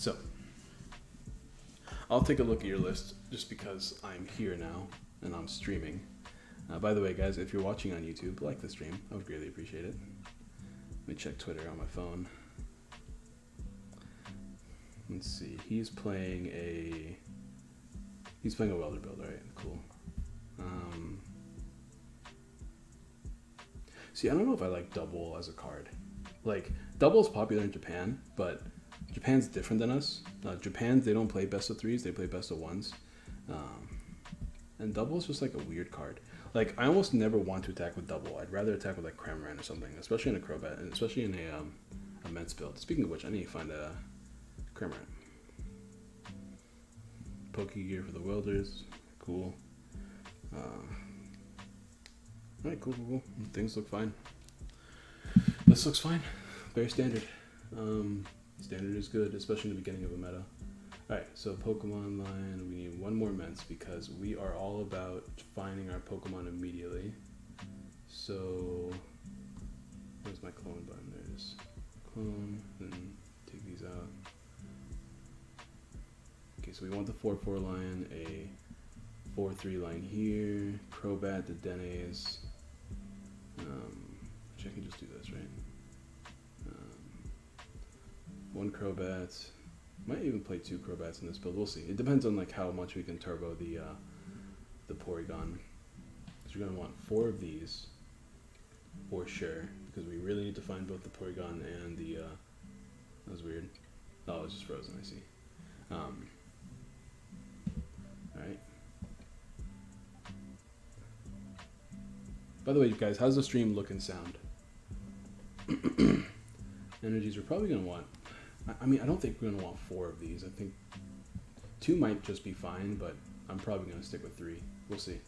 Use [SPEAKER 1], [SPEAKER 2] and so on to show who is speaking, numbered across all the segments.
[SPEAKER 1] So, I'll take a look at your list just because I'm here now and I'm streaming. By the way, guys, if you're watching on YouTube, like the stream. I would greatly appreciate it. Let me check Twitter on my phone. Let's see. He's playing a welder build, right? Cool. See, I don't know if I like double as a card. Like, double is popular in Japan, but Japan's different than us. Japan, they don't play best of threes, they play best of ones. And double is just like a weird card. Like, I almost never want to attack with double. I'd rather attack with like Cramorant or something, especially in a Crobat, and especially in a Mets build. Speaking of which, I need to find a Cramorant. Pokegear for the welders, cool. Alright, cool. Things look fine. This looks fine. Very standard. Standard is good, especially in the beginning of a meta. Alright, so Pokemon line, we need one more Ments because we are all about finding our Pokemon immediately. So, where's my clone button? There it is. Clone, then take these out. Okay, so we want the 4-4 line, a 4-3 line here, Crobat, the Denes. Which I can just do this, right? One Crobat. Might even play 2 Crobats in this build. We'll see. It depends on like how much we can turbo the Porygon. So you're gonna want 4 of these for sure, because we really need to find both the Porygon and the. That was weird. Oh, it's just frozen. I see. All right. By the way, guys, how's the stream look and sound? Energies, we're probably gonna want. I mean, I don't think we're going to want 4 of these. I think 2 might just be fine, but I'm probably going to stick with 3. We'll see.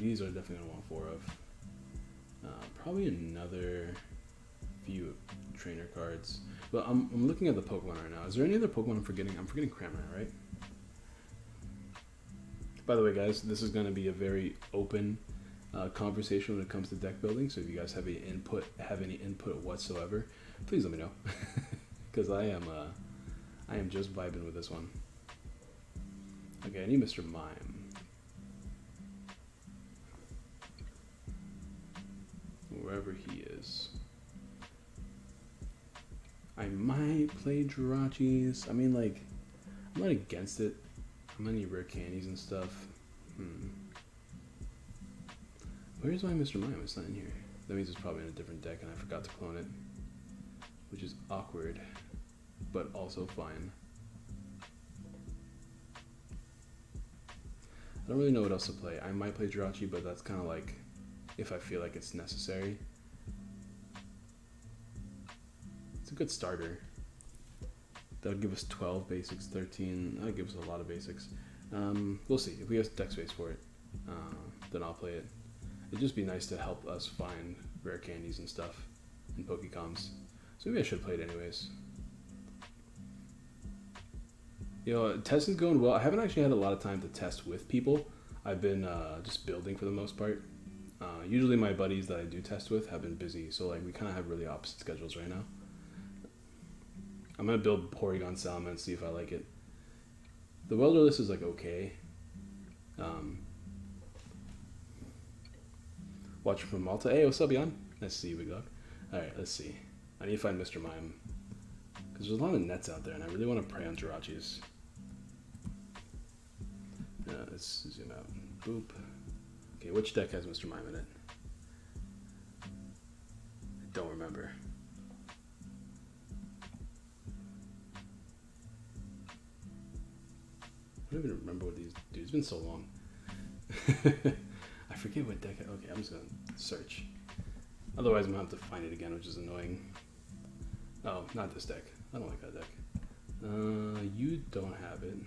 [SPEAKER 1] These are definitely going to want 4 of. Probably another few trainer cards. But I'm looking at the Pokemon right now. Is there any other Pokemon I'm forgetting? I'm forgetting Cramorant, right? By the way, guys, this is going to be a very open conversation when it comes to deck building. So if you guys have any input whatsoever, please let me know. Because I am just vibing with this one. Okay, I need Mr. Mime. Wherever he is. I might play Jirachis. I mean, like, I'm not against it. I'm gonna need rare candies and stuff. Where's my Mr. Mime? It's not in here. That means it's probably in a different deck and I forgot to clone it. Which is awkward, but also fine. I don't really know what else to play. I might play Jirachi, but that's kind of like if I feel like it's necessary. It's a good starter. That would give us 12 basics, 13. That would give us a lot of basics. We'll see. If we have deck space for it, then I'll play it. It'd just be nice to help us find rare candies and stuff in Pokecoms. So maybe I should play it anyways. You know, testing's going well. I haven't actually had a lot of time to test with people. I've been just building for the most part. Usually my buddies that I do test with have been busy, so like we kind of have really opposite schedules right now. I'm gonna build Porygon Salmon and see if I like it. The welder list is like okay. Watching from Malta. Hey, what's up, Jan? Nice to see you, big dog. Alright, let's see. I need to find Mr. Mime. Because there's a lot of nets out there, and I really want to prey on Jirachis. Let's zoom out. Boop. Okay, which deck has Mr. Mime in it? I don't remember. I don't even remember what these do. It's been so long. I forget what deck. Okay, I'm just going to search. Otherwise, I'm going to have to find it again, which is annoying. Oh, not this deck. I don't like that deck. You don't have it.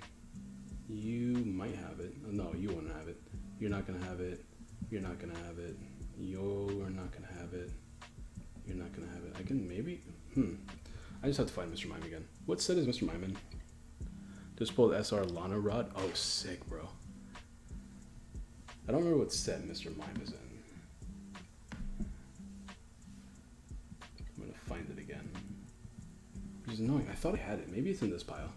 [SPEAKER 1] You might have it. No, you won't have it. You're not going to have it. You're not going to have it. You're not going to have it. You're not going to have it. I can maybe... I just have to find Mr. Mime again. What set is Mr. Mime in? Just pulled SR Lana Rod. Oh, sick, bro. I don't remember what set Mr. Mime is in. I'm going to find it again. which is annoying. I thought I had it. Maybe it's in this pile.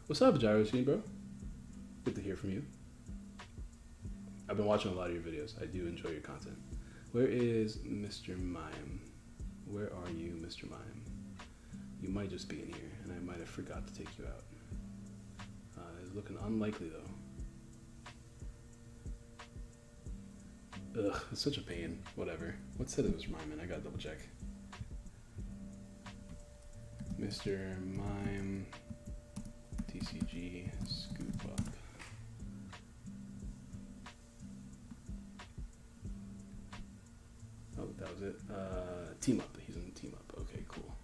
[SPEAKER 1] What's up, Gyrosine, bro? Good to hear from you. I've been watching a lot of your videos. I do enjoy your content. Where is Mr. Mime? Where are you, Mr. Mime? You might just be in here, and I might have forgot to take you out. It's looking unlikely, though. Ugh, it's such a pain. Whatever. What set is Mr. Mime in? I gotta double check. Mr. Mime... TCG scoop up. Oh, that was it. Team up. He's in team up. Okay, cool.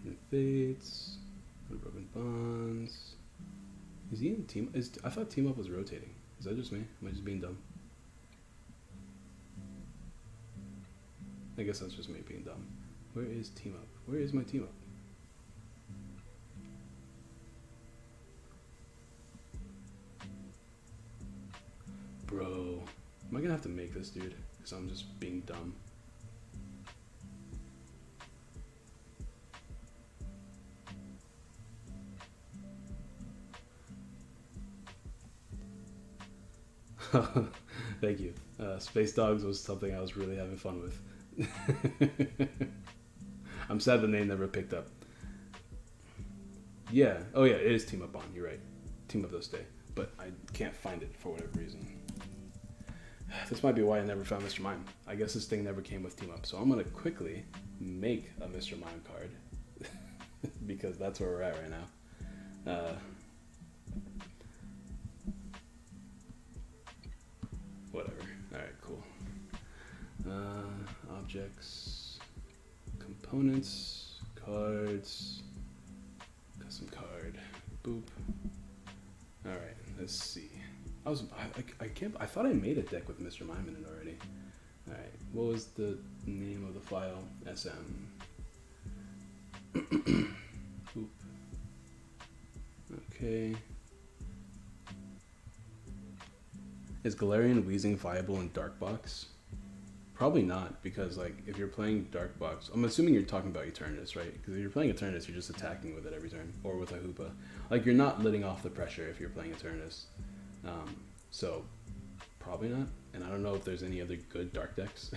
[SPEAKER 1] And Fates. Unbroken Bonds. Is he in team? I thought team up was rotating. Is that just me? Am I just being dumb? I guess that's just me being dumb. Where is team up? Where is my team up? Bro, am I gonna have to make this, dude? Because I'm just being dumb. Thank you. Space Dogs was something I was really having fun with. I'm sad the name never picked up. Yeah. Oh yeah, it is Team Up on. You're right. Team Up does stay. But I can't find it for whatever reason. This might be why I never found Mr. Mime. I guess this thing never came with Team Up. So I'm going to quickly make a Mr. Mime card. Because that's where we're at right now. Whatever. Alright, cool. Objects, components, cards, custom card, boop. Alright, let's see. I thought I made a deck with Mr. Mime in it already. Alright, what was the name of the file? SM. Boop. Okay. Is Galarian Wheezing viable in Darkbox? Probably not, because like if you're playing Darkbox, I'm assuming you're talking about Eternus, right? Because if you're playing Eternus, you're just attacking with it every turn, or with a Hoopa. Like you're not letting off the pressure if you're playing Eternus. So probably not. And I don't know if there's any other good Dark decks.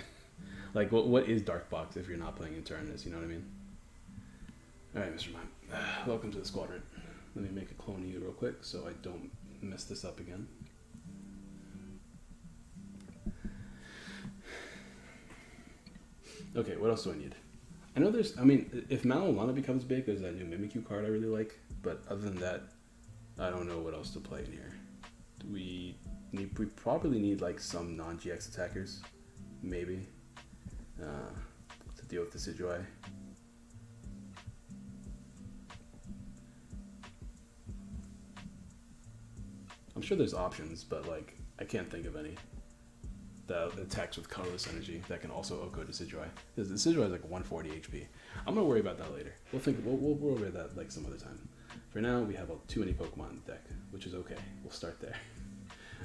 [SPEAKER 1] Like what is Darkbox if you're not playing Eternus? You know what I mean? All right, Mr. Mime, welcome to the squadron. Let me make a clone of you real quick so I don't mess this up again. Okay, what else do I need? I know if Malolana becomes big, there's that new Mimikyu card I really like, but other than that, I don't know what else to play in here. We probably need like some non-GX attackers, maybe, to deal with the Decidueye. I'm sure there's options, but like, I can't think of any. That attacks with colorless energy that can also OHKO Decidueye. The Decidueye is like 140 HP. I'm gonna worry about that later. We'll worry about that like some other time. For now, we have too many Pokemon in the deck, which is okay. We'll start there.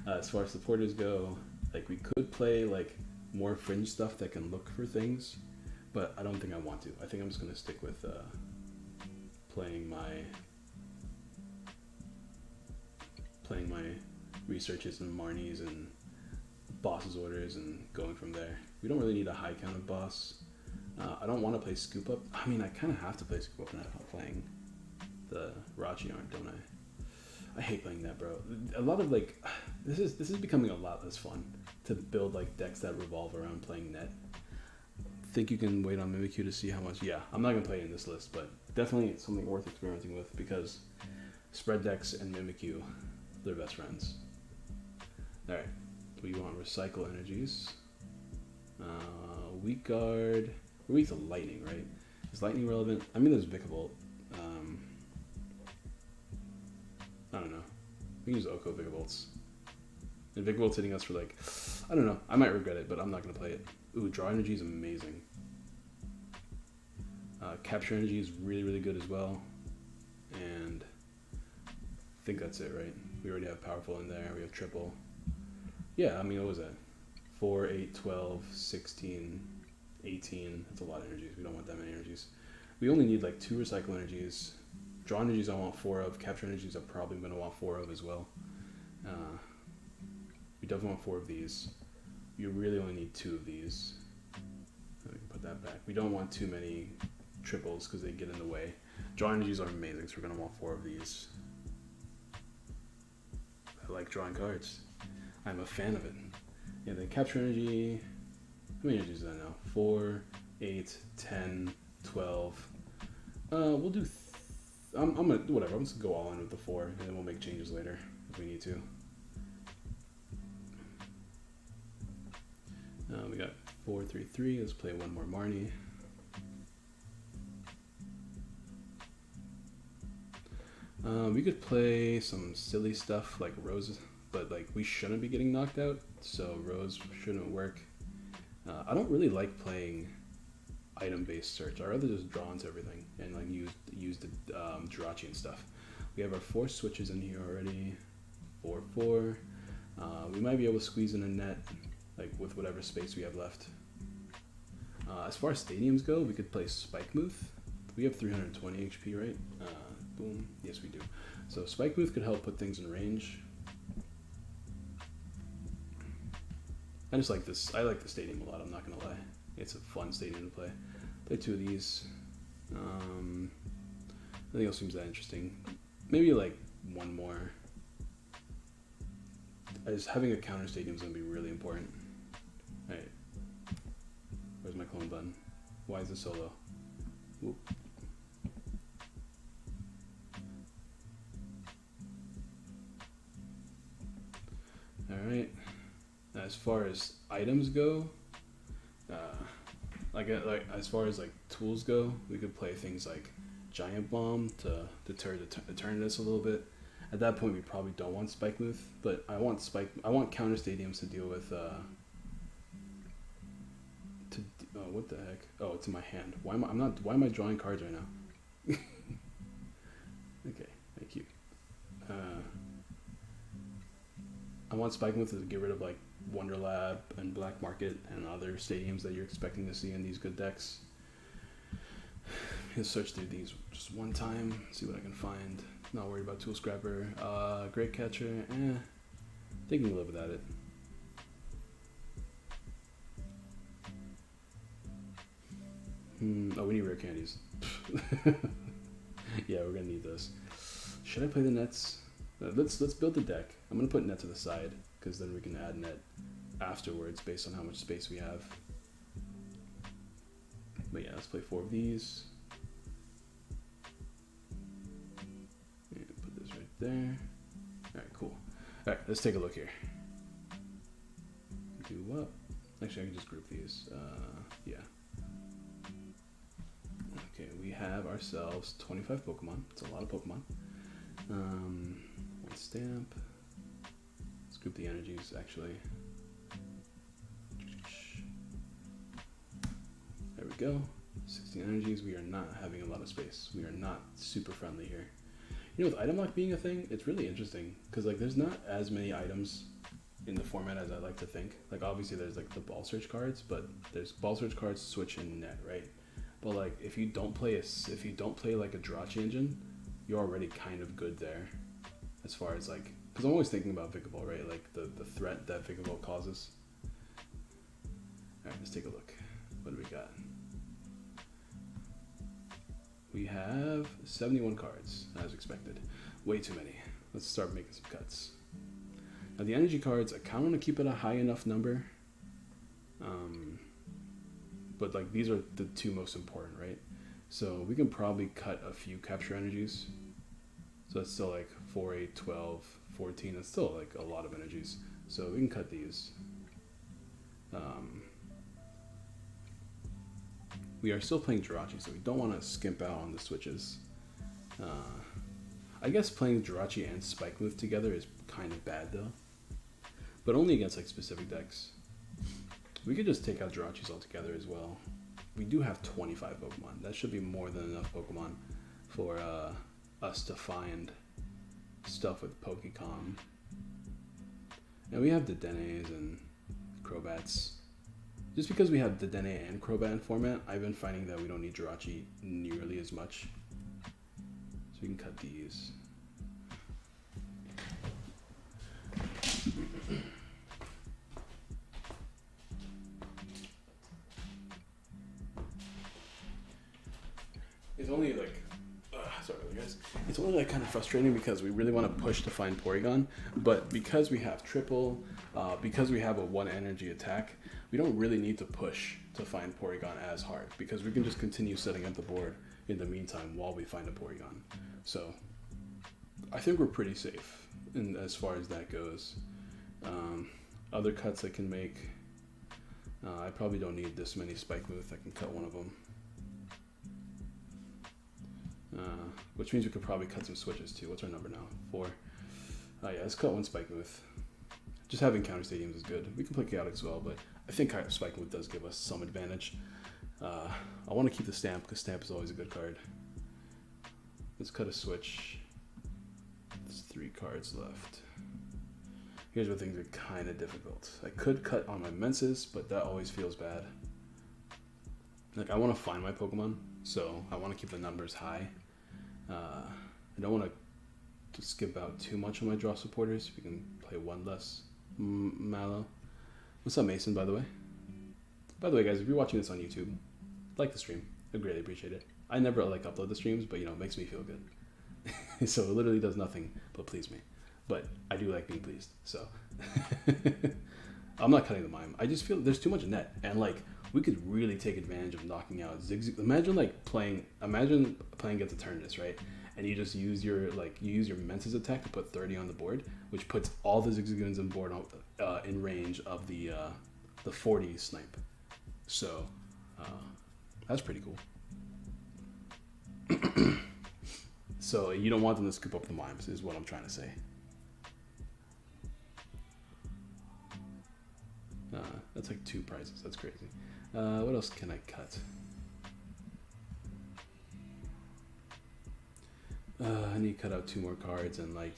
[SPEAKER 1] As far as supporters go, like we could play like more fringe stuff that can look for things, but I don't think I want to. I think I'm just gonna stick with playing my researches and Marnies and boss's orders and going from there. We don't really need a high count of boss. I don't want to play Scoop Up. I mean, I kind of have to play Scoop Up when I'm playing the Rachiarn, don't I? I hate playing that, bro. A lot of like, this is becoming a lot less fun to build like decks that revolve around playing net. Think you can wait on Mimikyu to see how much? Yeah, I'm not gonna play it in this list, but definitely something worth experimenting with because spread decks and Mimikyu, they're best friends. All right. We want recycle energies. Weak guard. We're weak to lightning, right? Is lightning relevant? I mean, there's Vikavolt. I don't know. We can use OHKO Vikavolts. And Vikavolt's hitting us for like, I don't know. I might regret it, but I'm not gonna play it. Ooh, draw energy is amazing. Capture energy is really, really good as well. think that's it, right? We already have powerful in there. We have triple. Yeah, I mean, what was that? 4, 8, 12, 16, 18. That's a lot of energies. We don't want that many energies. We only need like 2 recycle energies. Draw energies I want 4 of. Capture energies I'm probably going to want 4 of as well. We definitely want 4 of these. You really only need 2 of these. We can put that back. We don't want too many triples because they get in the way. Draw energies are amazing, so we're going to want 4 of these. I like drawing cards. I'm a fan of it. Yeah, then capture energy. How many energies is that now? 4, 8, 10, 12. We'll do. I'm gonna whatever. I'm just gonna go all in with the 4, and then we'll make changes later if we need to. We got 4, 3, 3. Let's play one more Marnie. We could play some silly stuff like Rose, but like we shouldn't be getting knocked out, so Rose shouldn't work. I don't really like playing item-based search. I'd rather just draw into everything and like use the Jirachi and stuff. We have our 4 switches in here already. 4, 4. We might be able to squeeze in a net, like with whatever space we have left. As far as stadiums go, we could play Spike Move. We have 320 HP, right? Boom. Yes, we do. So Spike Move could help put things in range. I just like this. I like the stadium a lot. I'm not gonna lie. It's a fun stadium to play. Play 2 of these. Nothing else seems that interesting. Maybe like 1 more. Just having a counter stadium is gonna be really important. All right. Where's my clone button? Why is it so low? Oop. All right. As far as items go, like as far as like tools go, we could play things like Giant Bomb to deter Eternatus a little bit. At that point, we probably don't want Spike Move, but I want counter stadiums to deal with. What the heck? Oh, it's in my hand. Why am I drawing cards right now? Okay, thank you. I want Spike Move to get rid of like Wonder Lab and Black Market and other stadiums that you're expecting to see in these good decks. I'll search through these just one time, see what I can find. Not worried about Tool Scrapper. Great Catcher, they can live without it. Oh, we need rare candies. Yeah, we're gonna need those. Should I play the nets? Let's build the deck. I'm gonna put net to the side because then we can add net afterwards based on how much space we have. But yeah, let's play 4 of these. And put this right there. All right, cool. All right, let's take a look here. Do what? Actually, I can just group these. Yeah. Okay, we have ourselves 25 Pokemon. It's a lot of Pokemon. 1 stamp. Let's group the energies, actually. There we go. 16 energies. We are not having a lot of space. We are not super friendly here. You know, with item lock being a thing, it's really interesting because like there's not as many items in the format as I like to think. Like obviously there's like the ball search cards, but there's ball search cards, switch, and net, right? But like if you don't play like a Jirachi engine, you're already kind of good there, as far as like, because I'm always thinking about Vikavolt, right? Like the threat that Vikavolt causes. All right, let's take a look. What do we got? We have 71 cards, as expected. Way too many. Let's start making some cuts. Now the energy cards, I kind of want to keep it a high enough number. But like these are the 2 most important, right? So we can probably cut a few capture energies. So that's still like 4, 8, 12, 14. That's still like a lot of energies. So we can cut these. We are still playing Jirachi, so we don't want to skimp out on the switches. I guess playing Jirachi and Spike Move together is kind of bad though. But only against like specific decks. We could just take out Jirachis altogether as well. We do have 25 Pokemon. That should be more than enough Pokemon for us to find stuff with Pokecom. And we have Dedenes and Crobats. Just because we have Dedenne and Crobat format, I've been finding that we don't need Jirachi nearly as much. So we can cut these. It's only like, sorry guys. It's only like kind of frustrating because we really want to push to find Porygon, but because we have triple, because we have a 1 energy attack, we don't really need to push to find Porygon as hard because we can just continue setting up the board in the meantime while we find a Porygon. So I think we're pretty safe in as far as that goes. Other cuts I can make, I probably don't need this many Spike Moves. I can cut one of them. Which means we could probably cut some switches too. What's our number now? 4. Yeah, let's cut 1 Spike Move. Just having counter stadiums is good. We can play Chaotic as well, but I think Spike Move does give us some advantage. I want to keep the Stamp because Stamp is always a good card. Let's cut a switch. There's 3 cards left. Here's where things are kind of difficult. I could cut on my Menses, but that always feels bad. Like, I want to find my Pokemon, so I want to keep the numbers high. I don't want to skip out too much on my draw supporters. We can play 1 less Mallow. What's up, Mason, by the way? By the way, guys, if you're watching this on YouTube, like the stream. I greatly appreciate it. I never like upload the streams, but you know, it makes me feel good. So it literally does nothing but please me. But I do like being pleased, so. I'm not cutting the mime. I just feel there's too much net, and like, we could really take advantage of knocking out Zigzag. Imagine playing against Eternatus, right? And you just use your Menses attack to put 30 on the board, which puts all the Zigzagoons on board in range of the 40 snipe. So that's pretty cool. So you don't want them to scoop up the mimes, is what I'm trying to say. That's like 2 prizes. That's crazy. What else can I cut? I need to cut out 2 more cards, and like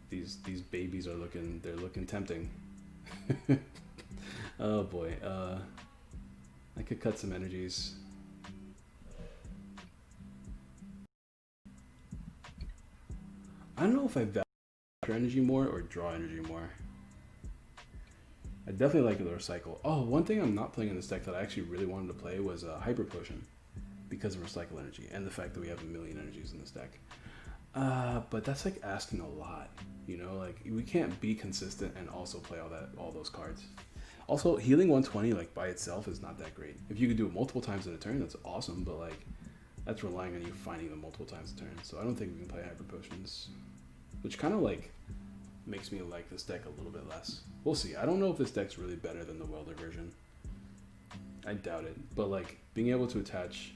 [SPEAKER 1] these babies are looking tempting. Oh boy. I could cut some energies. I don't know if I value energy more or draw energy more. I definitely like the recycle. Oh, one thing I'm not playing in this deck that I actually really wanted to play was Hyper Potion because of recycle energy and the fact that we have 1,000,000 energies in this deck. But that's like asking a lot, you know, like we can't be consistent and also play all those cards. Also, healing 120 like by itself is not that great. If you could do it multiple times in a turn, that's awesome, but like that's relying on you finding them multiple times a turn. So I don't think we can play Hyper Potions, which kind of like makes me like this deck a little bit less. We'll see. I don't know if this deck's really better than the Welder version. I doubt it. But like being able to attach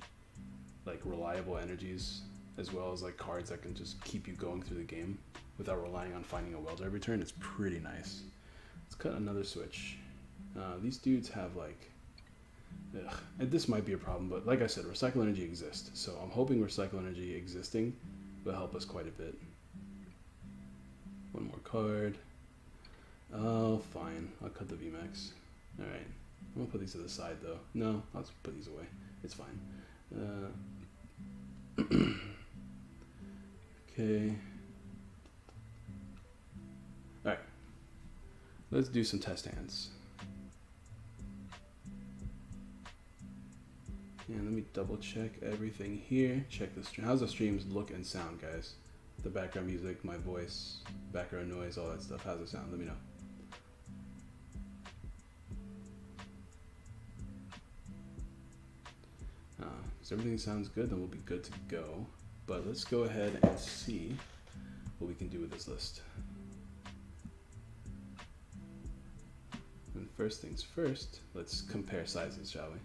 [SPEAKER 1] like reliable energies as well as like cards that can just keep you going through the game without relying on finding a Welder every turn, it's pretty nice. Let's cut another switch. These dudes have like, and this might be a problem, but like I said, recycle energy exists. So I'm hoping recycle energy existing will help us quite a bit. 1 more card. Oh, fine. I'll cut the VMAX. Alright. I'm going to put these to the side, though. No, I'll just put these away. It's fine. Okay. Alright. Let's do some test hands. And let me double check everything here. Check the stream. How's the streams look and sound, guys? The background music, my voice, background noise, all that stuff. How's it sound? Let me know. So everything sounds good, then we'll be good to go. But let's go ahead and see what we can do with this list. And first things first, let's compare sizes, shall we?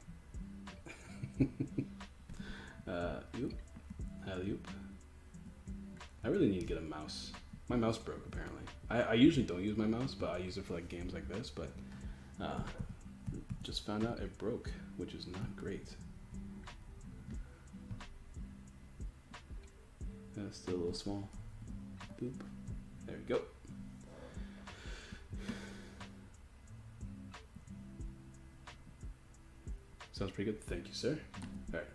[SPEAKER 1] Oop. Alley-oop. I really need to get a mouse. My mouse broke, apparently. I usually don't use my mouse, but I use it for like games like this, but just found out it broke, which is not great. Still a little small. Boop. There we go. Sounds pretty good. Thank you, sir. All right.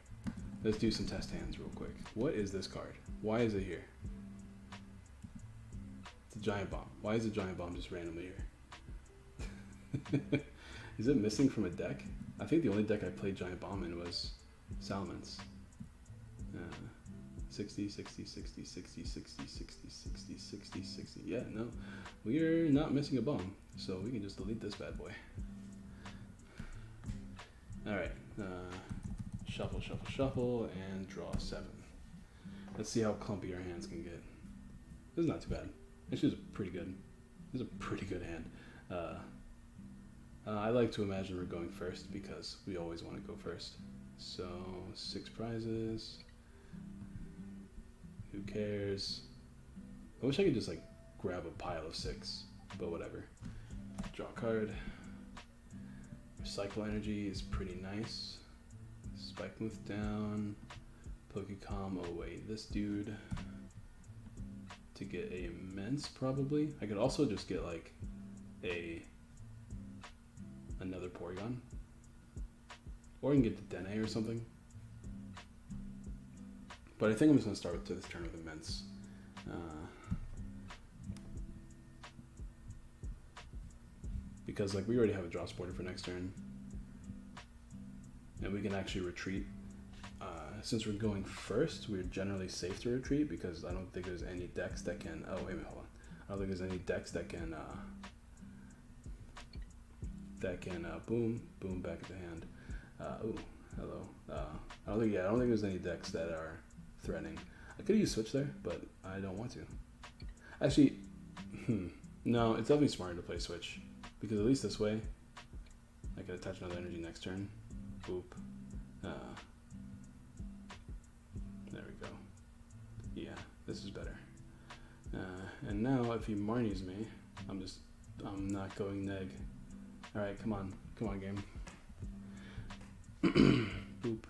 [SPEAKER 1] Let's do some test hands real quick. What is this card? Why is it here? It's a giant bomb. Why is a giant bomb just randomly here? Is it missing from a deck? I think the only deck I played giant bomb in was Salamence. 60, 60, 60, 60, 60, 60, 60, 60, 60. Yeah, no. We are not missing a bomb, so we can just delete this bad boy. Alright. Shuffle, shuffle, shuffle, and draw 7. Let's see how clumpy our hands can get. This is not too bad. Actually, it's pretty good. This is a pretty good hand. I like to imagine we're going first because we always want to go first. So, 6 prizes. Who cares? I wish I could just like grab a pile of 6, but whatever. Draw a card. Recycle energy is pretty nice. Spike move down. Pokecom away this dude to get a immense probably. I could also just get like another Porygon. Or I can get the Dene or something. But I think I'm just going to start with this turn with immense. Because like we already have a draw supporter for next turn. And we can actually retreat. Since we're going first, we're generally safe to retreat because I don't think there's any decks that can... Oh, wait a minute, hold on. I don't think there's any decks that can... boom, boom, back at the hand. Ooh, hello. I don't think there's any decks that are threatening. I could use switch there, but I don't want to. Actually, no, it's definitely smarter to play switch because at least this way, I can attach another energy next turn. Boop. There we go. Yeah, this is better. And now if he Marnies me, I'm not going neg. All right, come on, game. Boop.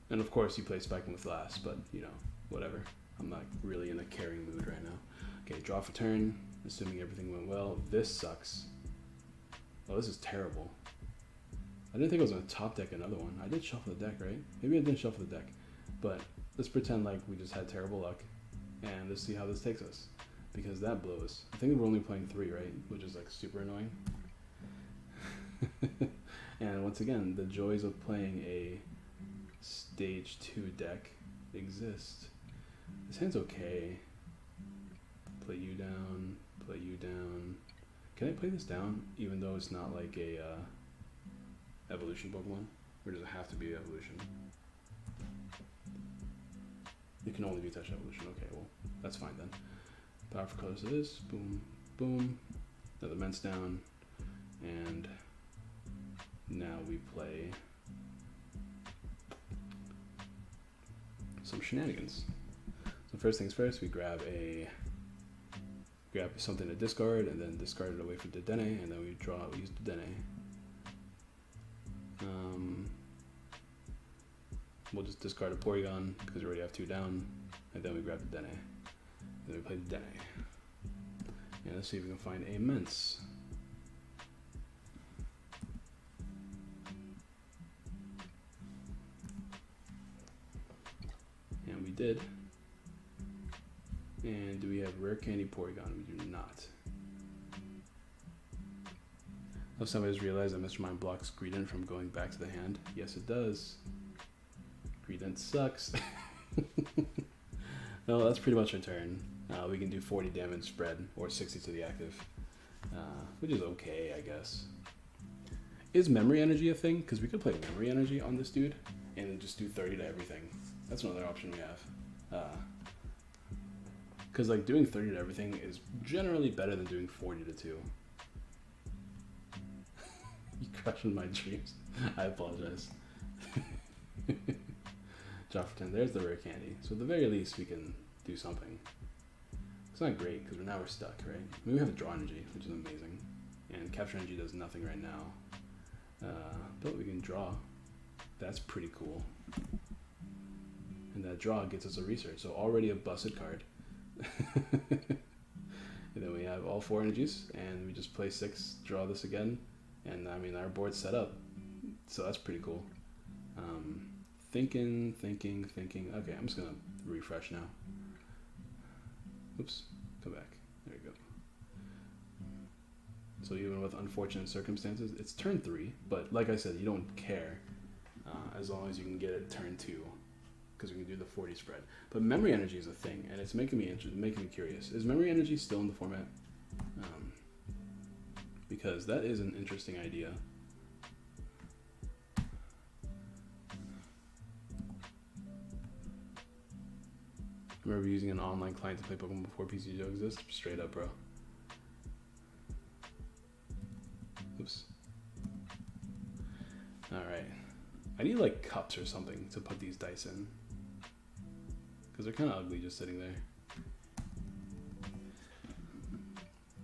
[SPEAKER 1] And of course, you play Spiking with last, but you know, whatever. I'm not really in a caring mood right now. Okay, draw for turn, assuming everything went well. This sucks. Oh, this is terrible. I didn't think I was going to top deck another one. I did shuffle the deck, right? Maybe I didn't shuffle the deck. But let's pretend like we just had terrible luck, and let's see how this takes us. Because that blows. I think we're only playing 3, right? Which is like super annoying. And once again, the joys of playing a stage 2 deck exist. This hand's okay. Play you down, play you down. Can I play this down even though it's not like a evolution Pokemon? Or does it have to be evolution? It can only be touch evolution. Okay, well, that's fine then. Power for colors it is. Boom, boom. Another Mence down. And now we play some shenanigans. So first things first, we grab something to discard, and then discard it away for the Dene, and then we use the Dene. We'll just discard a Porygon because we already have 2 down, and then we grab the Dene. And then we play the Dene. And let's see if we can find a Mence. And we did. And do we have Rare Candy Porygon? We do not. Oh, somebody has realized that Mr. Mime blocks Greedent from going back to the hand. Yes, it does. Greedent sucks. No, that's pretty much our turn. We can do 40 damage spread or 60 to the active, which is okay, I guess. Is Memory Energy a thing? Because we could play Memory Energy on this dude and then just do 30 to everything. That's another option we have. Because like doing 30 to everything is generally better than doing 40 to 2. You crushing my dreams. I apologize. Draw for 10. There's the Rare Candy. So at the very least, we can do something. It's not great because now we're stuck, right? I mean, we have a Draw Energy, which is amazing. And Capture Energy does nothing right now. But we can draw. That's pretty cool. And that draw gets us a research. So already a busted card. And then we have all 4 energies, and we just play 6, draw this again, and I mean our board's set up. So that's pretty cool. Thinking. Okay, I'm just gonna refresh now. Oops, come back. There we go. So even with unfortunate circumstances, it's turn 3, but like I said, you don't care as long as you can get it turn 2, because we can do the 40 spread. But memory energy is a thing, and it's making me interested, making me curious. Is memory energy still in the format? Because that is an interesting idea. I remember using an online client to play Pokemon before PC Joe exists. Straight up, bro. Oops. Alright. I need like cups or something to put these dice in, because they're kind of ugly just sitting there.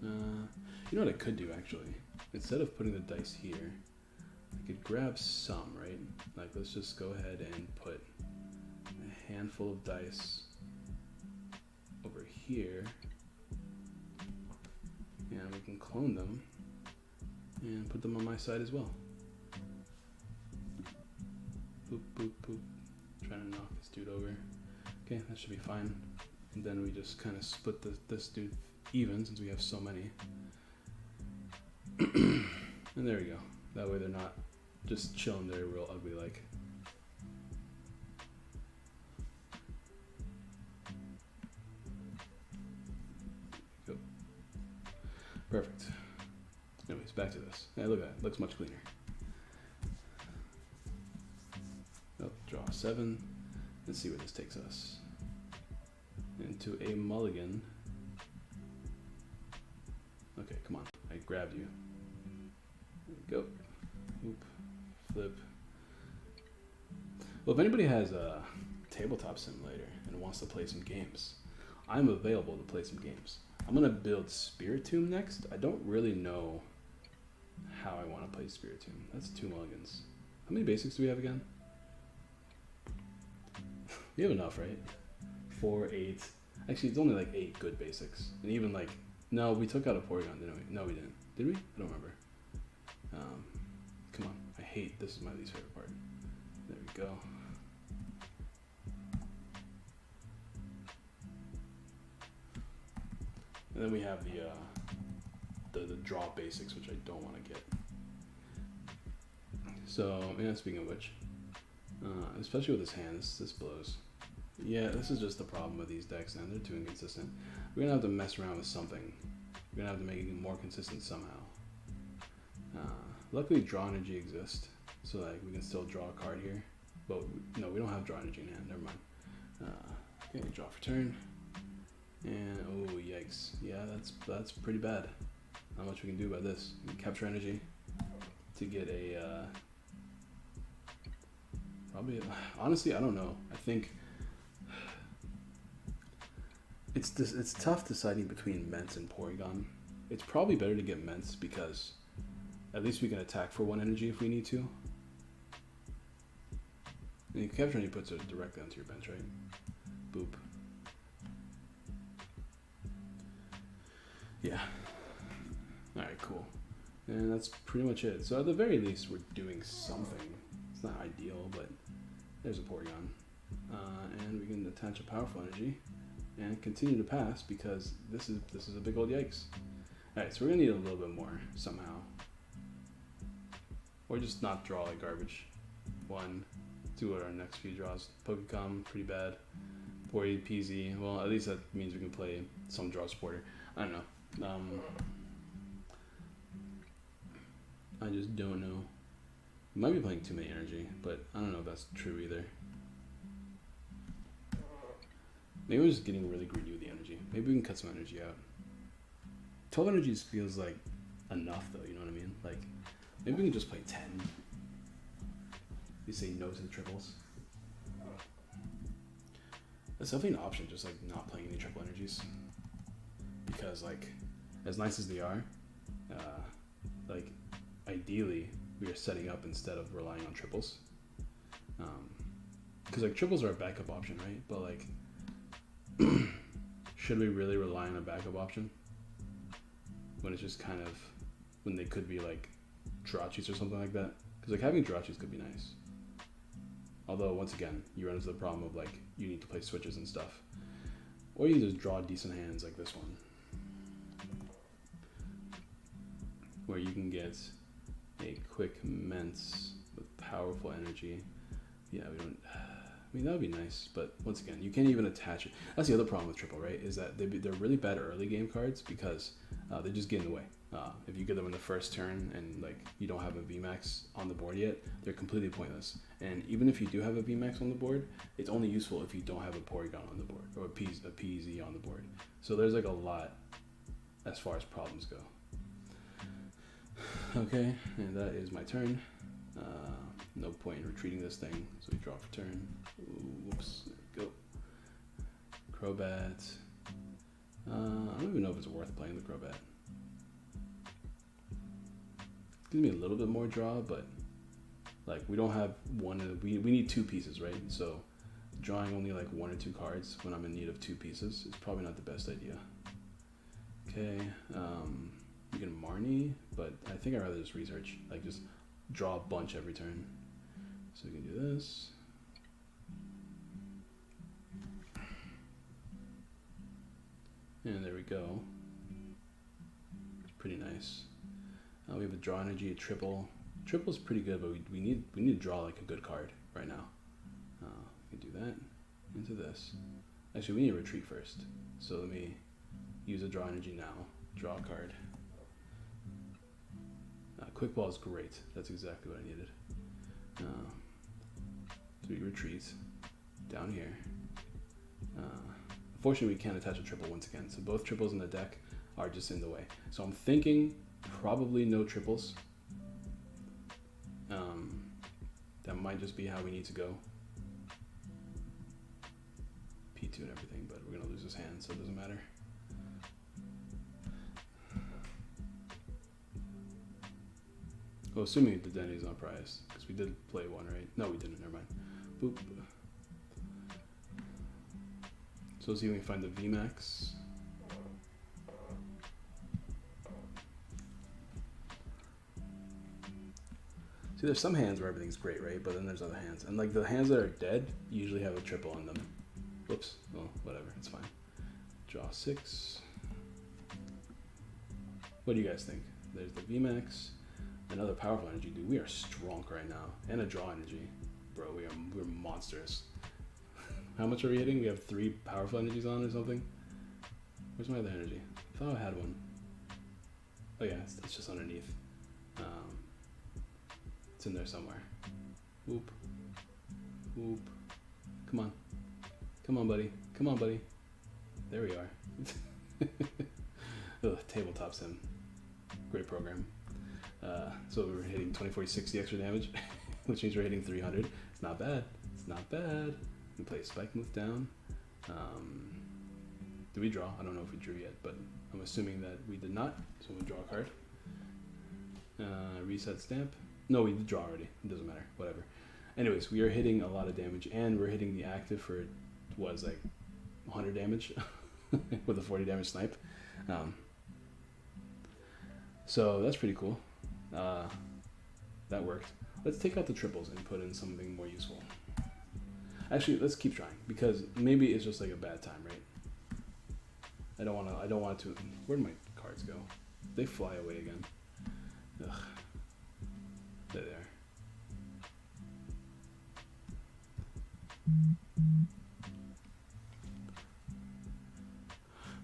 [SPEAKER 1] You know what I could do actually? Instead of putting the dice here, I could grab some, right? Like let's just go ahead and put a handful of dice over here, and we can clone them and put them on my side as well. Boop, boop, boop. Trying to knock this dude over. Okay, that should be fine. And then we just kind of split this dude even, since we have so many. And there we go. That way they're not just chilling there real ugly like. Go. Perfect. Anyways, back to this. Yeah, look at that. Looks much cleaner. Oh, draw 7. Let's see where this takes us. Into a mulligan. Okay, come on. I grabbed you. There we go. Oop. Flip. Well, if anybody has a tabletop simulator and wants to play some games, I'm available to play some games. I'm going to build Spiritomb next. I don't really know how I want to play Spiritomb. That's 2 mulligans. How many basics do we have again? We have enough, right? 4, 8. Actually, it's only like 8 good basics. And even like, no, we took out a Porygon, didn't we? No, we didn't. Did we? I don't remember. Come on. I hate, this is my least favorite part. There we go. And then we have the draw basics, which I don't want to get. So, yeah, speaking of which, especially with his hand, this blows. Yeah, this is just the problem with these decks, and they're too inconsistent. We're gonna have to mess around with something. We're gonna have to make it more consistent somehow. Luckily, draw energy exists, so like we can still draw a card here. But no, we don't have draw energy in hand. Never mind. Okay, draw for turn. And oh yikes! Yeah, that's pretty bad. Not much we can do about this. We can capture energy to get a probably. Honestly, I don't know. I think it's tough deciding between Ments and Porygon. It's probably better to get Ments because at least we can attack for 1 energy if we need to. And you capture energy puts it directly onto your bench, right? Boop. Yeah. Alright, cool. And that's pretty much it. So at the very least, we're doing something. It's not ideal, but there's a Porygon. And we can attach a powerful energy and continue to pass because this is a big old yikes. Alright, so we're gonna need a little bit more somehow. Or just not draw like garbage. 1, 2 are our next few draws. Pokecom, pretty bad. 40 PZ, well at least that means we can play some draw supporter. I don't know. I just don't know. We might be playing too many energy, but I don't know if that's true either. Maybe we're just getting really greedy with the energy. Maybe we can cut some energy out. 12 energies feels like enough though, you know what I mean? Like, maybe we can just play 10. You say no to the triples. That's definitely an option, just like not playing any triple energies. Because like, as nice as they are, like ideally we are setting up instead of relying on triples. because like triples are a backup option, right? But like, should we really rely on a backup option when it's just kind of, when they could be like Jirachis or something like that? Because like having Jirachis could be nice. Although once again, you run into the problem of like you need to play switches and stuff, or you just draw decent hands like this one, where you can get a quick Mence with powerful energy. Yeah, we don't. I mean, that would be nice, but once again, you can't even attach it. That's the other problem with triple, right? Is that they're really bad early game cards because they just get in the way. If you get them in the first turn and like you don't have a VMAX on the board yet, they're completely pointless. And even if you do have a VMAX on the board, it's only useful if you don't have a Porygon on the board or a PZ on the board. So there's like a lot as far as problems go. Okay, and that is my turn. No point in retreating this thing, so we draw for turn. Ooh, whoops, there we go. Crobat. I don't even know if it's worth playing the Crobat. Gives me a little bit more draw, but like we don't have one. We need two pieces, right? So drawing only like one or two cards when I'm in need of two pieces is probably not the best idea. Okay, you can Marnie, but I think I'd rather just research, like just draw a bunch every turn. So we can do this. And there we go. It's pretty nice. We have a draw energy, a triple. Triple's pretty good, but we need to draw like a good card right now. We can do that into this. Actually, we need to retreat first. So let me use a draw energy now. Draw a card. Quick ball is great. That's exactly what I needed. So we retreat down here. Unfortunately, we can't attach a triple once again. So both triples in the deck are just in the way. So I'm thinking probably no triples. That might just be how we need to go. P2 and everything, but we're going to lose his hand, so it doesn't matter. Well, assuming the identity is not prized, because we did play one, right? No, we didn't. Never mind. Boop. So let's see if we can find the VMAX. See, there's some hands where everything's great, right? But then there's other hands. And like the hands that are dead usually have a triple on them. Whoops. Well, whatever. It's fine. Draw 6. What do you guys think? There's the VMAX. Another powerful energy. Dude, we are strong right now. And a draw energy. Bro, we're monstrous. How much are we hitting? We have 3 powerful energies on or something? Where's my other energy? I thought I had one. Oh yeah, it's just underneath. It's in there somewhere. Whoop. Whoop. Come on. Come on, buddy. Come on, buddy. There we are. Ugh, tabletop sim. Great program. So we're hitting 2040-60 extra damage, which means we're hitting 300. It's not bad. It's not bad. We play a spike move down. Did we draw? I don't know if we drew yet, but I'm assuming that we did not. So we'll draw a card. Reset stamp. No, we did draw already. It doesn't matter. Whatever. Anyways, we are hitting a lot of damage, and we're hitting the active for what is like 100 damage with a 40 damage snipe. So that's pretty cool. That worked. Let's take out the triples and put in something more useful. Actually, let's keep trying because maybe it's just like a bad time, right? I don't want to. Where'd my cards go? They fly away again. Ugh. There they are.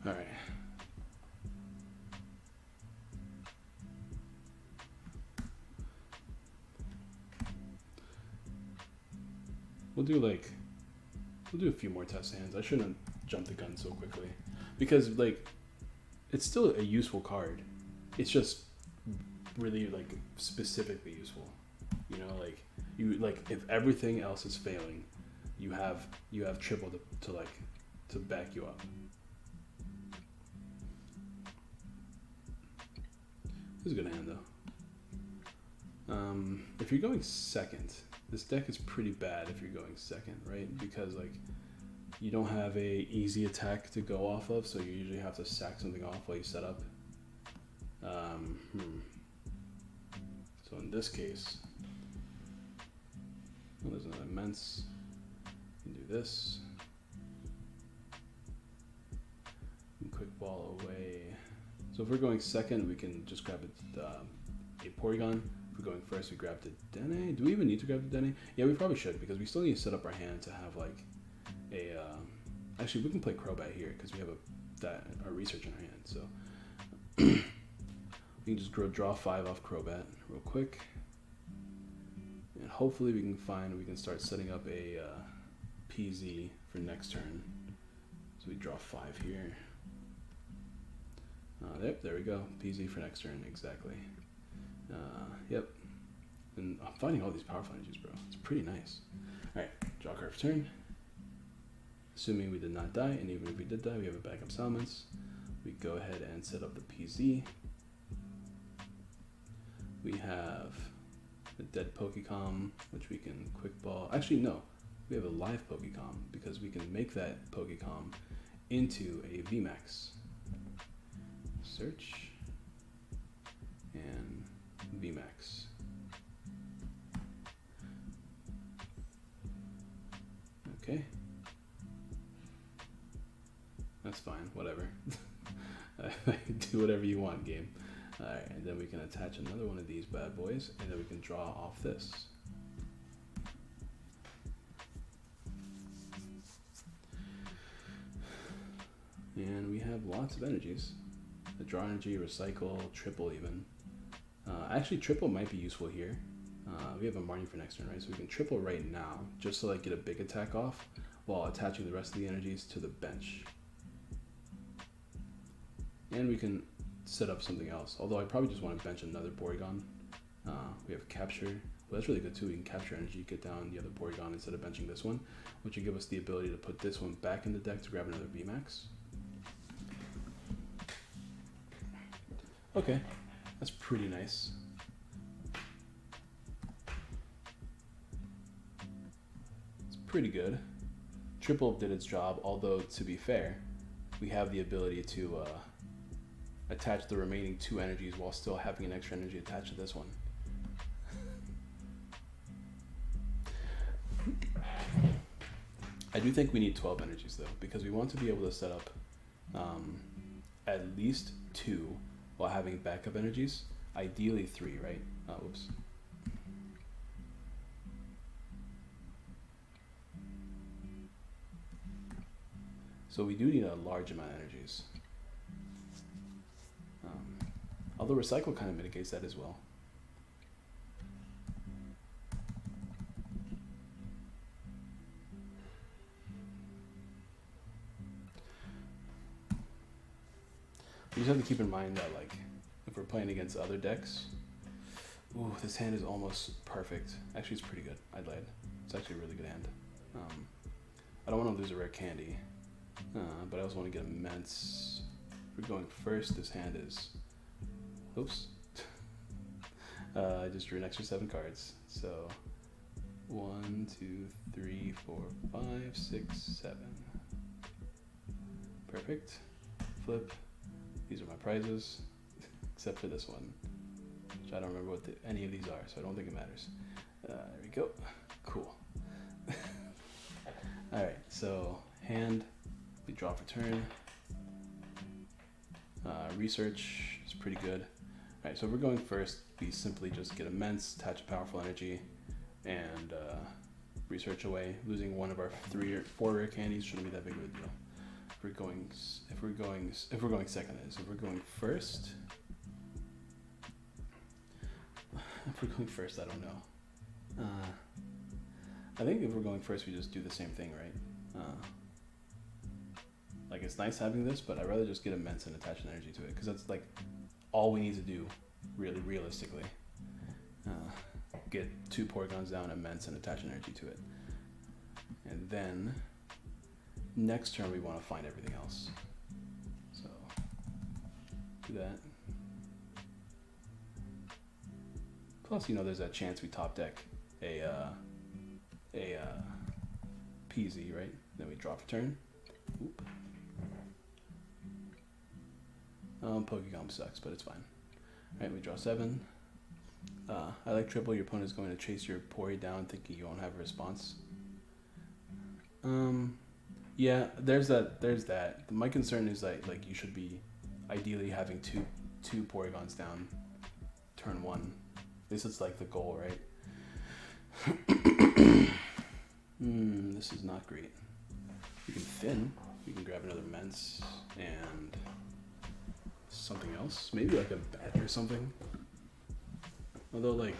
[SPEAKER 1] All right. We'll do a few more test hands. I shouldn't jump the gun so quickly because like it's still a useful card. It's just really like specifically useful. You know, like you if everything else is failing, you have triple to back you up. This is a good hand though. If you're going second, this deck is pretty bad if you're going second, right? Because like you don't have a easy attack to go off of, so you usually have to sack something off while you set up. So in this case, well, there's another immense. You can do this. And quick ball away. So if we're going second, we can just grab a Porygon. If we're going first, we grab the Dene. Do we even need to grab the Dene? Yeah, we probably should, because we still need to set up our hand to have like a. Actually, we can play Crobat here because we have our research in our hand. So we can just draw 5 off Crobat real quick, and hopefully we can start setting up a PZ for next turn. So we draw 5 here. Yep, there we go. PZ for next turn, exactly. Yep. And I'm finding all these powerful energies, bro. It's pretty nice. All right, draw card for turn. Assuming we did not die, and even if we did die, we have a backup Salamence. We go ahead and set up the PZ. We have a dead Pokecom, which we can quick ball. Actually, no, we have a live Pokecom because we can make that Pokecom into a VMAX. Search and VMAX. Okay. That's fine, whatever. Do whatever you want, game. Alright, and then we can attach another one of these bad boys, and then we can draw off this. And we have lots of energies. The draw energy, recycle, triple even. Actually, triple might be useful here. We have a Marnie for next turn, right? So we can triple right now, just to like get a big attack off, while attaching the rest of the energies to the bench. And we can set up something else, although I probably just want to bench another Porygon. We have capture. Well, that's really good too. We can capture energy, get down the other Porygon instead of benching this one, which will give us the ability to put this one back in the deck to grab another VMAX. Okay, that's pretty nice. It's pretty good. Triple did its job, although to be fair, we have the ability to attach the remaining 2 energies while still having an extra energy attached to this one. I do think we need 12 energies though, because we want to be able to set up at least 2 while having backup energies. Ideally 3, right? Whoops. So we do need a large amount of energies. Although recycle kind of mitigates that as well. You just have to keep in mind that, like, if we're playing against other decks, ooh, this hand is almost perfect. Actually, it's pretty good. I lied. It's actually a really good hand. I don't want to lose a rare candy, but I also want to get immense. If we're going first, this hand is. Oops. I just drew an extra 7 cards. So 1, 2, 3, 4, 5, 6, 7. Perfect. Flip. These are my prizes, except for this one, which I don't remember what any of these are, so I don't think it matters. There we go. Cool. All right, so hand, we draw for turn. Research is pretty good. All right, so if we're going first, we simply just get immense, attach a powerful energy, and research away. Losing one of our 3 or 4 rare candies shouldn't be that big of a deal. If we're going second, that is. If we're going first, I don't know. I think if we're going first, we just do the same thing, right? Like, it's nice having this, but I'd rather just get immense and attach an energy to it, because that's like all we need to do, really, realistically. Get 2 Porygons down, immense, and attach an energy to it. And then next turn we want to find everything else. So do that. Plus, you know, there's that chance we top deck a a PZ, right? Then we draw for turn. Oop. Pokegum sucks, but it's fine. Alright, we draw 7. I like triple. Your opponent is going to chase your Pori down thinking you won't have a response. Yeah, there's that. My concern is that like you should be ideally having two Porygons down turn 1. At least it's like the goal, right? This is not great. You can thin. You can grab another Mence and something else. Maybe like a bat or something. Although like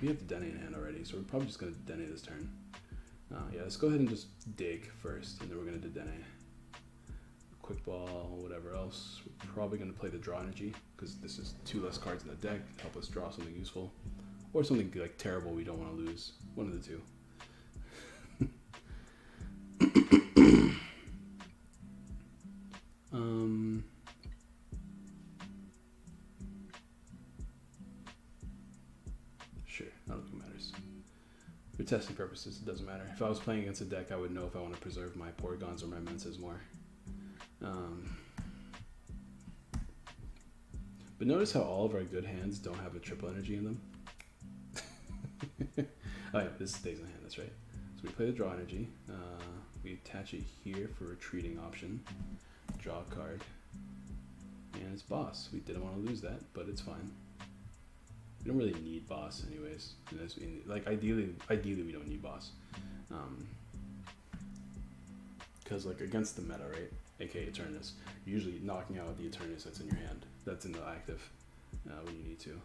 [SPEAKER 1] we have the Dene in hand already, so we're probably just gonna Dene this turn. Yeah, let's go ahead and just dig first, and then we're gonna Dene. Quick ball, whatever else. We're probably gonna play the draw energy because this is 2 less cards in the deck to help us draw something useful, or something like terrible we don't want to lose. One of the two. Sure, I don't think it matters. For testing purposes, it doesn't matter. If I was playing against a deck, I would know if I want to preserve my Porygons or my Menses more. But notice how all of our good hands don't have a triple energy in them. Oh yeah, this stays in hand, that's right. So we play the draw energy. We attach it here for retreating option. Draw a card. And it's boss. We didn't want to lose that, but it's fine. We don't really need boss anyways. Like ideally we don't need boss. Because like against the meta, right? AKA Eternus, you're usually knocking out the Eternus that's in your hand. That's in the active when you need to.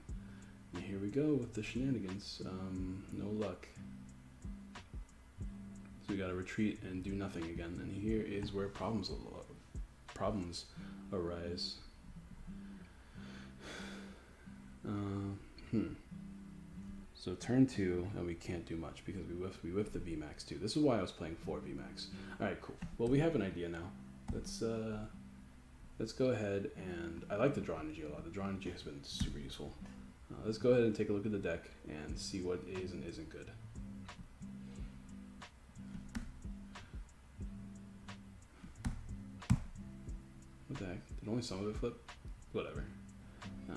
[SPEAKER 1] And here we go with the shenanigans. No luck. So we gotta retreat and do nothing again. And here is where problems arise. So turn 2, and we can't do much because we whiffed the VMAX too. This is why I was playing 4 VMAX. All right, cool. Well, we have an idea now. Let's go ahead, and I like the draw energy a lot. The draw energy has been super useful. Let's go ahead and take a look at the deck and see what is and isn't good. What the heck? Did only some of it flip? Whatever. All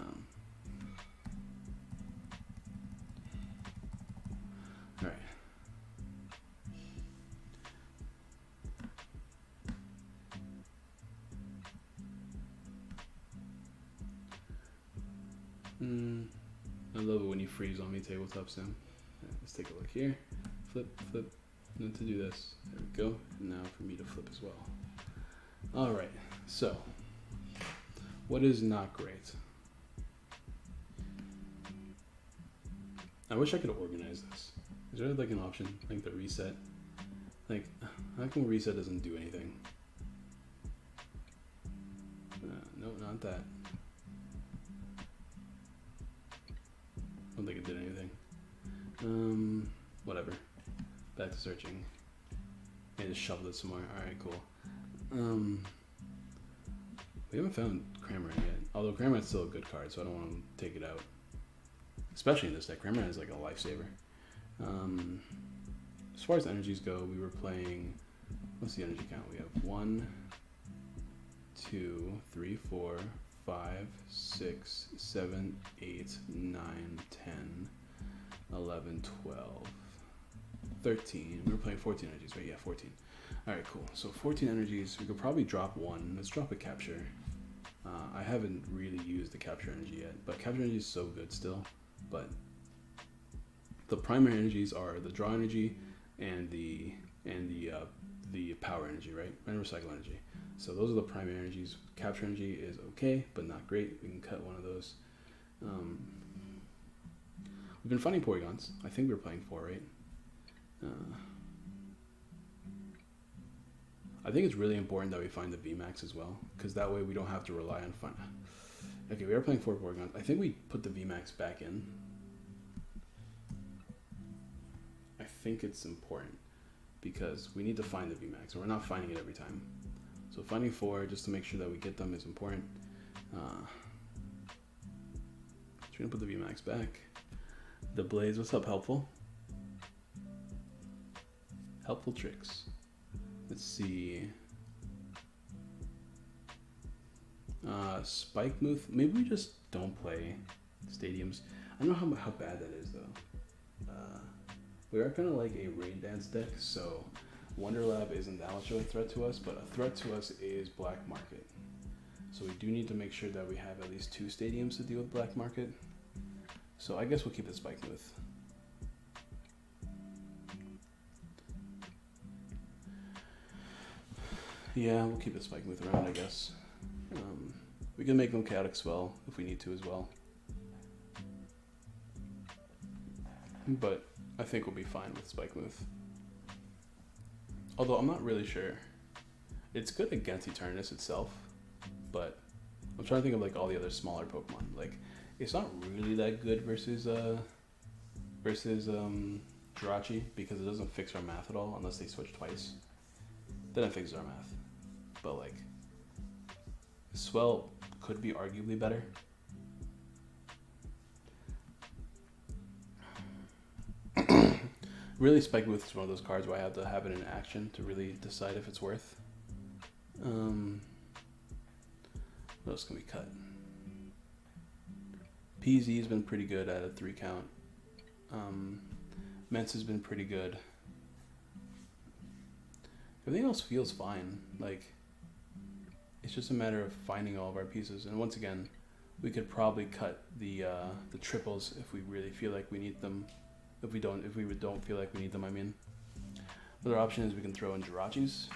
[SPEAKER 1] right. I love it when you freeze on me, Tabletop Sim. Right, let's take a look here. Flip, flip. And then to do this, there we go. And now for me to flip as well. All right. So, what is not great? I wish I could organize this. Is there like an option, like the reset? Like, how come reset doesn't do anything? No, not that. I don't think it did anything. Whatever. Back to searching. And just shuffle it some more. Alright, cool. We haven't found Cramorant yet. Although Cramorant's still a good card, so I don't want to take it out. Especially in this deck. Cramorant is like a lifesaver. As far as energies go, we were playing... What's the energy count? We have 1, 2, 3, 4, 5, 6, 7, 8, 9, 10, 11, 12, 13. We were playing 14 energies, right? Yeah, 14. Alright, cool. So 14 energies. We could probably drop 1. Let's drop a capture. I haven't really used the capture energy yet, but capture energy is so good still. But the primary energies are the draw energy and the power energy, right? And recycle energy. So those are the primary energies. Capture energy is okay, but not great. We can cut one of those. We've been finding Porygons. I think we were playing 4, right? I think it's really important that we find the VMAX as well, because that way we don't have to rely on fun. Okay, we are playing 4 Porygons. I think we put the VMAX back in. I think it's important because we need to find the VMAX, and we're not finding it every time. So finding 4 just to make sure that we get them is important. So we're gonna put the VMAX back. The Blaze, what's up, helpful? Helpful tricks. Let's see. Spike move. Maybe we just don't play stadiums. I don't know how bad that is though. We are kind of like a rain dance deck, so Wonder Lab isn't that much of a threat to us, but a threat to us is Black Market. So we do need to make sure that we have at least 2 stadiums to deal with Black Market. So I guess we'll keep the Spike move. Yeah, we'll keep the Spike move around, I guess. We can make them Chaotic Swell if we need to as well. But I think we'll be fine with Spike move. Although I'm not really sure. It's good against Eternus itself, but I'm trying to think of like all the other smaller Pokemon. Like, it's not really that good versus Jirachi because it doesn't fix our math at all unless they switch twice. Then it fixes our math. But like, Swell could be arguably better. Really, Spike Booth is one of those cards where I have to have it in action to really decide if it's worth. What else can we cut? PZ has been pretty good at a 3 count. Mence has been pretty good. Everything else feels fine. Like, it's just a matter of finding all of our pieces. And once again, we could probably cut the triples if we really feel like we need them. If we don't feel like we need them, I mean. Another option is we can throw in Jirachis.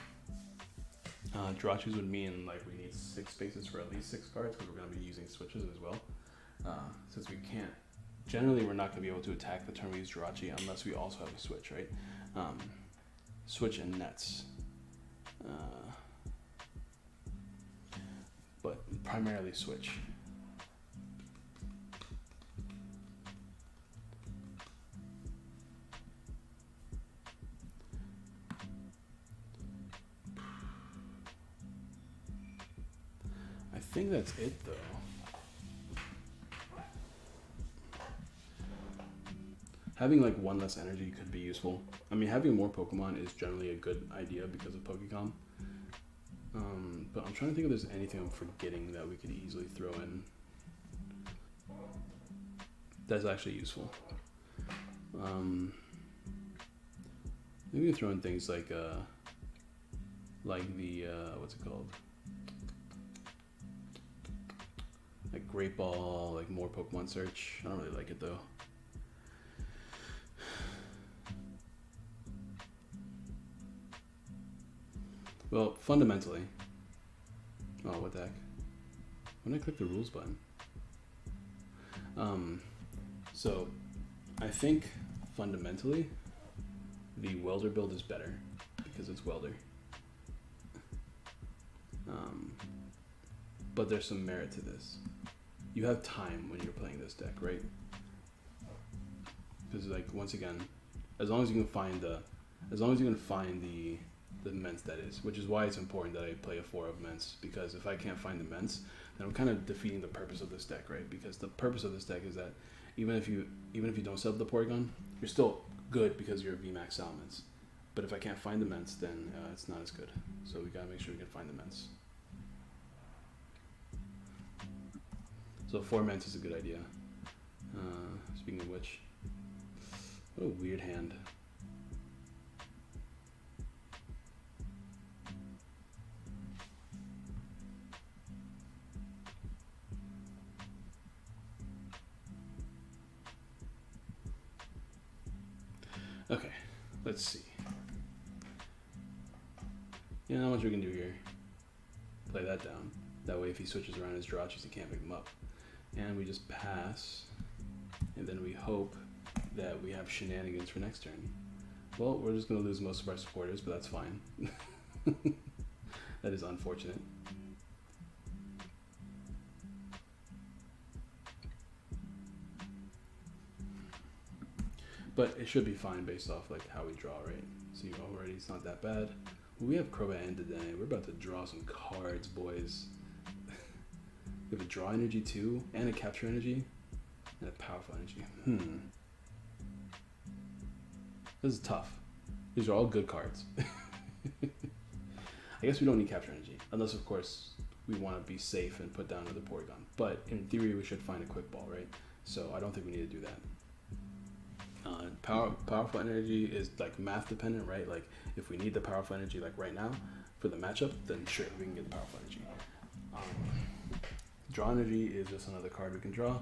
[SPEAKER 1] Jirachis would mean like we need 6 spaces for at least 6 cards because we're going to be using switches as well. Since we can't, generally we're not going to be able to attack the turn we use Jirachi unless we also have a switch, right? Switch and nets. But primarily switch. I think that's it though. Having like 1 less energy could be useful. I mean, having more Pokemon is generally a good idea because of Pokecom. But I'm trying to think if there's anything I'm forgetting that we could easily throw in that's actually useful. Maybe we can throw in things like the what's it called? Like Great Ball, like more Pokemon Search. I don't really like it though. Well, fundamentally, oh, what the heck? When did I click the rules button? So I think fundamentally the welder build is better because it's welder. But there's some merit to this. You have time when you're playing this deck, right? Because like once again, as long as you can find the Mence that is, which is why it's important that I play a 4 of Mence, because if I can't find the Mence, then I'm kind of defeating the purpose of this deck, right? Because the purpose of this deck is that even if you don't set up the Porygon, you're still good because you're VMAX Salamence. But if I can't find the Mence, then it's not as good. So we gotta make sure we can find the Mence. So 4 Mence is a good idea. Speaking of which, what a weird hand. Okay, let's see. Yeah, not much we can do here. Play that down. That way if he switches around his Jirachis, he can't pick them up. And we just pass, and then we hope that we have shenanigans for next turn. Well, we're just going to lose most of our supporters, but that's fine. That is unfortunate. But it should be fine based off like how we draw, right? See, already it's not that bad. We have Crobat and Dedenne. We're about to draw some cards, boys. We have a draw energy too, and a capture energy, and a powerful energy. This is tough. These are all good cards. I guess we don't need Capture Energy, unless of course we want to be safe and put down another Porygon. But in theory, we should find a Quick Ball, right? So I don't think we need to do that. Powerful Energy is like math dependent, right? Like if we need the Powerful Energy like right now for the matchup, then sure, we can get the Powerful Energy. Draw Energy is just another card we can draw,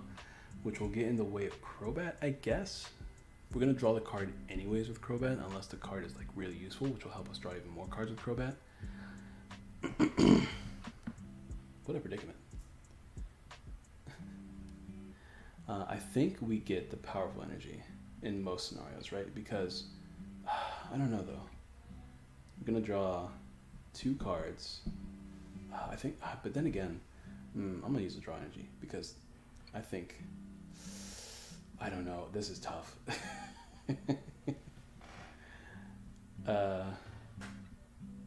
[SPEAKER 1] which will get in the way of Crobat, I guess. We're going to draw the card anyways with Crobat, unless the card is like really useful, which will help us draw even more cards with Crobat. What a predicament. I think we get the Powerful Energy in most scenarios, right? Because, I don't know though. I'm going to draw 2 cards. I think, but then again, I'm going to use the Draw Energy because I think, I don't know, this is tough.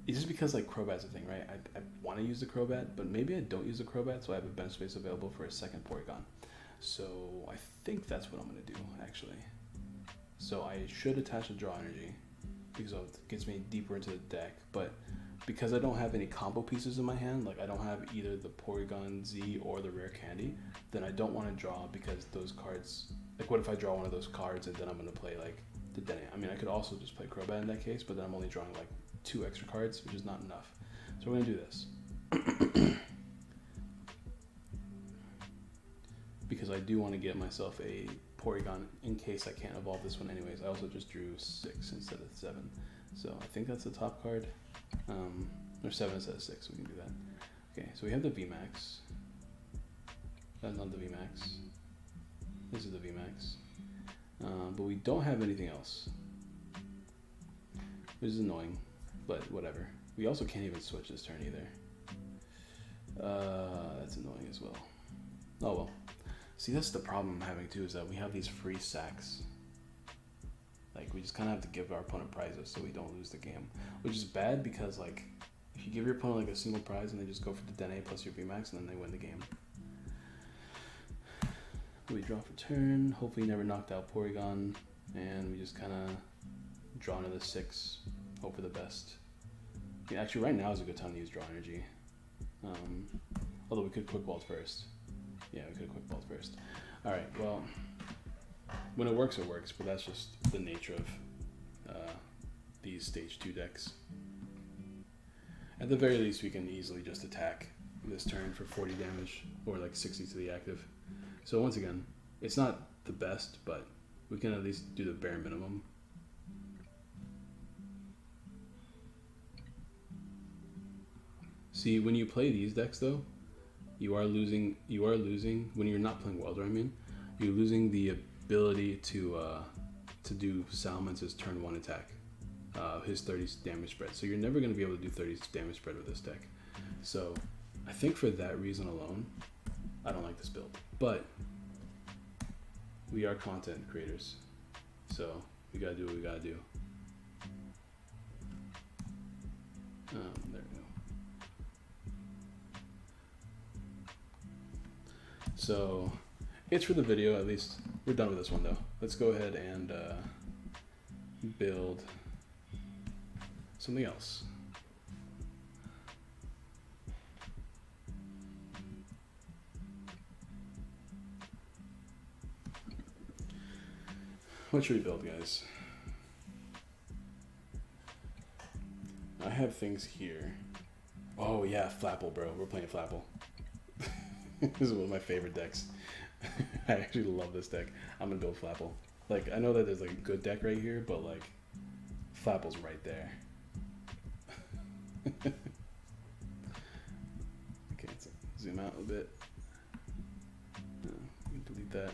[SPEAKER 1] It's just because like Crobat's a thing, right? I want to use the Crobat, but maybe I don't use the Crobat, so I have a bench space available for a second Porygon. So I think that's what I'm going to do, actually. So I should attach a Draw Energy because it gets me deeper into the deck, but because I don't have any combo pieces in my hand, like I don't have either the Porygon Z or the Rare Candy, then I don't want to draw because those cards, like what if I draw one of those cards and then I'm going to play like the Dene? I mean, I could also just play Crobat in that case, but then I'm only drawing like 2 extra cards, which is not enough. So we're going to do this. Because I do want to get myself a Porygon in case I can't evolve this one anyways. I also just drew 6 instead of 7. So I think that's the top card. Or 7 instead of 6, we can do that. Okay, so we have the VMAX. That's not the VMAX. This is the VMAX. But we don't have anything else. Which is annoying, but whatever. We also can't even switch this turn either. That's annoying as well. Oh well. See, that's the problem I'm having too, is that we have these free sacks. Like, we just kind of have to give our opponent prizes so we don't lose the game. Which is bad because, like, if you give your opponent, like, a single prize and they just go for the Dene plus your VMAX, and then they win the game. We draw for turn, hopefully never knocked out Porygon, and we just kind of draw another 6, hope for the best. Yeah, actually, right now is a good time to use Draw Energy. Although we could Quick Ball first. Yeah, we could have Quick Ball first. Alright, well, when it works, but that's just the nature of these Stage 2 decks. At the very least, we can easily just attack this turn for 40 damage, or like 60 to the active. So once again, it's not the best, but we can at least do the bare minimum. See, when you play these decks though, you are losing when you're not playing Welder, I mean, you're losing the ability to do Salamance's turn 1 attack, his 30 damage spread. So you're never going to be able to do 30 damage spread with this deck. So I think for that reason alone, I don't like this build. But we are content creators, so we gotta do what we gotta do. There we go. So it's for the video, at least. We're done with this one though. Let's go ahead and build something else. What should we build, guys? I have things here. Oh yeah, Flapple, bro. We're playing Flapple. This is one of my favorite decks. I actually love this deck. I'm gonna build Flapple. Like, I know that there's like a good deck right here, but like, Flapple's right there. Okay, let's zoom out a bit. Delete that.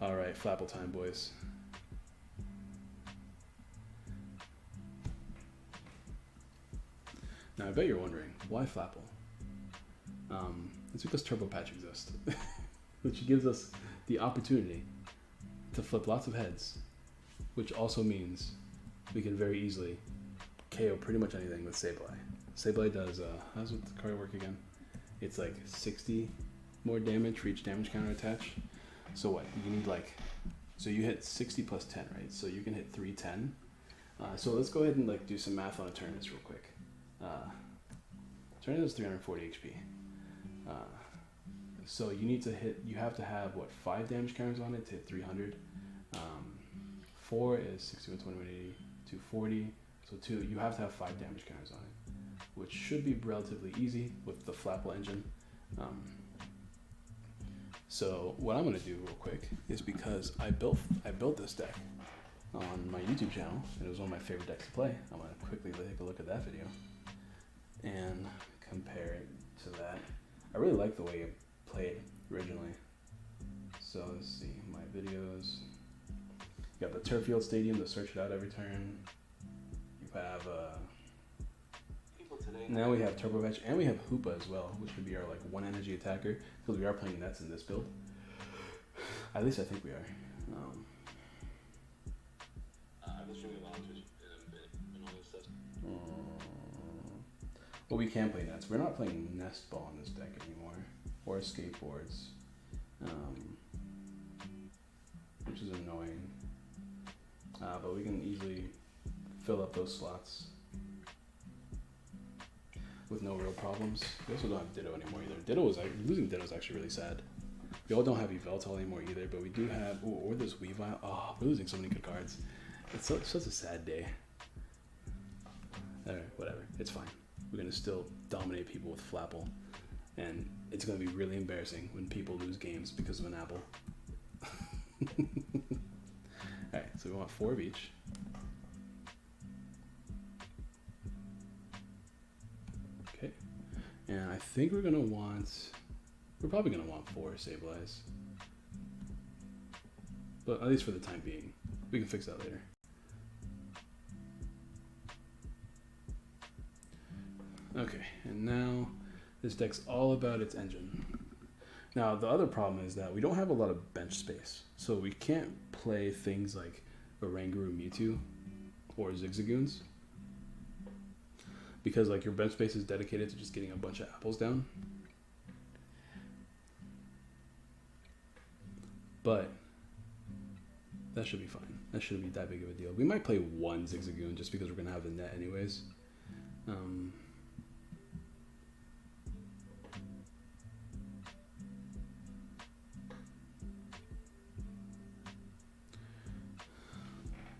[SPEAKER 1] All right, Flapple time, boys. Now, I bet you're wondering, why Flapple? It's because Turbo Patch exists, which gives us the opportunity to flip lots of heads, which also means we can very easily KO pretty much anything with Sableye. Sableye does, how's the card work again? It's like 60 more damage for each damage counter attach. So what, you need like, so you hit 60 plus 10, right? So you can hit 310. So let's go ahead and like do some math on Eternus real quick. Eternus is 340 HP. So you have to have what, 5 damage counters on it to hit 300. 4 is 61, 20, 180, 240. So you have to have 5 damage counters on it, which should be relatively easy with the Flapple engine. So what I'm gonna do real quick is, because I built this deck on my YouTube channel, and it was one of my favorite decks to play. I'm gonna quickly take a look at that video and compare it to that. I really like the way it played originally. So let's see, my videos. You got the Turf Field Stadium to search it out every turn. You have now we have Turbo Vetch, and we have Hoopa as well, which would be our like 1 energy attacker, because we are playing nets in this build. At least I think we are.
[SPEAKER 2] I've been streaming a lot on Twitch and all this stuff.
[SPEAKER 1] Well, we can play nets. We're not playing Nest Ball in this deck anymore, or skateboards, which is annoying. But we can easily fill up those slots with no real problems. We also don't have Ditto anymore either. Losing Ditto is actually really sad. We all don't have Yveltal anymore either, but we do have, or this Weavile. Oh, we're losing so many good cards. It's such a sad day. Alright, whatever. It's fine. We're going to still dominate people with Flapple. And it's going to be really embarrassing when people lose games because of an apple. Alright, so we want 4 of each. Okay. And I think we're probably going to want 4 Sableye. But at least for the time being. We can fix that later. Okay, and now this deck's all about its engine. Now, the other problem is that we don't have a lot of bench space, so we can't play things like Oranguru Mewtwo or Zigzagoons, because like your bench space is dedicated to just getting a bunch of apples down. But that should be fine. That shouldn't be that big of a deal. We might play 1 Zigzagoon just because we're going to have the net anyways.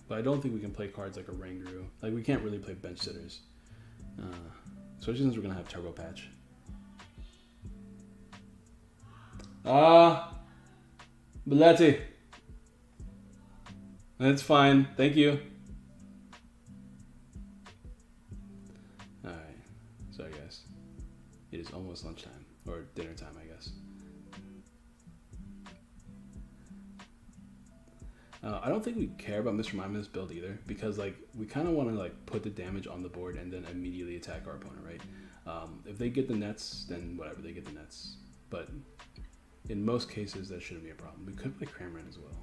[SPEAKER 1] But I don't think we can play cards like a Oranguru. Like, we can't really play bench sitters. Especially since we're going to have Turbo Patch. Belletti. That's fine. Thank you. Alright. Sorry, guys. It is almost lunchtime. Or dinner time, I guess. I don't think we care about Mr. Mime in this build either, because like we kind of want to like put the damage on the board and then immediately attack our opponent, right? If they get the nets, then whatever, they get the nets. But in most cases, that shouldn't be a problem. We could play Cramorant as well.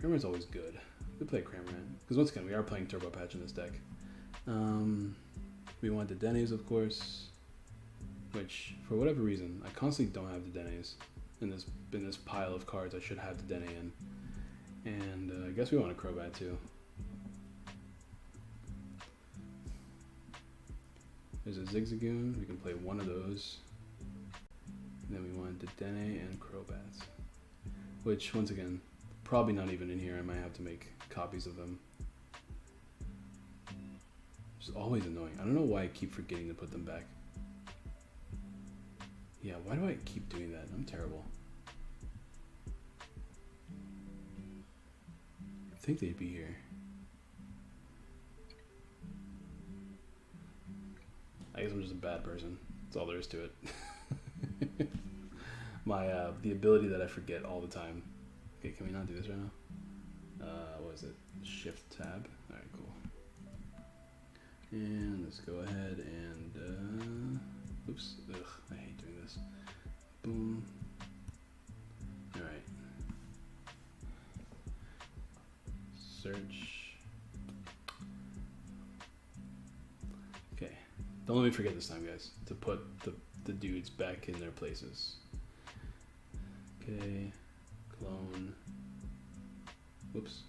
[SPEAKER 1] Cramorant's always good. We play Cramorant, because once again, we are playing Turbo Patch in this deck. We want the Denes, of course, which for whatever reason, I constantly don't have the Denes in this pile of cards. I should have the Dene in. And I guess we want a Crobat too. There's a Zigzagoon. We can play 1 of those. And then we want the Dene and Crobats. Which, once again, probably not even in here. I might have to make copies of them. It's always annoying. I don't know why I keep forgetting to put them back. Yeah, why do I keep doing that? I'm terrible. I think they'd be here. I guess I'm just a bad person. That's all there is to it. The ability that I forget all the time. Okay, can we not do this right now? What is it? Shift tab. Alright, cool. And let's go ahead and oops. Ugh, I hate doing this. Boom. Alright. Search. Okay. Don't let me forget this time, guys, to put the dudes back in their places. Okay. Clone. Whoops.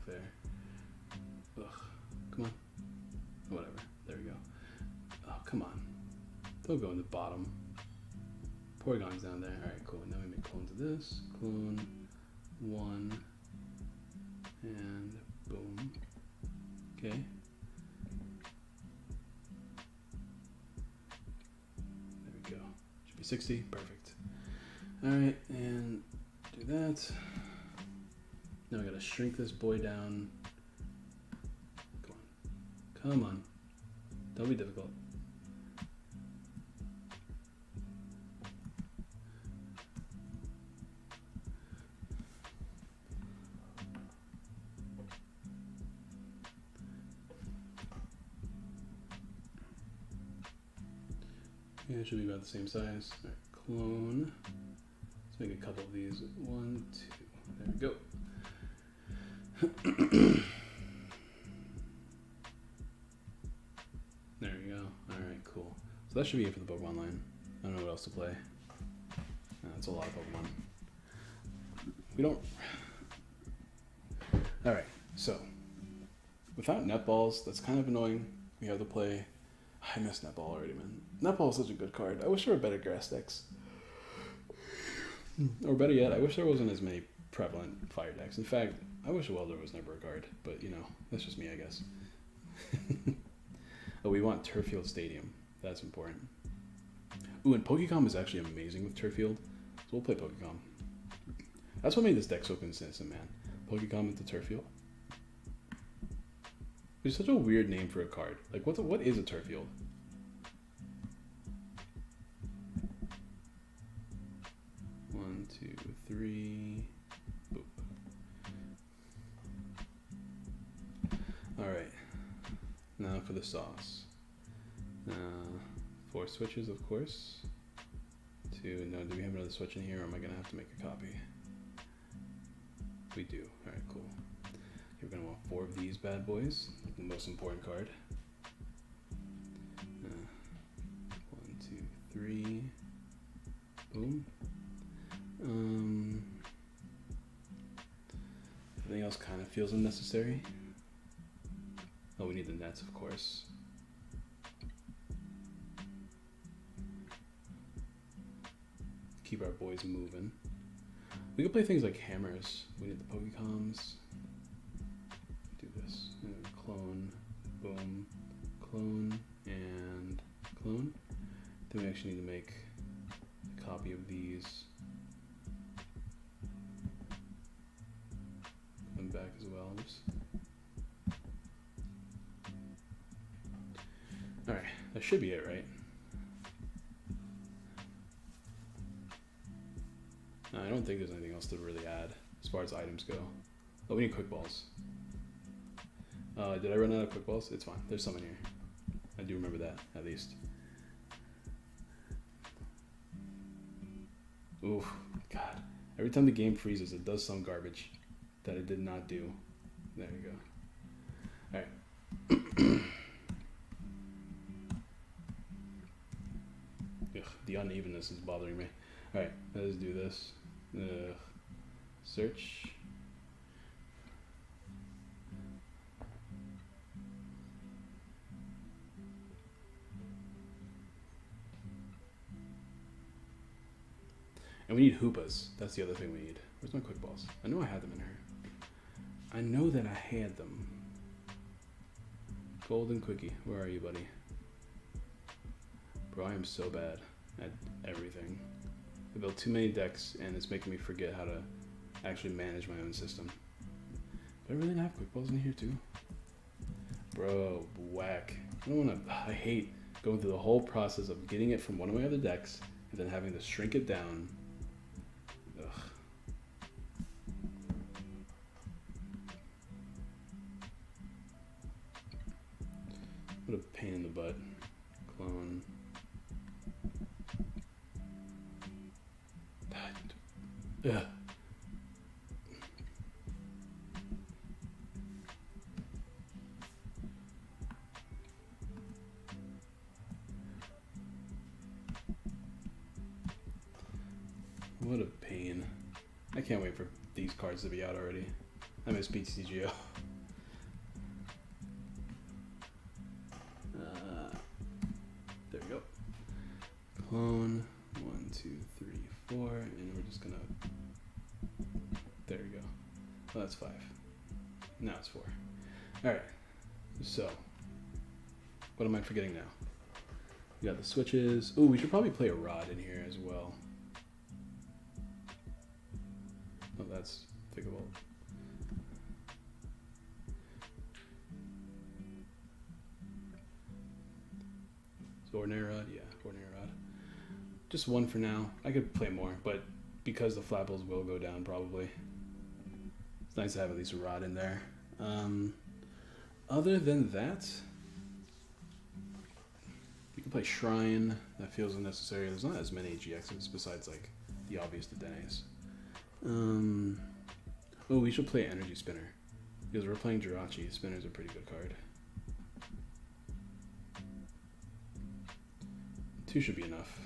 [SPEAKER 1] back there. Ugh, come on. Whatever. There we go. Oh, come on. Don't go in the bottom. Porygon's down there. Alright, cool. Now we make clones of this. Clone 1. And boom. Okay. There we go. Should be 60. Perfect. Alright, and do that. Now we gotta shrink this boy down. Come on. Come on. Don't be difficult. Yeah, it should be about the same size. All right, clone. Let's make a couple of these. 1, 2. There we go. There we go. Alright, cool. So that should be it for the Pokemon line. I don't know what else to play. That's a lot of Pokemon. We don't... Alright, so. Without netballs, that's kind of annoying. We have to play... I miss netball already, man. Netball is such a good card. I wish there were better grass decks. Or better yet, I wish there wasn't as many prevalent fire decks. In fact, I wish Welder was never a card. But, you know, that's just me, I guess. Oh, we want Turffield Stadium. That's important. Ooh, and Pokecom is actually amazing with Turffield. So we'll play Pokecom. That's what made this deck so consistent, man. Pokecom into Turffield. It's such a weird name for a card. Like, what is a Turffield? One, two, three. Boop. Alright. Now for the sauce. 4 switches, of course. 2. No, do we have another switch in here, or am I going to have to make a copy? We do. Alright, cool. We're going to want 4 of these bad boys. The most important card. 1, 2, 3. Boom. Everything else kind of feels unnecessary. Oh, we need the nets, of course. Keep our boys moving. We can play things like hammers. We need the Pokecoms. Do this. Clone, boom, clone, and clone. Then we actually need to make a copy of these. Come back as well. Oops. Alright, that should be it, right? I don't think there's anything else to really add as far as items go. Oh, we need quick balls. Did I run out of quick balls? It's fine. There's some in here. I do remember that, at least. Oof, God. Every time the game freezes, it does some garbage that it did not do. There we go. Alright. Ugh, the unevenness is bothering me. Alright, let's do this. Search. And we need hoopas. That's the other thing we need. Where's my quick balls? I know I had them in here. I know that I had them. Golden Quickie, where are you, buddy? Bro, I am so bad at everything. I built too many decks, and it's making me forget how to actually manage my own system. Do I really have quick balls in here too? Bro, whack. I hate going through the whole process of getting it from one of my other decks, and then having to shrink it down. Ugh. What a pain in the butt. Clone. Yeah. What a pain. I can't wait for these cards to be out already. I miss BTCGO. There we go. Clone 1, 2, 3, 4, and we're just gonna. There we go. Well, that's 5. Now it's 4. All right. So, what am I forgetting now? We got the switches. Oh, we should probably play a rod in here as well. Oh, that's fixable. So ordinary rod, yeah, ordinary rod. Just one for now. I could play more, but because the flapples will go down probably. It's nice to have at least a rod in there. Other than that, you can play Shrine. That feels unnecessary. There's not as many GXs besides like the obvious Dedenes. Oh, we should play Energy Spinner because we're playing Jirachi. Spinner's a pretty good card. 2 should be enough.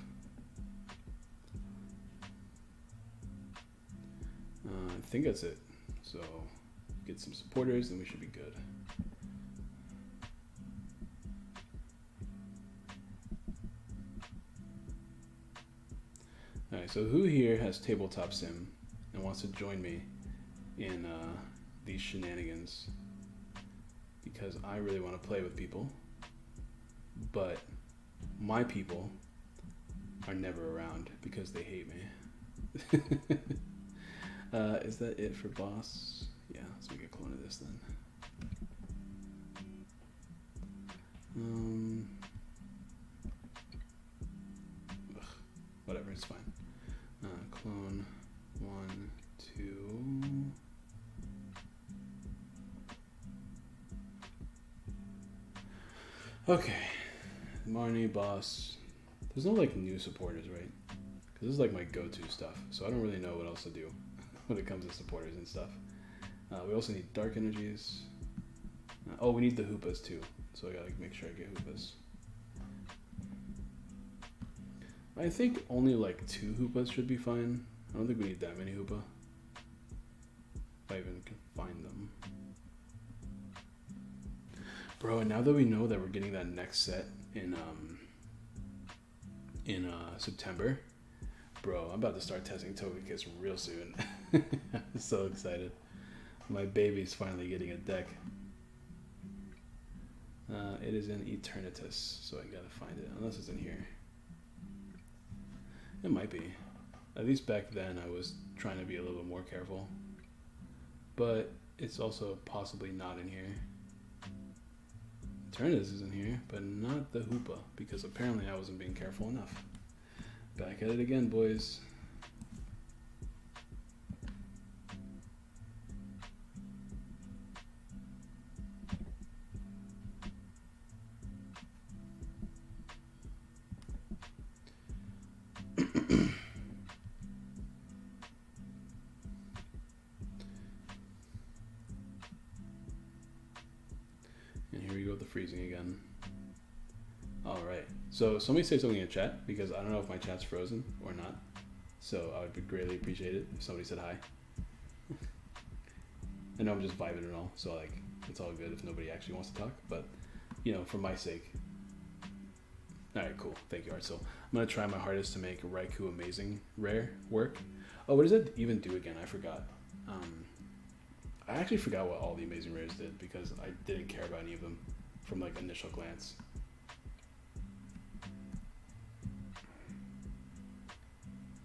[SPEAKER 1] I think that's it. So get some supporters and we should be good. Alright, so who here has Tabletop Sim and wants to join me in these shenanigans? Because I really want to play with people, but my people are never around because they hate me. Is that it for boss? Yeah, let's make a clone of this then. Whatever, it's fine. Clone 1, 2. Okay, Marnie, boss. There's no like new supporters, right? Because this is like my go-to stuff, so I don't really know what else to do when it comes to supporters and stuff. We also need dark energies. Oh, we need the hoopas too, so I gotta make sure I get hoopas. I think only like 2 hoopas should be fine. I don't think we need that many hoopa. If I even can find them. Bro, and now that we know that we're getting that next set in September, bro, I'm about to start testing Togekiss real soon. I'm so excited. My baby's finally getting a deck. It is in Eternatus, so I gotta find it, unless it's in here. It might be. At least back then I was trying to be a little bit more careful. But it's also possibly not in here. Eternatus is in here, but not the Hoopa, because apparently I wasn't being careful enough. Back at it again, boys. And here we go with the freezing again. Alright, so somebody say something in chat, because I don't know if my chat's frozen or not. So I would be greatly appreciated if somebody said hi. I know I'm just vibing and all, so like, it's all good if nobody actually wants to talk, but, you know, for my sake. Alright, cool. Thank you, Art. So I'm going to try my hardest to make Raikou Amazing Rare work. Oh, what does it even do again? I forgot. I actually forgot what all the Amazing Rares did, because I didn't care about any of them from like initial glance.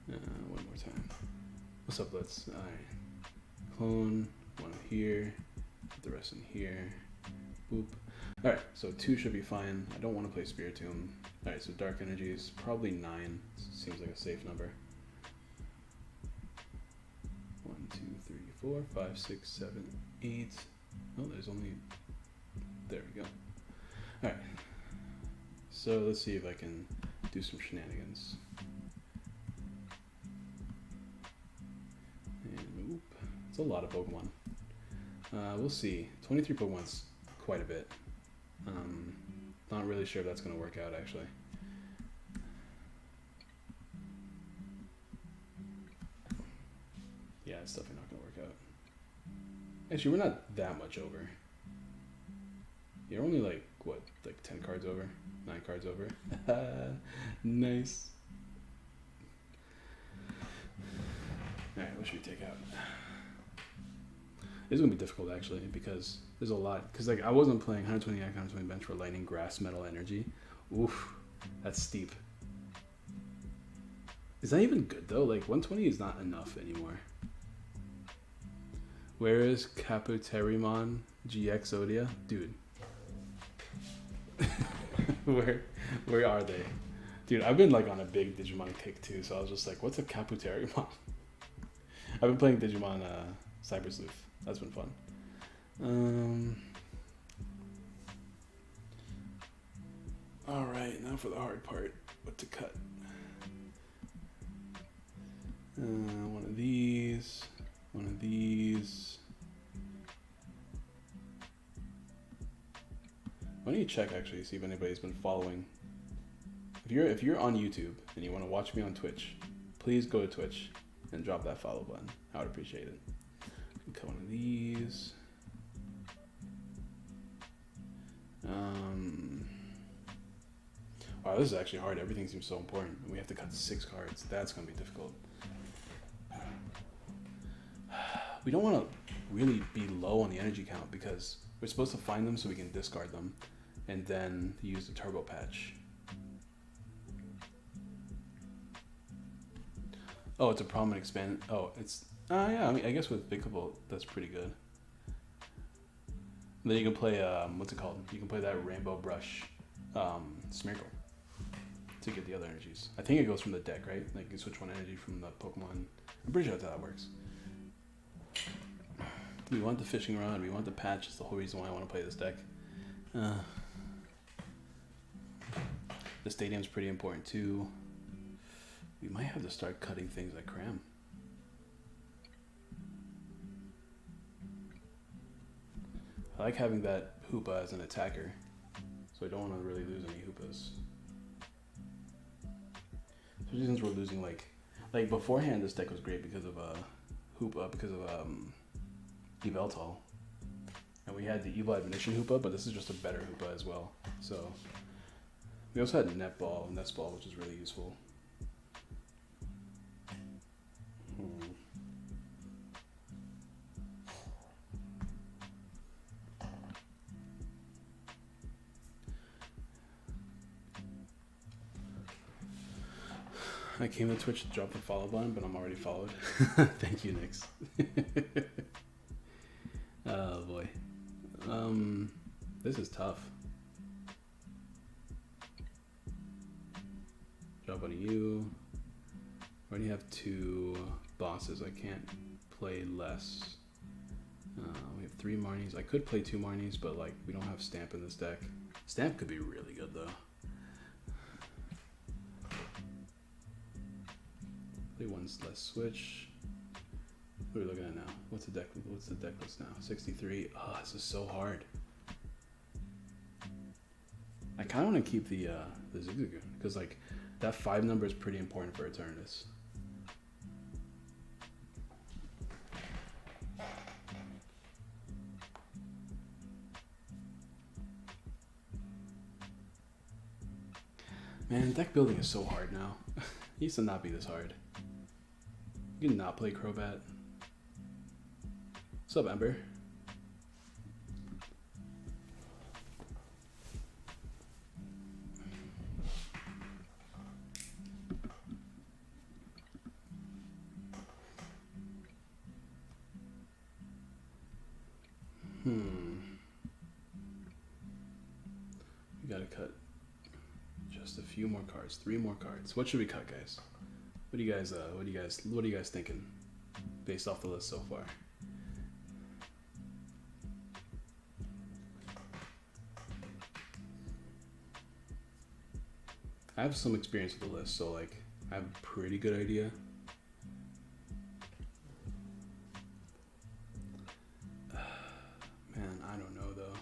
[SPEAKER 1] One more time. What's up, Blitz? Alright. Clone, one here, put the rest in here. Boop. Alright, so 2 should be fine. I don't want to play Spiritomb. Alright, so Dark Energies, probably 9. Seems like a safe number. 1, 2, 3, 4, 5, 6, 7, 8. Oh, there's only... There we go. Alright. So let's see if I can do some shenanigans. And oop. It's a lot of Pokemon. We'll see. 23 Pokemon's quite a bit. Not really sure if that's going to work out, actually. Yeah, it's definitely not going to work out. Actually, we're not that much over. You're only like, what, like 10 cards over? 9 cards over? Nice. Alright, what should we take out? This is gonna be difficult actually because there's a lot. Because like I wasn't playing 120 act, 120 bench for lightning, grass, metal, energy. Oof, that's steep. Is that even good though? Like 120 is not enough anymore. Where is Caputerimon GX Odia? Dude. Where are they? Dude, I've been like on a big Digimon kick too, so I was just like, what's a Caputerimon? I've been playing Digimon Cyber Sleuth. That's been fun. Alright, now for the hard part. What to cut? One of these. One of these. Why don't you check actually, see if anybody's been following. If you're on YouTube and you want to watch me on Twitch, please go to Twitch and drop that follow button. I would appreciate it. Cut one of these. Wow, this is actually hard. Everything seems so important. We have to cut 6 cards. That's gonna be difficult. We don't want to really be low on the energy count because we're supposed to find them so we can discard them and then use the turbo patch. Oh, it's a prominent expand. Oh, it's yeah. I mean, I guess with Big Couple, that's pretty good. And then you can play what's it called? You can play that Rainbow Brush Smeargle to get the other energies. I think it goes from the deck, right? Like you switch one energy from the Pokemon. I'm pretty sure that's how that works. We want the fishing rod. We want the patch. It's the whole reason why I want to play this deck. The stadium's pretty important too. We might have to start cutting things like Cram. I like having that Hoopa as an attacker, so I don't want to really lose any Hoopas. Especially since we're losing like beforehand, this deck was great because of Hoopa, because of Yveltal. And we had the Evil Admonition Hoopa, but this is just a better Hoopa as well. So we also had Netball and Nestball, which is really useful. I came to Twitch to drop the follow button, but I'm already followed. Thank you, Nix. Oh boy. This is tough. Drop one of you. I already have 2 bosses. I can't play less. We have 3 Marnies. I could play 2 Marnies, but like we don't have Stamp in this deck. Stamp could be really good though. Play 1 less switch. What are we looking at now? What's the deck list now? 63. Oh, this is so hard. I kind of want to keep the Zigzagoon because like that 5 number is pretty important for Eternatus. Man, deck building is so hard now. It used to not be this hard. You can not play Crobat. What's up, Ember? We gotta cut just a few more cards, 3 more cards. What should we cut, guys? What are you guys thinking based off the list so far? I have some experience with the list, so like I have a pretty good idea. Man, I don't know though.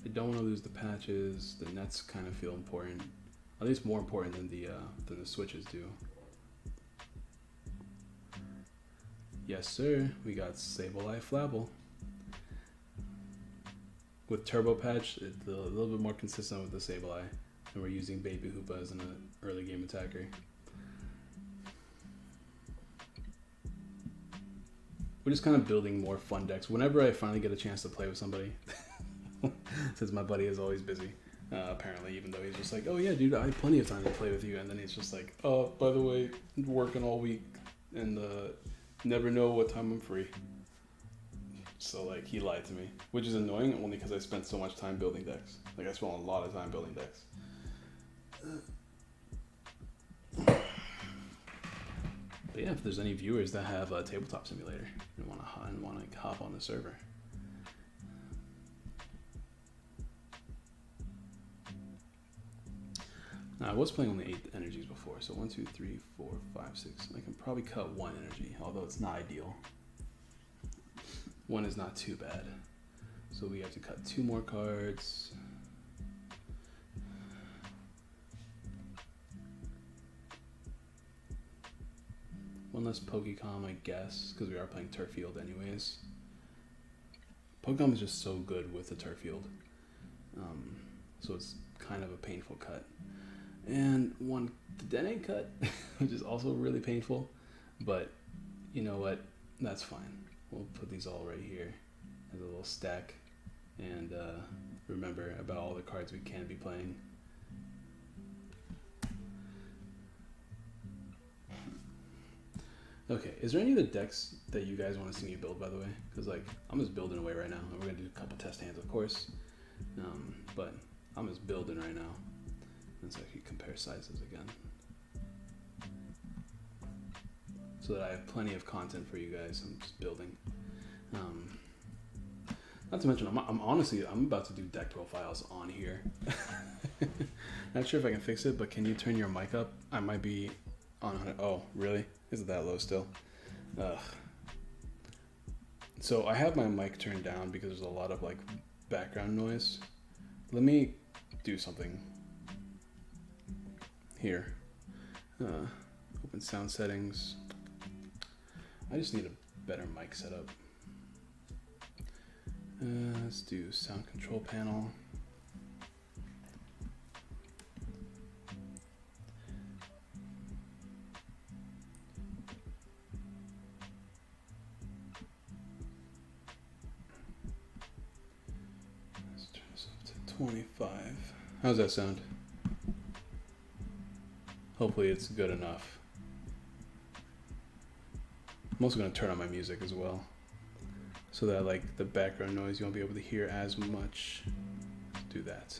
[SPEAKER 1] I don't want to lose the patches. The nets kind of feel important, at least more important than the switches do. Yes, sir. We got Sableye Flabble. With Turbo Patch, it's a little bit more consistent with the Sableye. And we're using Baby Hoopa as an early game attacker. We're just kind of building more fun decks. Whenever I finally get a chance to play with somebody, since my buddy is always busy, apparently, even though he's just like, oh yeah, dude, I have plenty of time to play with you. And then he's just like, oh, by the way, working all week and never know what time I'm free. So like he lied to me, which is annoying only because I spent so much time building decks. Like I spent a lot of time building decks. But yeah, if there's any viewers that have a tabletop simulator and want to hop on the server. Now, I was playing only 8 energies before, so 1, 2, 3, 4, 5, 6. I can probably cut 1 energy, although it's not ideal. 1 is not too bad. So we have to cut 2 more cards. One less Pokecom, I guess, because we are playing Turf Field anyways. Pokecom is just so good with the Turf Field. So it's kind of a painful cut. And 1 Dedenne cut, which is also really painful. But you know what? That's fine. We'll put these all right here as a little stack. And remember about all the cards we can be playing. Okay, is there any of the decks that you guys want to see me build, by the way? Because like, I'm just building away right now. And we're going to do a couple test hands, of course. But I'm just building right now. Let's actually compare sizes again. So that I have plenty of content for you guys. I'm just building. Not to mention, I'm about to do deck profiles on here. Not sure if I can fix it, but can you turn your mic up? I might be on it. Oh, really? Is it that low still? Ugh. So I have my mic turned down because there's a lot of like background noise. Let me do something here. Open sound settings. I just need a better mic setup. Let's do sound control panel. Let's turn this up to 25. How's that sound? Hopefully it's good enough. I'm also going to turn on my music as well, so that like the background noise you won't be able to hear as much. Let's do that.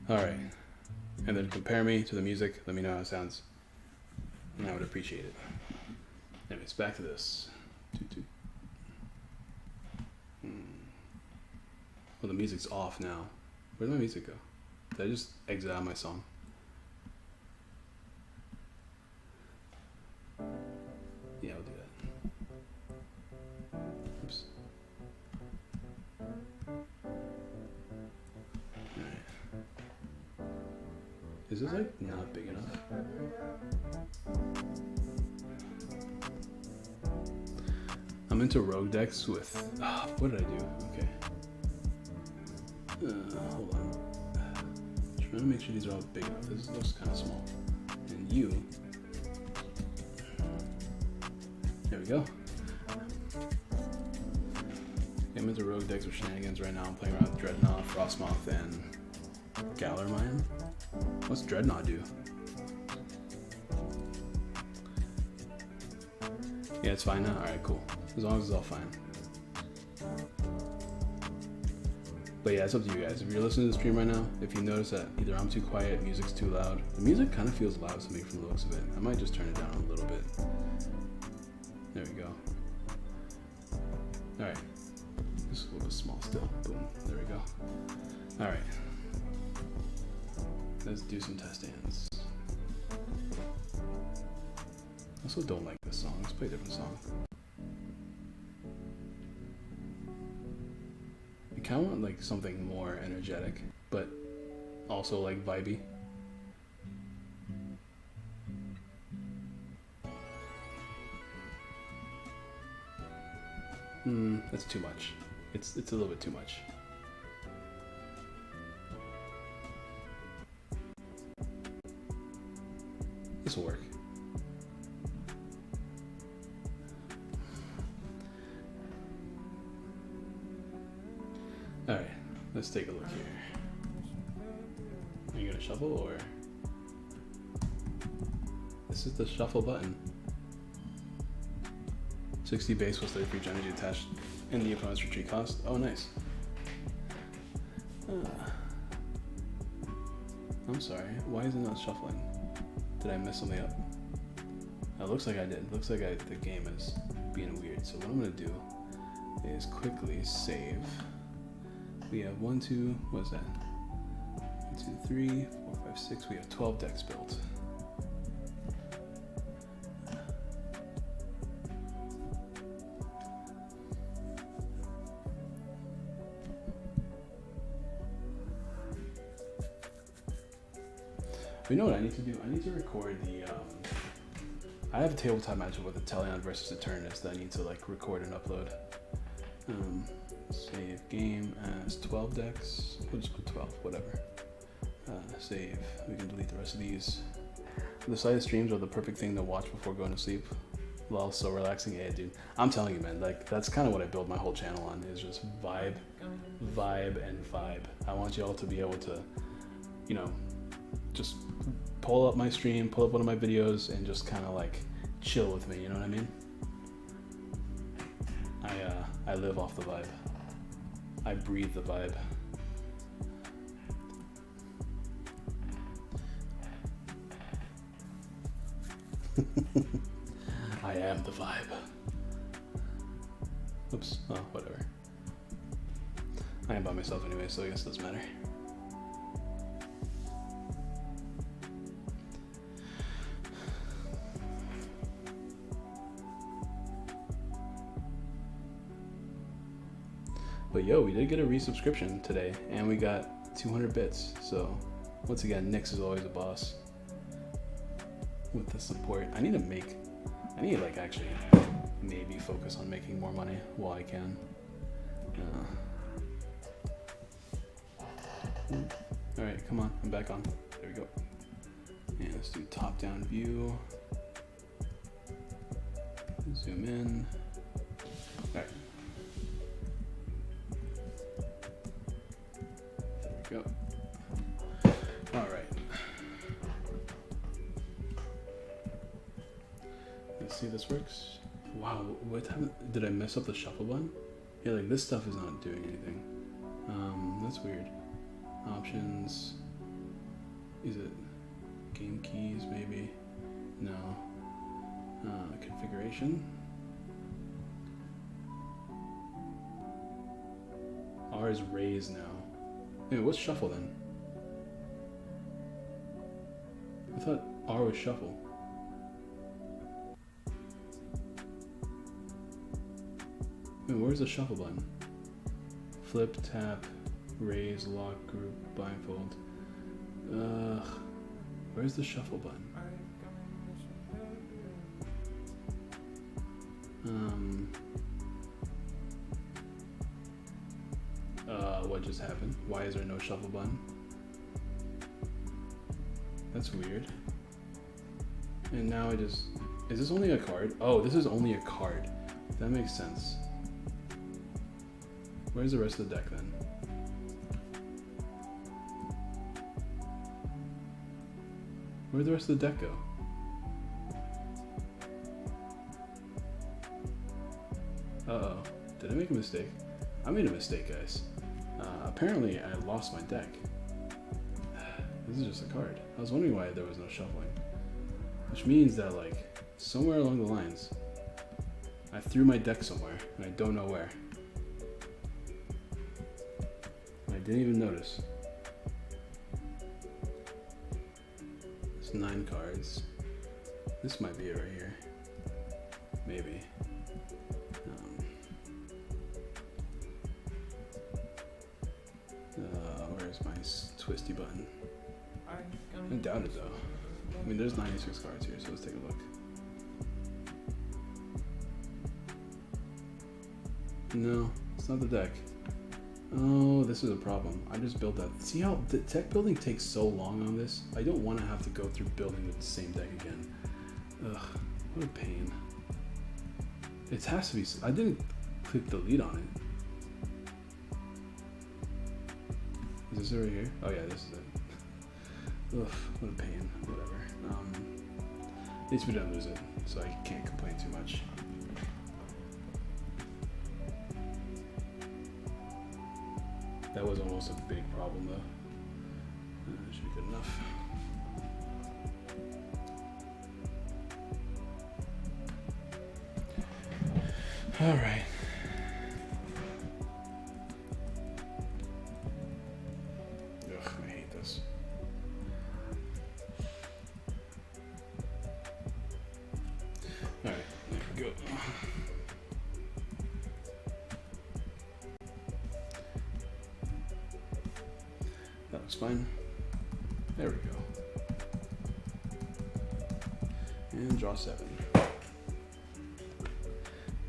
[SPEAKER 1] Alright, and then compare me to the music, let me know how it sounds, and I would appreciate it. Anyways, back to this. Well, the music's off now. Where'd my music go? Did I just exit out my song? Yeah, I'll do that. Oops. Alright. Is this like not big enough? I'm into rogue decks with... what did I do? Okay. Hold on. Trying to make sure these are all big enough. This looks kind of small. And you... There we go. I'm into rogue decks with shenanigans right now. I'm playing around with Dreadnought, Frostmoth, and Gallermine. What's Dreadnought do? Yeah, it's fine now? Alright, cool. As long as it's all fine. But yeah, it's up to you guys. If you're listening to the stream right now, if you notice that either I'm too quiet, music's too loud. The music kind of feels loud to me from the looks of it. I might just turn it down a little bit. There we go. Alright. This is a little bit small still. Boom. There we go. Alright. Let's do some test hands. I also don't like this song. Let's play a different song. I kind of want like something more energetic, but also like vibey. That's too much. It's a little bit too much. This will work. All right, let's take a look here. Are you gonna shuffle or? This is the shuffle button. 60 base plus 30 free energy attached in the opponent's retreat cost. Oh, nice. I'm sorry, why is it not shuffling? Did I mess something up? It looks like I did. It looks like the game is being weird. So what I'm gonna do is quickly save. We have 1, 2, what is that? 1, 2, 3, 4, 5, 6. We have 12 decks built. You know what I need to do? I need to record the, I have a tabletop matchup with Italian versus Eternus that I need to like record and upload. Save game as 12 decks. We'll just put 12, whatever. Save. We can delete the rest of these. The side streams are the perfect thing to watch before going to sleep. Lol, so relaxing. Yeah, dude. I'm telling you, man, like that's kind of what I build my whole channel on, is just vibe, and vibe. I want you all to be able to, you know, just pull up my stream, pull up one of my videos, and just kind of like chill with me, you know what I mean? I live off the vibe. I breathe the vibe. I am the vibe. Oops, oh, whatever. I am by myself anyway, so I guess it doesn't matter. But yo, we did get a resubscription today, and we got 200 bits. So once again, Nyx is always a boss with the support. I need to like actually maybe focus on making more money while I can. All right, come on, I'm back on. There we go. And let's do top-down view. Zoom in. All right. Go. All right. Let's see if this works. Wow, what time did I mess up the shuffle button? Yeah, like this stuff is not doing anything. That's weird. Options. Is it game keys maybe? No. Configuration. R is raise now. Wait, what's shuffle then? I thought R was shuffle. Wait, where's the shuffle button? Flip, tap, raise, lock, group, blindfold. Where's the shuffle button? What just happened? Why is there no shuffle button? That's weird. And now is this only a card? Oh, this is only a card. That makes sense. Where's the rest of the deck then? Where'd the rest of the deck go? Uh-oh. Did I make a mistake? I made a mistake, guys. Apparently, I lost my deck. This is just a card. I was wondering why there was no shuffling. Which means that, like, somewhere along the lines, I threw my deck somewhere, and I don't know where. I didn't even notice. It's 9 cards. This might be it right here. Maybe. Where's my twisty button? I doubt it though. I mean, there's 96 cards here, so let's take a look. No, it's not the deck. Oh, this is a problem. I just built that. See how the deck building takes so long on this? I don't want to have to go through building with the same deck again. Ugh, what a pain. It has to be. I didn't click delete on it. Is this it right here? Oh yeah, this is it. Ugh, what a pain. Whatever. At least we didn't lose it, so I can't complain too much. That was almost a big problem though. Should be good enough. All right. Ugh, I hate this. All right, there we go. That looks fine. There we go. And draw 7.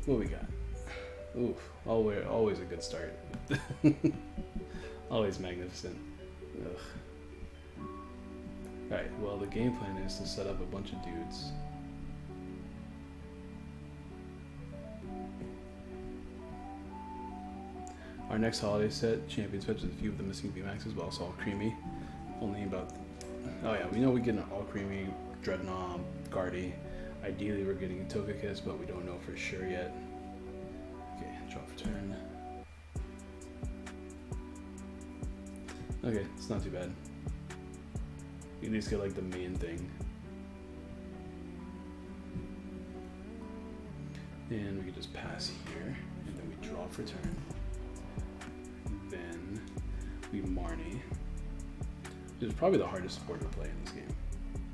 [SPEAKER 1] What we got? Oof, always a good start. Always magnificent. Ugh. Alright, well the game plan is to set up a bunch of dudes. Our next holiday set, Champions Fetch, with a few of the missing VMAXs, but also all creamy. Only about... Oh yeah, we know we get an all creamy, Dreadnought, Guardy. Ideally we're getting a Togekiss, but we don't know for sure yet. Okay, draw for turn. Okay, it's not too bad. You at least get like the main thing. And we can just pass here, and then we draw for turn. Then we Marnie. Which is probably the hardest support to play in this game.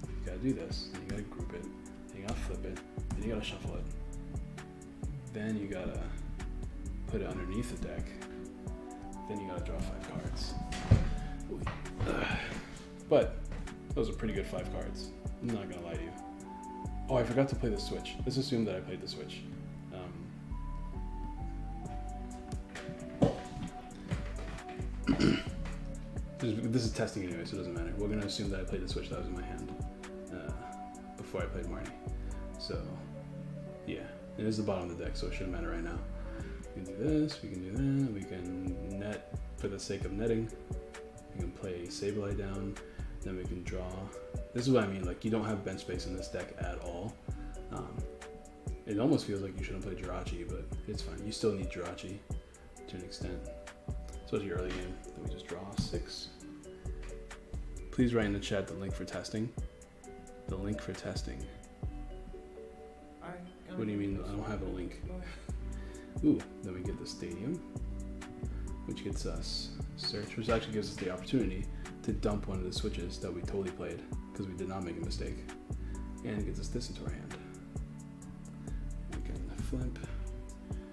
[SPEAKER 1] You gotta do this, then you gotta group it, then you gotta flip it, then you gotta shuffle it. Then you gotta put it underneath the deck. Then you gotta draw 5 cards. But those are pretty good 5 cards. I'm not gonna lie to you. Oh, I forgot to play the switch. Let's assume that I played the switch. This is testing anyway, so it doesn't matter. We're gonna assume that I played the switch that was in my hand before I played Marnie. So, yeah, it is the bottom of the deck, so it shouldn't matter right now. We can do this, we can do that, we can net for the sake of netting. We can play Sableye down, then we can draw. This is what I mean, like you don't have bench space in this deck at all. It almost feels like you shouldn't play Jirachi, but it's fine. You still need Jirachi to an extent. Especially early game. Then we just draw 6. Please write in the chat the link for testing. The link for testing. What do you mean I don't have a link? Ooh, then we get the stadium, which gets us search, which actually gives us the opportunity to dump one of the switches that we totally played because we did not make a mistake, and it gets us this into our hand. We can flip.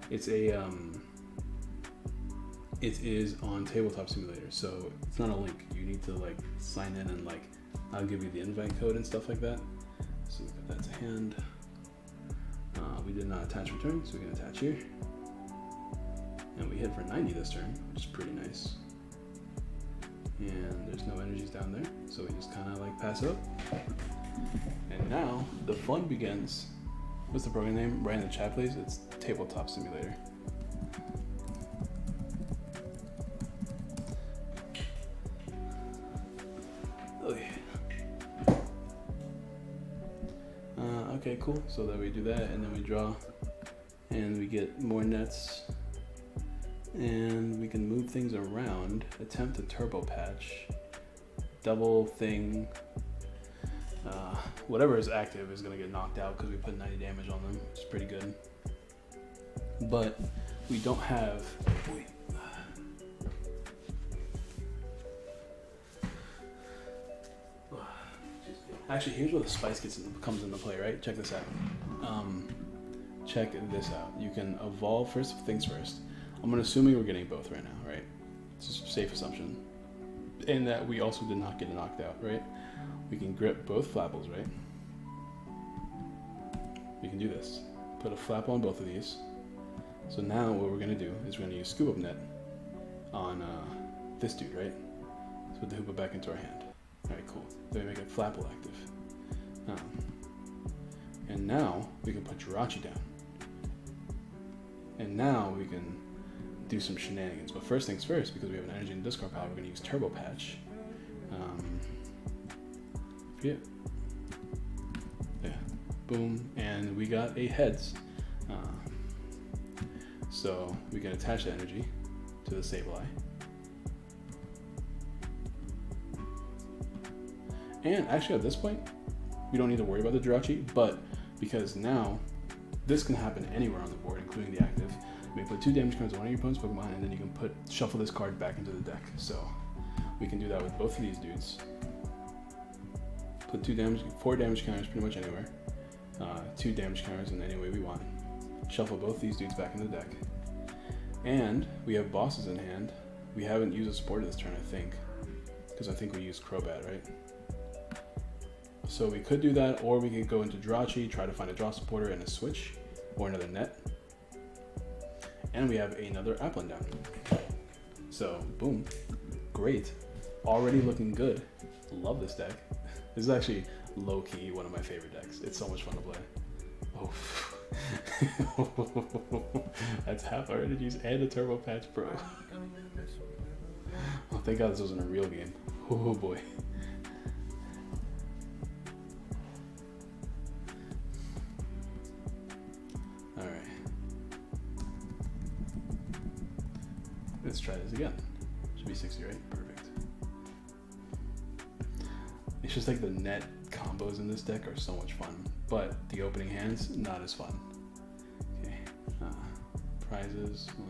[SPEAKER 1] It's a it is on Tabletop Simulator, so it's not a link. You need to like sign in and like I'll give you the invite code and stuff like that. So we put that to hand. We did not attach return, so we can attach here. And we hit for 90 this turn, which is pretty nice. And there's no energies down there, so we just kind of like pass it up. And now the fun begins. What's the program name? Right in the chat, please. It's Tabletop Simulator. Okay, cool. So that we do that, and then we draw, and we get more nets, and we can move things around. Attempt a turbo patch, double thing. Whatever is active is gonna get knocked out because we put 90 damage on them, which is pretty good. But we don't have. Wait. Actually, here's where the spice comes into play, right? Check this out. Check this out. You can evolve first things first. I'm assuming we're getting both right now, right? It's just a safe assumption. And that we also did not get knocked out, right? We can grip both flapples, right? We can do this. Put a flap on both of these. So now what we're gonna do is we're gonna use Scoop Up Net on this dude, right? So put the Hoopa back into our hand. All right, cool. Then we make it Flapple active. And now we can put Jirachi down. And now we can do some shenanigans. But first things first, because we have an energy and discard power, we're gonna use Turbo Patch. Yeah. Boom, and we got a heads. So we can attach the energy to the Sableye. And actually at this point, we don't need to worry about the Jirachi, but because now this can happen anywhere on the board, including the active. You may put 2 damage cards on one of your opponent's Pokemon, and then you can shuffle this card back into the deck. So we can do that with both of these dudes. Put 4 damage counters pretty much anywhere. 2 damage counters in any way we want. Shuffle both these dudes back in the deck. And we have bosses in hand. We haven't used a supporter this turn, I think. Because I think we used Crobat, right? So we could do that, or we could go into Jirachi, try to find a draw supporter and a switch, or another net. And we have another Applin down. So, boom. Great. Already looking good. Love this deck. This is actually low-key one of my favorite decks. It's so much fun to play. Oh. That's half our energies and a Turbo Patch Pro. Oh, thank God this wasn't a real game. Oh boy. Alright. Let's try this again. Should be 60, right? Perfect. It's just like the net combos in this deck are so much fun, but the opening hands, not as fun. Okay, prizes, 1,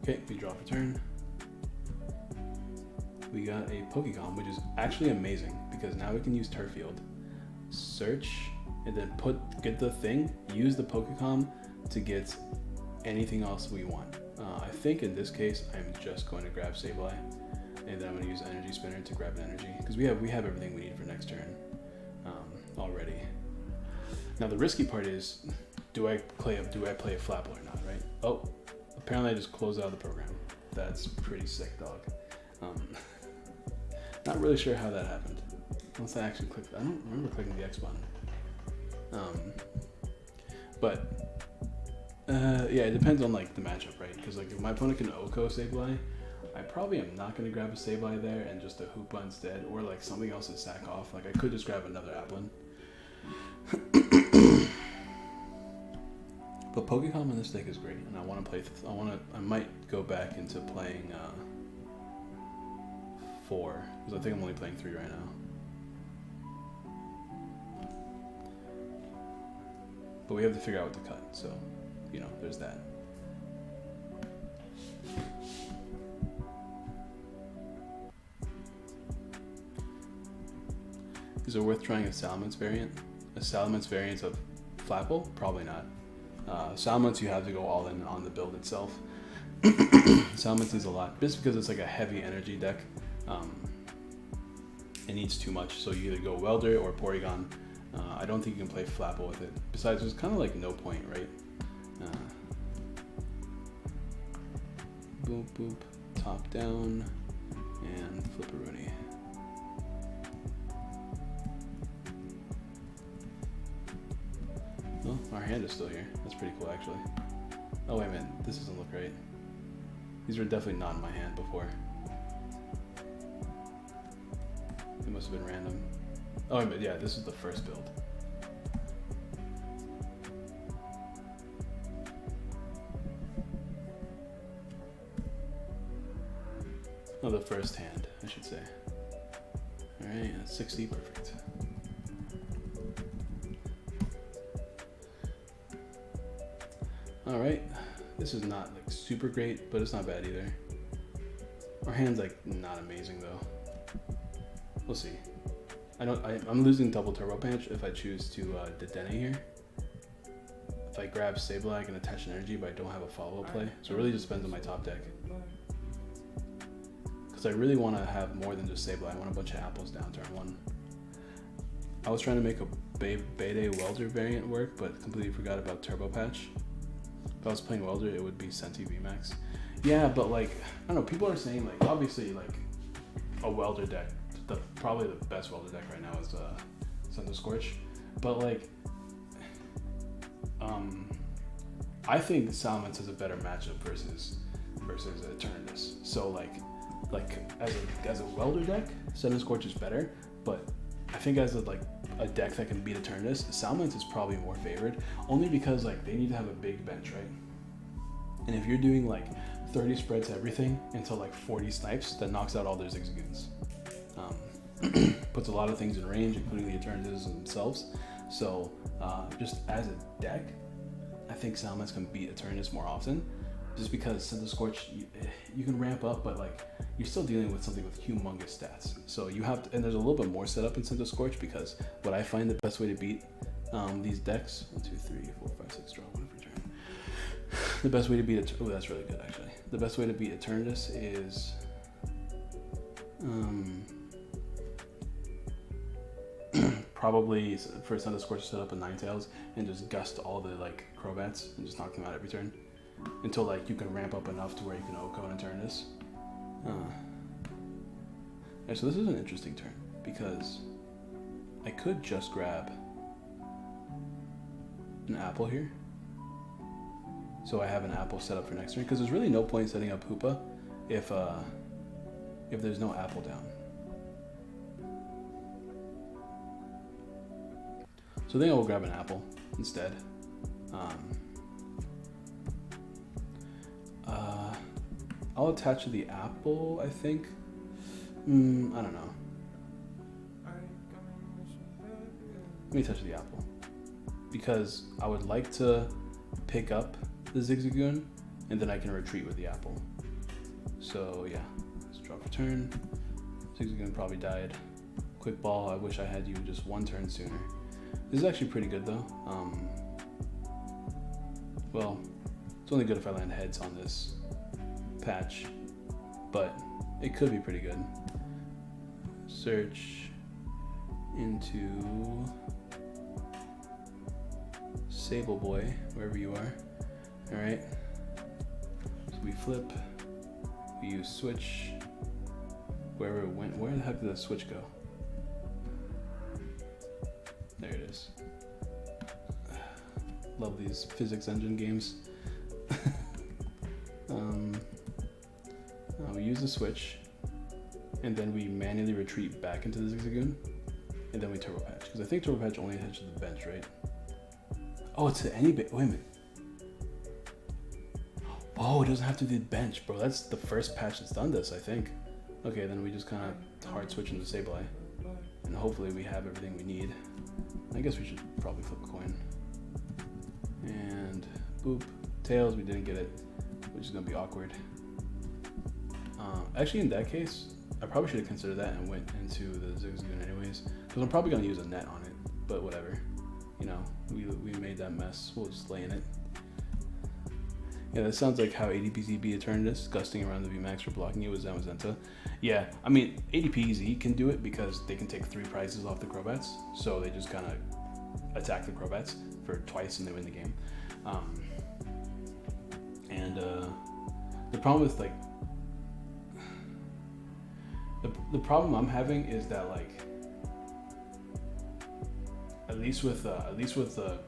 [SPEAKER 1] 2. Okay, we draw for turn. We got a Pokecom, which is actually amazing because now we can use Turf Field, search, and then get the thing, use the Pokecom to get anything else we want. I think in this case, I'm just going to grab Sableye, and then I'm going to use Energy Spinner to grab an energy, because we have everything we need for next turn already. Now the risky part is, do I play a Flapple or not, right? Oh, apparently I just closed out the program. That's pretty sick, dog. Not really sure how that happened. Once I actually clicked, I don't remember clicking the X button. Yeah, it depends on like the matchup, right? Because like if my opponent can Oko Sableye, I probably am not going to grab a Sableye there and just a Hoopa instead, or like something else to sack off. Like I could just grab another Applin. But Pokecom in this deck is great, and I want to play. I might go back into playing 4, because I think I'm only playing 3 right now. But we have to figure out what to cut, so, you know, there's that. Is it worth trying a Salamence variant? A Salamence variant of Flapple? Probably not. Salamence, you have to go all in on the build itself. Salamence needs a lot, just because it's like a heavy energy deck. It needs too much, so you either go Welder or Porygon. I don't think you can play Flapple with it. Besides, there's kind of like no point, right? Boop, boop, top down, and Flipperoonie. Well, our hand is still here. That's pretty cool, actually. Oh, wait a minute. This doesn't look right. These were definitely not in my hand before. It must have been random. Oh, but yeah, this is the first build. Oh, the first hand, I should say. Alright, that's 60, perfect. Alright, this is not like super great, but it's not bad either. Our hand's like not amazing though. We'll see. I'm losing double Turbo Patch if I choose to Dedenne here. If I grab Sableye, I can attach an energy, but I don't have a follow-up play. So it really just depends on my top deck. Because I really want to have more than just Sableye. I want a bunch of apples down turn 1. I was trying to make a Bede Welder variant work, but completely forgot about Turbo Patch. If I was playing Welder, it would be Senti VMAX. Yeah, but like, I don't know, people are saying like, obviously like a Welder deck, probably the best Welder deck right now is Senti Scorch. But like, I think Salamence is a better matchup versus Eternus. So like as a Welder deck, Senti Scorch is better, but I think as a deck that can beat Eternus, Salamence is probably more favored, only because like they need to have a big bench, right? And if you're doing like 30 spreads everything until like 40 snipes, that knocks out all their Zigzagoons. Puts a lot of things in range, including the Eternuses themselves. So just as a deck, I think Salamence can beat Eternus more often, just because Senti Scorch, you can ramp up, but like you're still dealing with something with humongous stats. So you have to, and there's a little bit more setup in Senti Scorch, because what I find the best way to beat these decks, 1, 2, 3, 4, 5, 6, draw 1 every turn. The best way to beat oh, that's really good actually. The best way to beat Eternus is probably for Senti Scorch to set up a Ninetales and just gust all the like Crobats and just knock them out every turn until like you can ramp up enough to where you can Oko and Eternus. Yeah, so this is an interesting turn because I could just grab an apple here. So I have an apple set up for next turn, because there's really no point setting up Hoopa if there's no apple down. So I think I will grab an apple instead. I'll attach to the apple, I think. I don't know. Let me touch the apple, because I would like to pick up the Zigzagoon and then I can retreat with the apple. So yeah, let's draw for turn. Zigzagoon probably died. Quick ball, I wish I had you just 1 turn sooner. This is actually pretty good though. Well, it's only good if I land heads on this patch, but it could be pretty good. Search into Sable Boy, wherever you are. Alright, so we flip, we use switch, wherever it went. Where the heck did the switch go? There it is. Love these physics engine games. We use the switch, and then we manually retreat back into the Zigzagoon, and then we Turbo Patch, because I think Turbo Patch only attaches to the bench, right? Oh, it's to any bit. Wait a minute. Oh, it doesn't have to be the bench, bro. That's the first patch that's done this, I think. Okay, then we just kind of hard switch into Sableye, and hopefully we have everything we need. I guess we should probably flip a coin. And boop. Tails, we didn't get it, which is gonna be awkward. Actually, in that case, I probably should have considered that and went into the Zigzagoon anyways, because I'm probably gonna use a net on it, but whatever. You know, we made that mess. We'll just lay in it. Yeah, that sounds like how ADPZ beat Eternus, gusting around the VMAX for blocking it with Zamazenta. Yeah, I mean, ADPZ can do it because they can take 3 prizes off the Crobats, so they just kind of attack the Crobats for twice and they win the game. The problem with like the problem I'm having is that like at least with the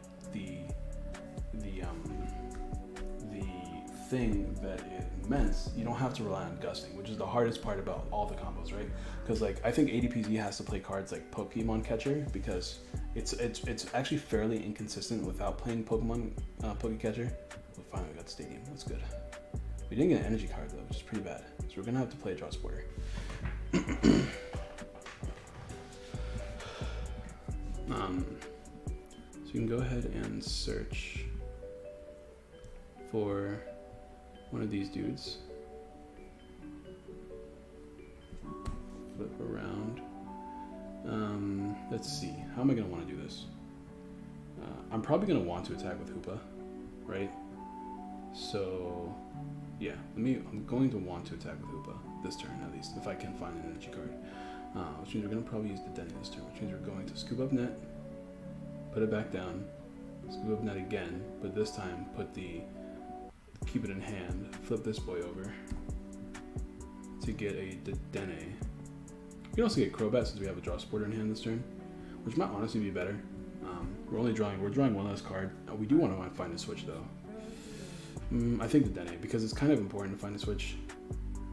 [SPEAKER 1] thing that it meant, you don't have to rely on gusting, which is the hardest part about all the combos, right? Because like I think ADPZ has to play cards like Pokemon Catcher, because it's actually fairly inconsistent without playing Pokemon Pokecatcher. We finally got Stadium. That's good. We didn't get an energy card though, which is pretty bad. So we're gonna have to play a draw supporter. So you can go ahead and search for one of these dudes. Flip around. Let's see. How am I gonna want to do this? I'm probably gonna want to attack with Hoopa, right? So yeah, I'm going to want to attack with Hoopa this turn at least, if I can find an energy card. which means we're going to probably use the Denny this turn, which means we're going to scoop up net, put it back down, scoop up net again, but this time keep it in hand, flip this boy over to get a Dene. You can also get Crobat since we have a draw supporter in hand this turn, which might honestly be better. We're drawing one less card. We do want to find a switch though. I think the Dene, because it's kind of important to find a switch.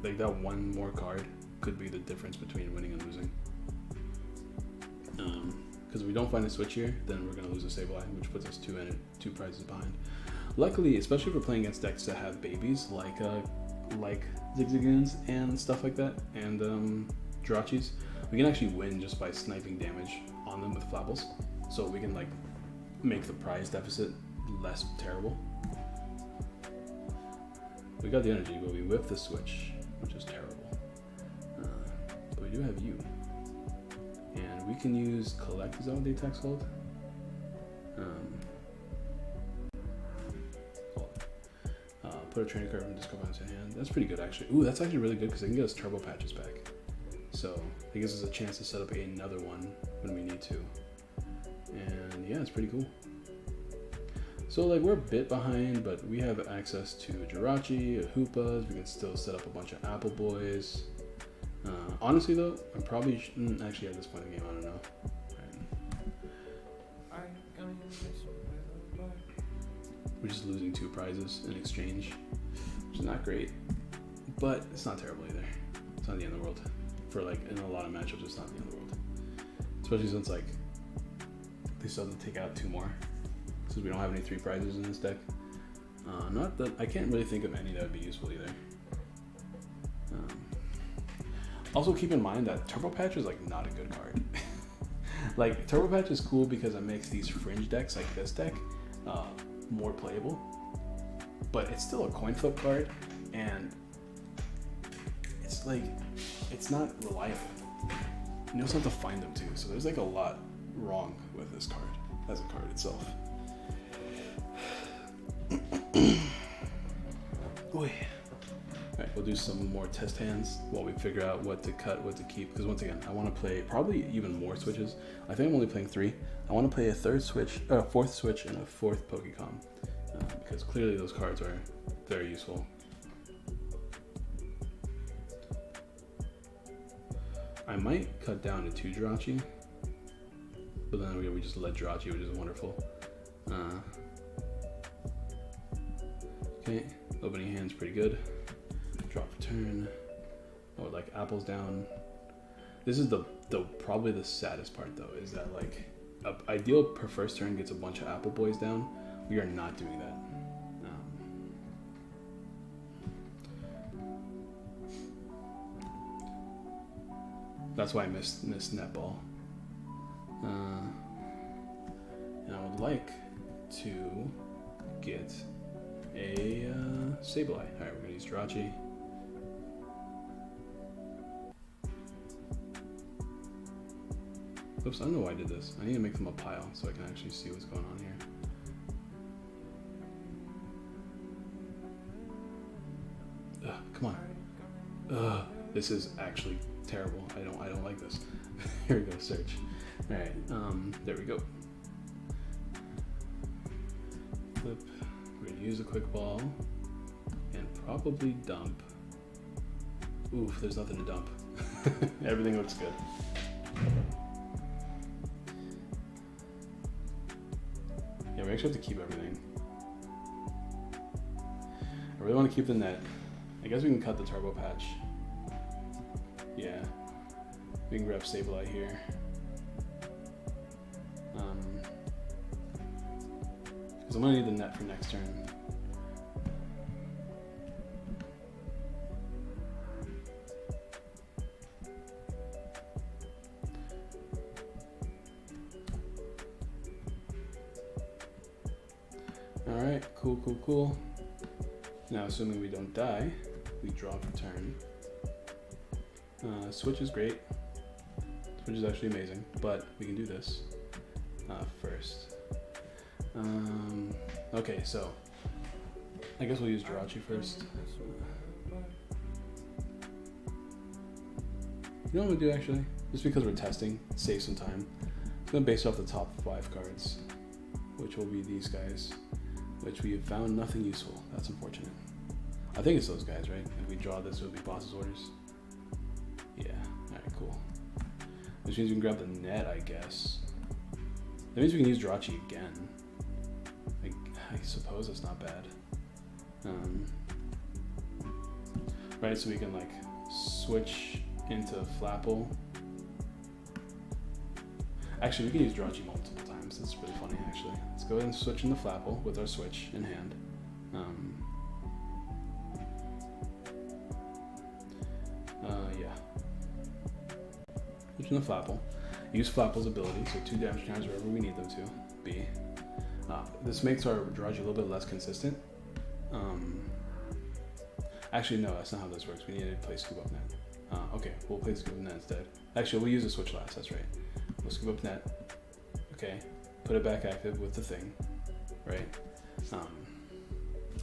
[SPEAKER 1] Like that one more card could be the difference between winning and losing. Because if we don't find a switch here, then we're going to lose a Sableye, which puts us 2 prizes behind. Luckily, especially if we're playing against decks that have babies, like Zigzagoons and stuff like that, and Jirachis, we can actually win just by sniping damage on them with Flabbles. So we can like make the prize deficit less terrible. We got the energy, but we whipped the switch, which is terrible. But we do have you. And we can use collect, is that what the attack's called? Put a training card from discard bounce in hand. That's pretty good actually. Ooh, that's actually really good because they can get us turbo patches back. So it gives us a chance to set up another one when we need to. And yeah, it's pretty cool. So like we're a bit behind, but we have access to Jirachi, Hoopas. We can still set up a bunch of Apple Boys. Honestly though, I'm probably actually at this point in the game, I don't know. We're just losing 2 prizes in exchange, which is not great, but it's not terrible either. It's not the end of the world. For like in a lot of matchups, it's not the end of the world. Especially since like they still have to take out 2 more, since we don't have any 3 prizes in this deck. Not that I can't really think of any that would be useful either. Also keep in mind that Turbo Patch is like not a good card. Like Turbo Patch is cool because it makes these fringe decks like this deck more playable, but it's still a coin flip card, and it's like it's not reliable. You also have to find them too, so there's like a lot wrong with this card as a card itself. Boy. Alright, we'll do some more test hands while we figure out what to cut, what to keep, because once again, I want to play probably even more switches. I think I'm only playing 3. I want to play a 4th switch, and a 4th Pokecom, because clearly those cards are very useful. I might cut down to 2 Jirachi, but then we just let Jirachi, which is wonderful. Okay, opening hand's pretty good. Drop return. Oh, like apples down. This is the probably the saddest part though, is that like ideal per first turn gets a bunch of apple boys down. We are not doing that. That's why I missed netball. And I would like to get a Sableye. All right, we're gonna use Jirachi. Oops, I don't know why I did this. I need to make them a pile so I can actually see what's going on here. Come on. This is actually terrible. I don't like this. Here we go, search. All right, there we go. Flip. We're gonna use a quick ball and probably dump. Oof, there's nothing to dump. Everything looks good. Yeah, we actually have to keep everything. I really want to keep the net. I guess we can cut the turbo patch. Yeah. We can grab Sableye here. Because I'm going to need the net for next turn. Alright, cool. Now, assuming we don't die, we draw for turn. Switch is great. Switch is actually amazing, but we can do this first. Okay, so I guess we'll use Jirachi first. You know what we'll do actually? just because we're testing, save some time. It's gonna base off the top 5 cards, which will be these guys, which we have found nothing useful. That's unfortunate. I think it's those guys, right? If we draw this, it'll be boss's orders. Yeah, alright, cool. Which means we can grab the net, I guess. That means we can use Jirachi again. I suppose that's not bad. Right, so we can like switch into Flapple. Actually, we can use Jirachi multiple times. That's really funny, actually. Let's go ahead and switch into Flapple with our switch in hand. Yeah. Switch into Flapple. Use Flapple's ability, so 2 damage counters wherever we need them to be. This makes our Jirachi a little bit less consistent. Actually, no, that's not how this works. We need to play Scoop Up Net. Okay, we'll play Scoop Up Net instead. Actually, we'll use the switch last, that's right. We'll Scoop Up Net. Okay, put it back active with the thing, right?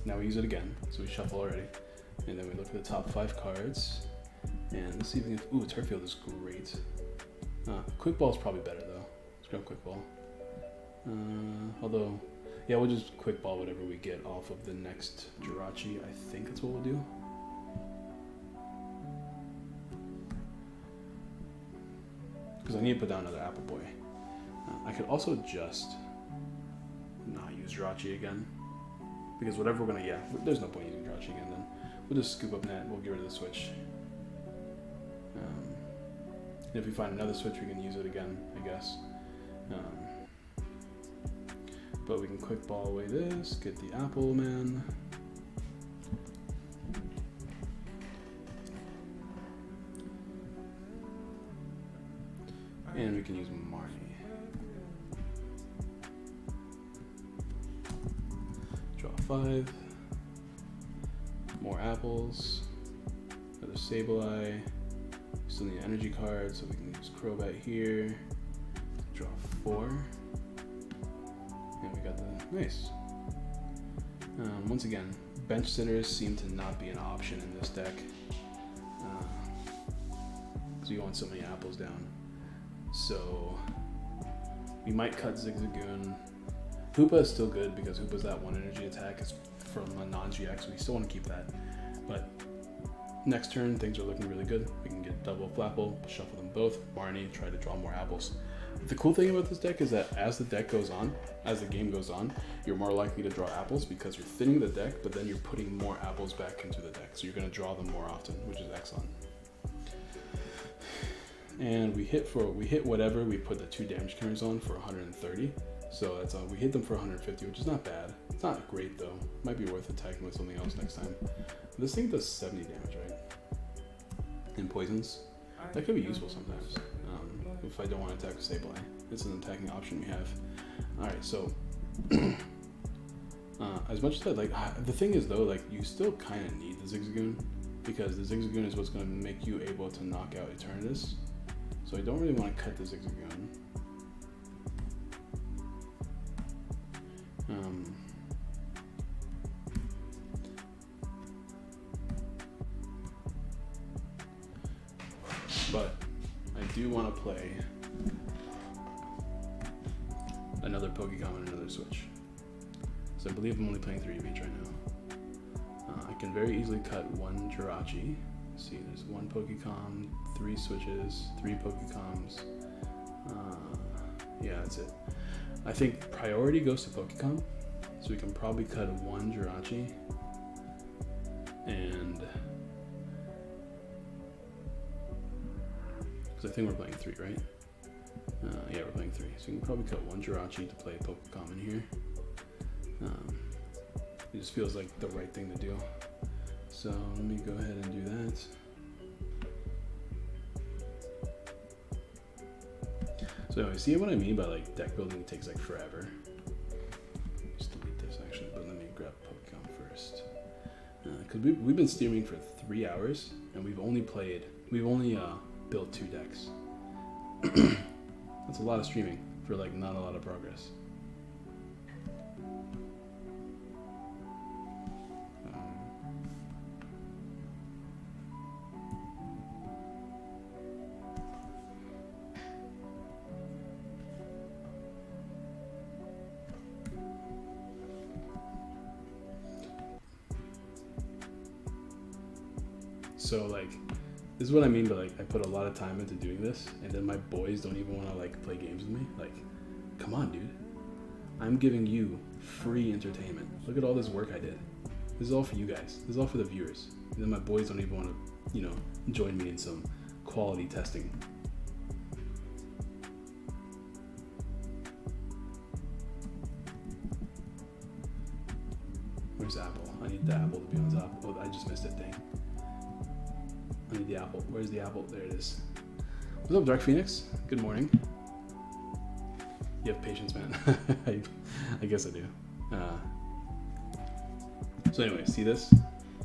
[SPEAKER 1] Now we use it again, so we shuffle already. And then we look at the top 5 cards. And let's see if we can, ooh, Turf Field is great. Quick Ball is probably better though. Let's grab Quick Ball. Although, yeah, we'll just Quick Ball whatever we get off of the next Jirachi. I think that's what we'll do. Because I need to put down another Apple Boy. I could also just not use Jirachi again. Because whatever we're gonna, yeah, there's no point using Jirachi again then. We'll just Scoop Up Net, we'll get rid of the switch. And if we find another switch, we can use it again, I guess. But we can Quick Ball away this, get the Apple Man. And we can use Marnie. Draw 5. More apples. Another Sableye. Still need an energy card, so we can use Crobat here. Draw 4. And we got the nice. Once again, bench sitters seem to not be an option in this deck. Because we want so many apples down. So we might cut Zigzagoon. Hoopa is still good because Hoopa's that 1 energy attack is from a non-GX, so we still want to keep that. But next turn, things are looking really good. We can get double Flapple, shuffle them both, Marnie, try to draw more apples. The cool thing about this deck is that as the deck goes on, as the game goes on, you're more likely to draw apples because you're thinning the deck, but then you're putting more apples back into the deck. So you're going to draw them more often, which is excellent. And we hit whatever we put the 2 damage counters on for 130. So that's we hit them for 150, which is not bad. It's not great though. Might be worth attacking with something else next time. This thing does 70 damage, right? And poisons. That could be useful sometimes. If I don't want to attack with Sableye. It's an attacking option we have. Alright, so as much as I like, the thing is though, like you still kind of need the Zigzagoon because the Zigzagoon is what's going to make you able to knock out Eternatus. So I don't really want to cut the Zigzagoon. But I do want to play another Pokemon and another Switch. So I believe I'm only playing 3 of each right now. I can very easily cut 1 Jirachi. See, there's 1 Pokecom, 3 Switches, 3 Pokecoms. Yeah, that's it. I think priority goes to Pokecom, so we can probably cut 1 Jirachi. And because I think we're playing 3, right? Yeah, we're playing 3. So we can probably cut 1 Jirachi to play Pokecom in here. It just feels like the right thing to do. So let me go ahead and do that. So anyway, see what I mean by like deck building takes like forever. Just delete this actually, but let me grab Pokemon first. Because we've been streaming for 3 hours and we've only built 2 decks. That's a lot of streaming for like not a lot of progress. So like, this is what I mean by like, I put a lot of time into doing this, and then my boys don't even want to like play games with me. Like, come on, dude. I'm giving you free entertainment. Look at all this work I did. This is all for you guys. This is all for the viewers. And then my boys don't even want to, you know, join me in some quality testing. Where's Apple? I need the Apple to be on top. Oh, I just missed it, dang. I need the Apple. Where's the Apple? There it is. What's up, Dark Phoenix? Good morning. You have patience, man. I guess I do. So anyway, see this?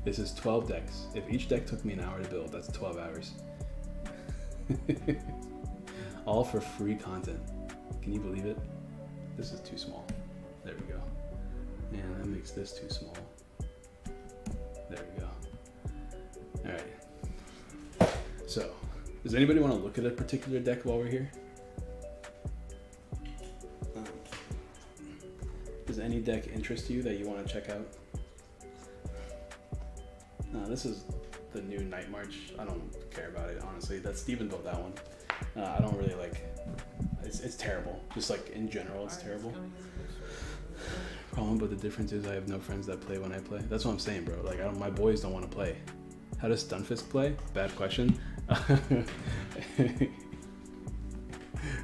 [SPEAKER 1] This is 12 decks. If each deck took me an hour to build, that's 12 hours. All for free content. Can you believe it? This is too small. There we go. And that makes this too small. There we go. Alright. So, does anybody want to look at a particular deck while we're here? Does any deck interest you that you want to check out? This is the new Night March. I don't care about it, honestly. That Steven built that one. I don't really like. It's terrible. Just like in general, it's terrible. Problem, but the difference is I have no friends that play when I play. That's what I'm saying, bro. Like my boys don't want to play. How does Stunfist play? Bad question.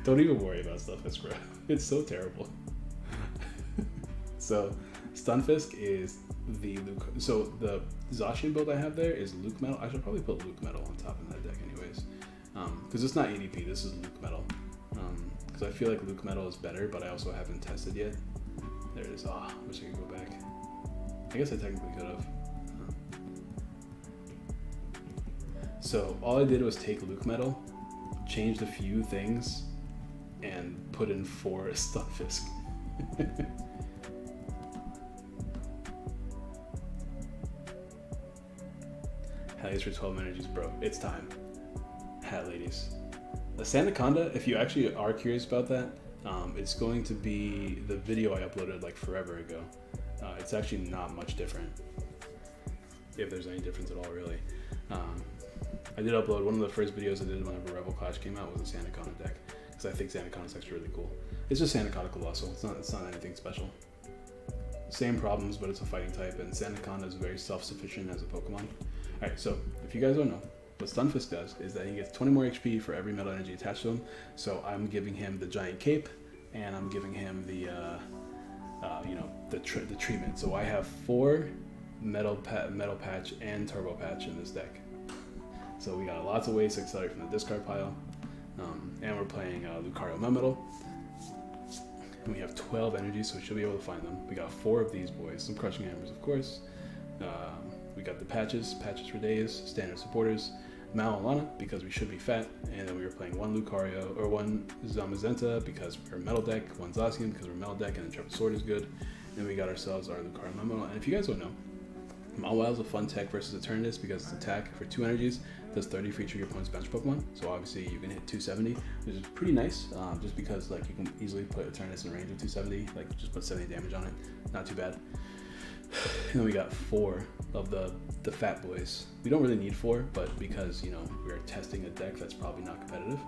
[SPEAKER 1] Don't even worry about Stunfist, bro. It's so terrible. So Stunfisk is the Luke. So the Zacian build I have there is Luke Metal. I should probably put Luke Metal on top of that deck anyways. Because it's not ADP, this is Luke Metal. Because I feel like Luke Metal is better, but I also haven't tested yet. There it is. Ah, wish I could go back. I guess I technically could have. So all I did was take Luke Metal, changed a few things, and put in 4 Stunfisk. Hat ladies for 12 energies, bro. It's time. Hat ladies. The Sandaconda, if you actually are curious about that, it's going to be the video I uploaded like forever ago. It's actually not much different, if there's any difference at all, really. I did upload one of the first videos I did whenever Rebel Clash came out was a Sandaconda deck, because I think Sandaconda is actually really cool. It's just Sandaconda Colossal. It's not anything special. Same problems, but it's a fighting type, and Sandaconda is very self-sufficient as a Pokemon. Alright, so if you guys don't know, what Stunfisk does is that he gets 20 more HP for every metal energy attached to him. So I'm giving him the giant cape, and I'm giving him the the treatment. So I have 4 metal patch and turbo patch in this deck. So we got lots of ways to accelerate from the discard pile, and we're playing Lucario Melmetal. And we have 12 energies, so we should be able to find them. We got 4 of these boys, some Crushing Hammers, of course. We got the patches for days, standard supporters, Mal and Lana, because we should be fat, and then we were playing 1 Lucario, or 1 Zamazenta because we're metal deck, 1 Zacian because we're metal deck, and then Intrepid Sword is good. And then we got ourselves our Lucario Melmetal. And if you guys don't know, Mawile is a fun tech versus Eternatus because its attack for 2 energies does 30 for each of your opponent's bench Pokemon. So obviously you can hit 270, which is pretty nice, just because like you can easily put Eternatus in range of 270, like just put 70 damage on it, not too bad. And then we got 4 of the fat boys. We don't really need 4, but because, you know, we're testing a deck that's probably not competitive,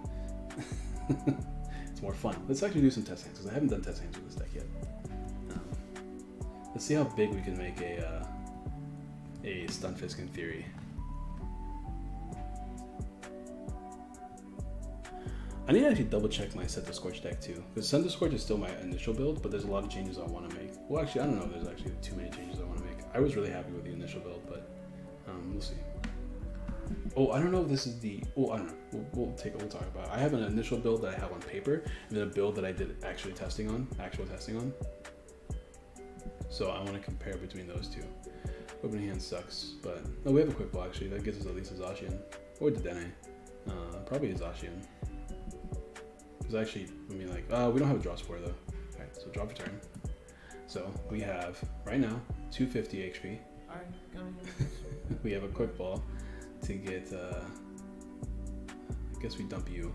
[SPEAKER 1] it's more fun. Let's actually do some test hands, because I haven't done test hands with this deck yet. Let's see how big we can make a Stunfisk in theory. I need to actually double check my Set the Scorch deck too, because Set the Scorch is still my initial build, but there's a lot of changes I want to make. Well, actually, I don't know if there's actually too many changes I want to make. I was really happy with the initial build, but we'll see. Oh, I don't know if this is the. Oh, I don't know. We'll talk about it. I have an initial build that I have on paper, and then a build that I did actual testing on. So I want to compare between those two. Opening hand sucks, but no, we have a quick ball actually. That gives us at least a Zacian or Dedenne. Probably a Zacian. Because actually, I mean, like, we don't have a draw spore though. Alright, so draw for turn. So we have right now 250 HP. We have a quick ball to get. I guess we dump you.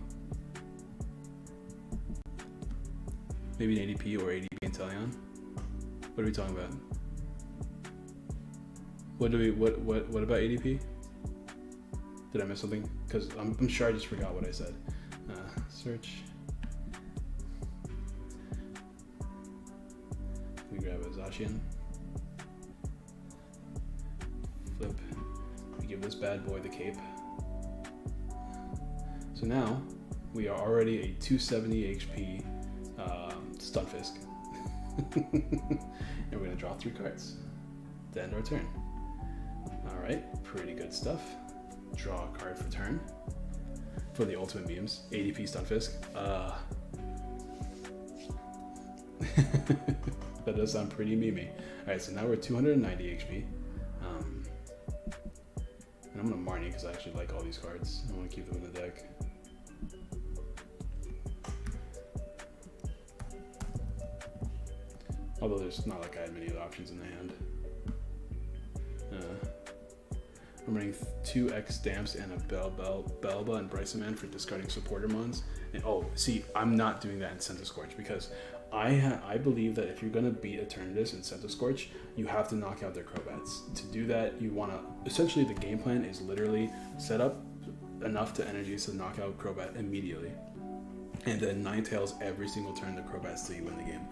[SPEAKER 1] Maybe an ADP or ADP Inteleon. What are we talking about? What about ADP? Did I miss something? Because I'm sure I just forgot what I said. Search. We grab a Zacian. Flip. We give this bad boy the cape. So now we are already a 270 HP Stunfisk. And we're going to draw 3 cards to end our turn. Alright, pretty good stuff. Draw a card for turn. For the ultimate memes, ADP Stunfisk. That does sound pretty memey. Alright, so now we're 290 HP. And I'm going to Marnie because I actually like all these cards. I want to keep them in the deck. Although there's not like I had many other options in the hand. I'm running 2 X stamps and a Belba and Bryceman for discarding supporter mons. And see, I'm not doing that in Centiskorch because I believe that if you're gonna beat Eternatus in Centiskorch, you have to knock out their Crobats. To do that, you wanna essentially the game plan is literally set up enough to energies to knock out Crobat immediately, and then Ninetales every single turn the Crobats till you win the game.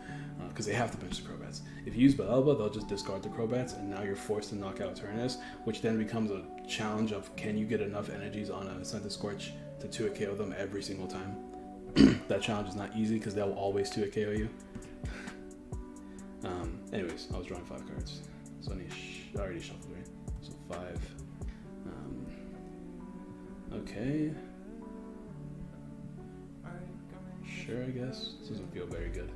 [SPEAKER 1] Because they have to bench the Crobats. If you use Belba, they'll just discard the Crobats, and now you're forced to knock out Eternatus, which then becomes a challenge of can you get enough energies on a Centiskorch to 2-hit KO them every single time. That challenge is not easy because they'll always 2-hit KO you. Anyways, I was drawing 5 cards. So I already shuffled, right? So 5. Okay. Sure, I guess. This doesn't feel very good.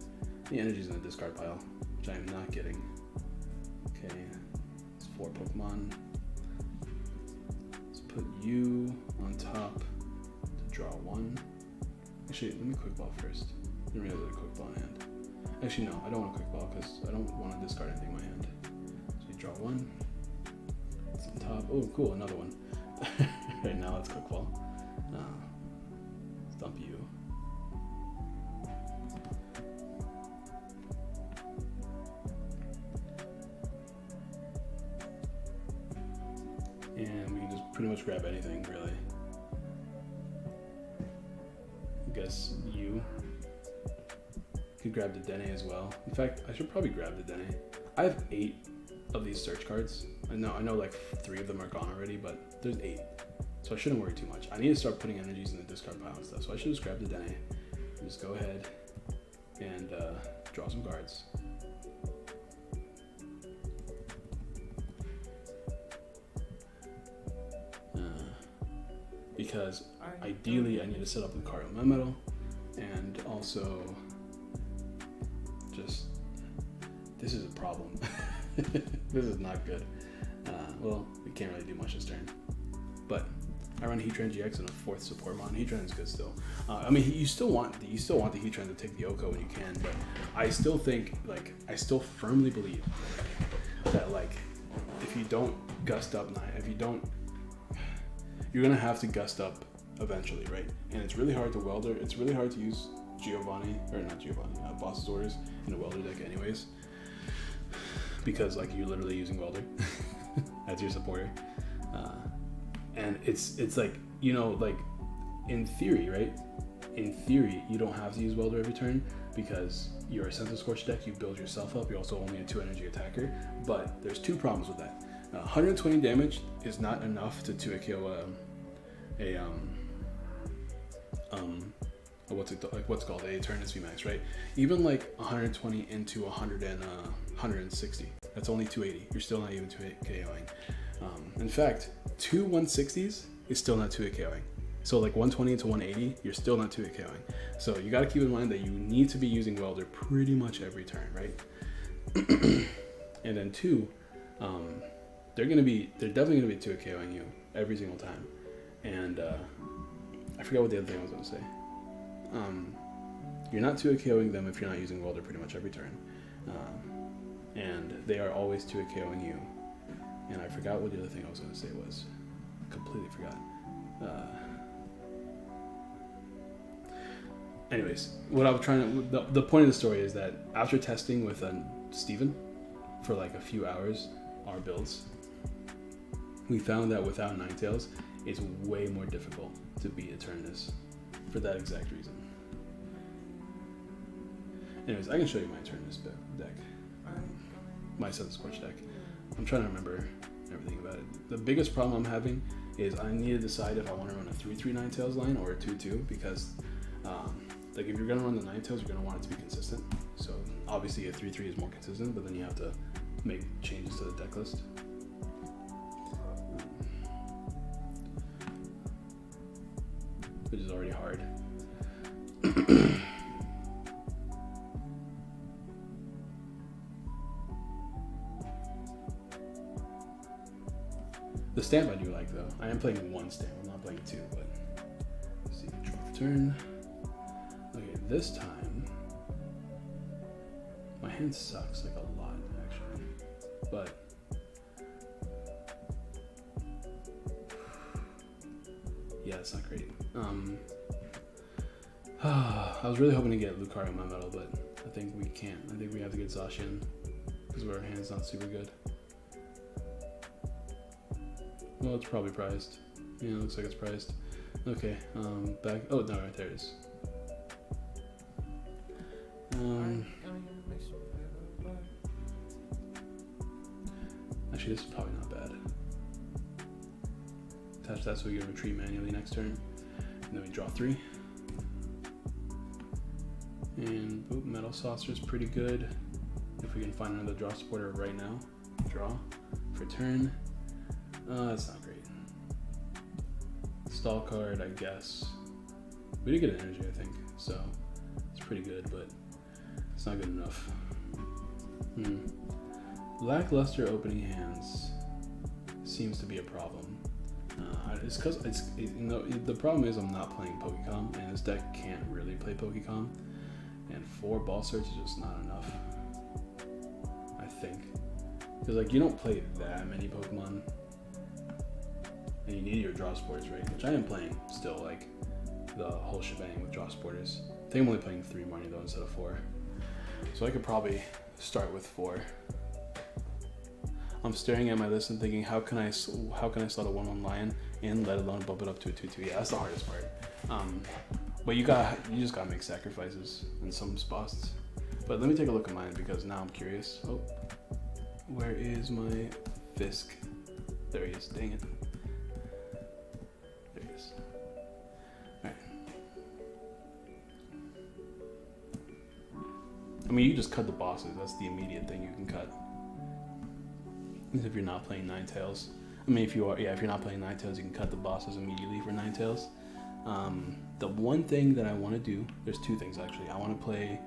[SPEAKER 1] The energy's in the discard pile, which I am not getting. Okay, it's 4 Pokemon. Let's put you on top to draw 1. Actually, let me quick ball first. I didn't realize I had a quick ball in hand. Actually, no, I don't want a quick ball because I don't want to discard anything in my hand. So you draw 1. It's on top. Oh, cool, another one. Right now, it's quick ball. Stump you. And we can just pretty much grab anything, really. I guess you could grab the Dene as well. In fact, I should probably grab the Dene. I have 8 of these search cards. I know like 3 of them are gone already, but there's 8. So I shouldn't worry too much. I need to start putting energies in the discard pile and stuff. So I should just grab the Dene and just go ahead and draw some cards. Because ideally I need to set up the Lucario Metal, and also just this is a problem. This is not good. Well, we can't really do much this turn, but I run Heatran GX and a 4th support mon. Heatran is good still. I mean, you still want the Heatran to take the Oko when you can, but I still think I still firmly believe that if you don't gust up 9, if you don't, you're gonna have to gust up eventually, right? And it's really hard to welder. It's really hard to use Boss's Orders in a welder deck anyways, because you're literally using welder as your supporter. And it's in theory, right? In theory, you don't have to use welder every turn because you're a Centiskorch deck. You build yourself up. You're also only a 2 energy attacker. But there's 2 problems with that. 120 damage is not enough to 2-hit KO what's called a Eternatus VMAX, right? Even 120 into 160, that's only 280. You're still not even 2-hit KOing. In fact, 2 160s is still not 2-hit KOing. So 120 into 180, you're still not 2-hit KOing. So you got to keep in mind that you need to be using welder pretty much every turn, right? And then 2, they're definitely gonna be 2-hit KOing you every single time. And I forgot what the other thing I was gonna say. You're not 2-hit KOing them if you're not using welder pretty much every turn. And they are always 2-hit KOing you. And I forgot what the other thing I was gonna say was. Completely forgot. Anyways, what I'm trying to, the point of the story is that after testing with Steven for a few hours, our builds, we found that without Ninetales, it's way more difficult to beat Eternus for that exact reason. Anyways, I can show you my Eternus deck. My Sun Scorch deck. I'm trying to remember everything about it. The biggest problem I'm having is I need to decide if I want to run a 3/3 Ninetales line or a 2/2 because like if you're gonna run the Ninetales, you're gonna want it to be consistent. So obviously a 3/3 is more consistent, but then you have to make changes to the deck list. Which is already hard. The stamp I do like though. I am playing one stamp, I'm not playing two, but let's see, draw for turn. Okay, this time my hand sucks like a lot actually. But yeah, it's not great. I was really hoping to get Lucario in my metal, but I think we can't. I think we have to get Zacian because our hand's not super good. Well, it's probably prized. Yeah, it looks like it's prized. Okay, back. Oh, no, right there it is. Actually, this is probably not bad. Attach that so we can retreat manually next turn. And then we draw 3. And boop, Metal Saucer is pretty good. If we can find another draw supporter right now. Draw for turn. That's not great. Stall card, I guess. We did get an energy, I think, so it's pretty good, but it's not good enough. Lackluster opening hands seems to be a problem. It's because the problem is I'm not playing Pokecom, and this deck can't really play Pokecom, and 4 Ball Search is just not enough, I think. Because like you don't play that many Pokemon, and you need your draw supporters, right? Which I am playing still, like the whole shebang with draw supporters. I think I'm only playing 3 money though instead of 4, so I could probably start with 4. I'm staring at my list and thinking, how can I slot a 1/1 Lion in, let alone bump it up to a 2/2? Yeah, that's the hardest part. But you just gotta make sacrifices in some spots. But let me take a look at mine because now I'm curious. Oh, where is my Fisk? There he is. Dang it. There he is. All right. I mean, you just cut the bosses. That's the immediate thing you can cut. If you're not playing Ninetales. I mean, if you are, yeah, if you're not playing Ninetales, you can cut the bosses immediately for Ninetales. The one thing that I want to do, there's 2 things actually. I want to play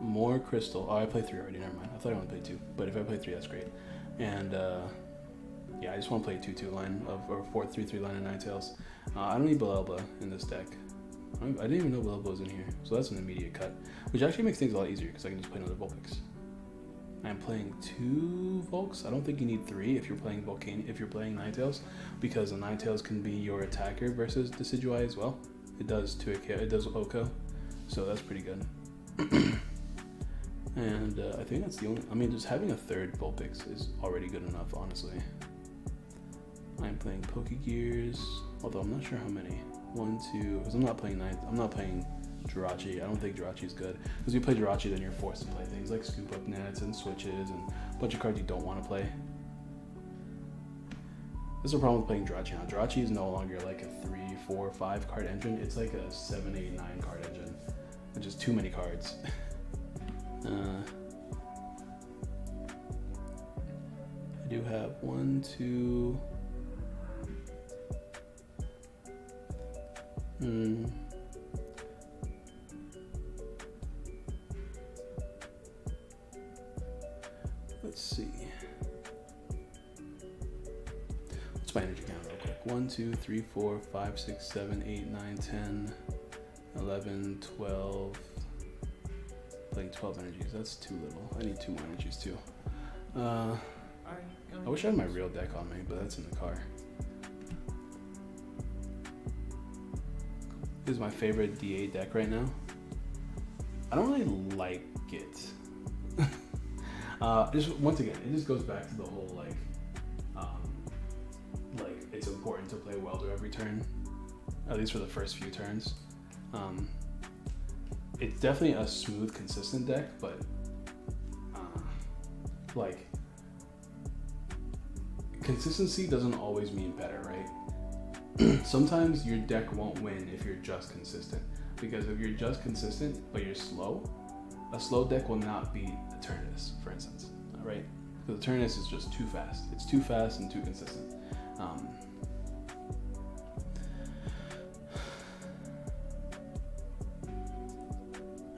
[SPEAKER 1] more Crystal. Oh, I played 3 already, never mind. I thought I only played 2, but if I play 3, that's great. And yeah, I just want to play a 2/2 line or 4/3/3 line of Ninetales. I don't need Belelba in this deck. I didn't even know Belelba was in here, so that's an immediate cut, which actually makes things a lot easier because I can just play another Vulpix. I'm playing 2 Volks. I don't think you need 3 if you're playing if you're playing Ninetales, because the Ninetales can be your attacker versus Decidueye as well. It does it does Oko, so that's pretty good. And I think that's the only. I mean, just having a 3rd Vulpix is already good enough, honestly. I'm playing Pokegears, although I'm not sure how many. 1, 2. Because I'm not playing Jirachi. I don't think Jirachi is good. Because if you play Jirachi, then you're forced to play things like Scoop Up Nets and Switches and a bunch of cards you don't want to play. This is the problem with playing Jirachi now. Jirachi is no longer like a 3, 4, 5 card engine. It's like a 7, 8, 9 card engine. Which is too many cards. I do have 1, 2. Let's see. What's my energy count real quick? 1, 2, 3, 4, 5, 6, 7, 8, 9, 10, 11, 12. Playing 12 energies. That's too little. I need 2 more energies too. I wish I had my real deck on me, but that's in the car. This is my favorite DA deck right now. I don't really like it. Just once again, it just goes back to the whole like it's important to play Welder every turn, at least for the first few turns. It's definitely a smooth, consistent deck, but like consistency doesn't always mean better, right? Sometimes your deck won't win if you're just consistent, because if you're just consistent but you're slow, a slow deck will not beat Eternus, for instance, right? Because Eternus is just too fast. It's too fast and too consistent. How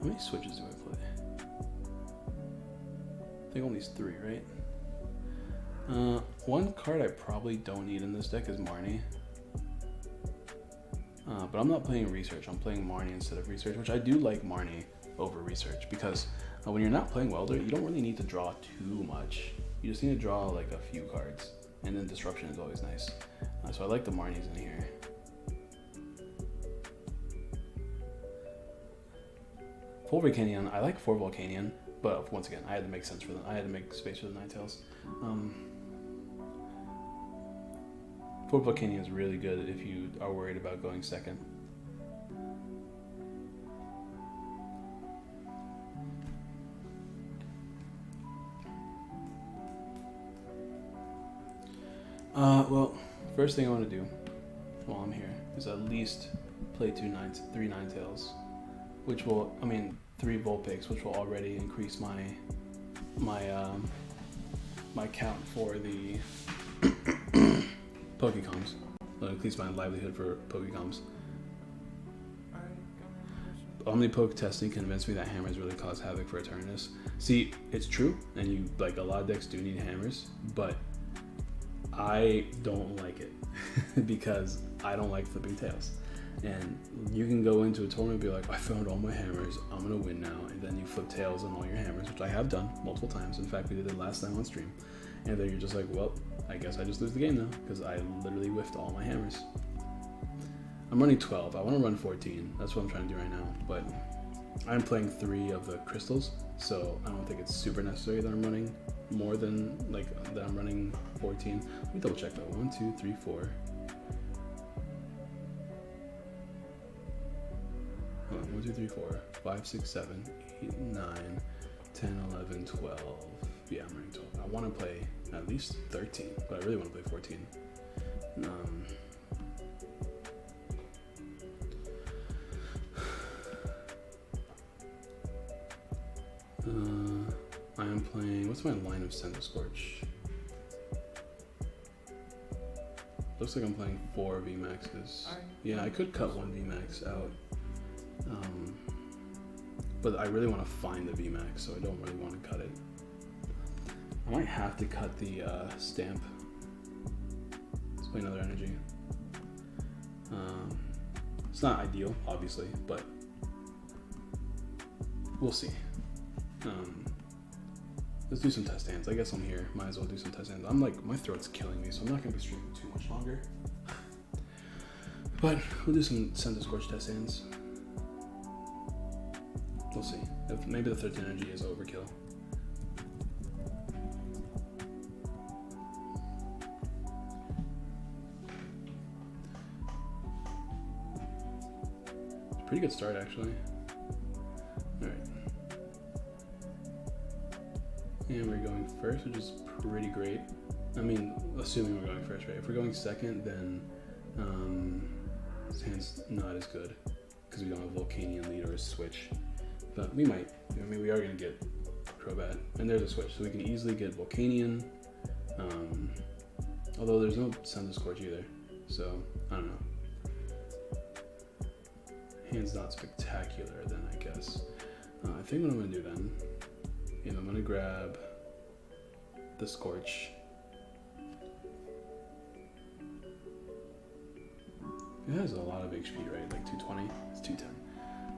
[SPEAKER 1] many switches do I play? I think only 3, right? One card I probably don't need in this deck is Marnie. But I'm not playing Research. I'm playing Marnie instead of Research, which I do like Marnie over Research, because when you're not playing Welder, you don't really need to draw too much. You just need to draw like a few cards, and then Disruption is always nice. So I like the Marnies in here. Full Volcanion, I like 4 Volcanion, but once again, I had to make sense for them. I had to make space for the Ninetales. 4 Volcanion is really good if you are worried about going second. Well, first thing I want to do while I'm here is at least play 3 Ninetales, which will, 3 Vulpix, which will already increase my count for the Pokecoms. It'll increase my livelihood for Pokecoms. Omnipoke testing convinced me that hammers really cause havoc for Eternus. See, it's true, and a lot of decks do need hammers, but I don't like it because I don't like flipping tails. And you can go into a tournament and be like, I found all my hammers, I'm gonna win now, and then you flip tails on all your hammers, which I have done multiple times. In fact, we did it last time on stream. And then you're just like, well, I guess I just lose the game now, because I literally whiffed all my hammers. I'm running 12, I want to run 14, that's what I'm trying to do right now, but I'm playing 3 of the crystals, so I don't think it's super necessary that I'm running more than, that I'm running 14. Let me double check though. 1, 2, 3, 4. 1, 2, 3, 4, 5, 6, 7, 8, 9, 10, 11, 12. Yeah, I'm running 12. I want to play at least 13, but I really want to play 14. I am playing, what's my line of Sendascorch? Looks like I'm playing 4 VMAXs. Yeah, I could cut 1 VMAX out. But I really want to find the VMAX, so I don't really want to cut it. I might have to cut the stamp. Let's play another energy. It's not ideal, obviously, but we'll see. Let's do some test hands. I guess I'm here. Might as well do some test hands. My throat's killing me, so I'm not going to be streaming too much longer. But we'll do some Sendascorch test hands. We'll see. If maybe the 13 energy is overkill. It's a pretty good start, actually. Alright. And we're going first, which is pretty great. Assuming we're going first, right? If we're going second, then this hand's not as good because we don't have Volcanion lead or a switch. But we might. We are going to get Crobat. And there's a switch, so we can easily get Volcanion. Although there's no Sendascorch either. So, I don't know. Hand's not spectacular then, I guess. I think what I'm going to do then, I'm going to grab the Scorch. It has a lot of HP, right? Like 220? It's 210.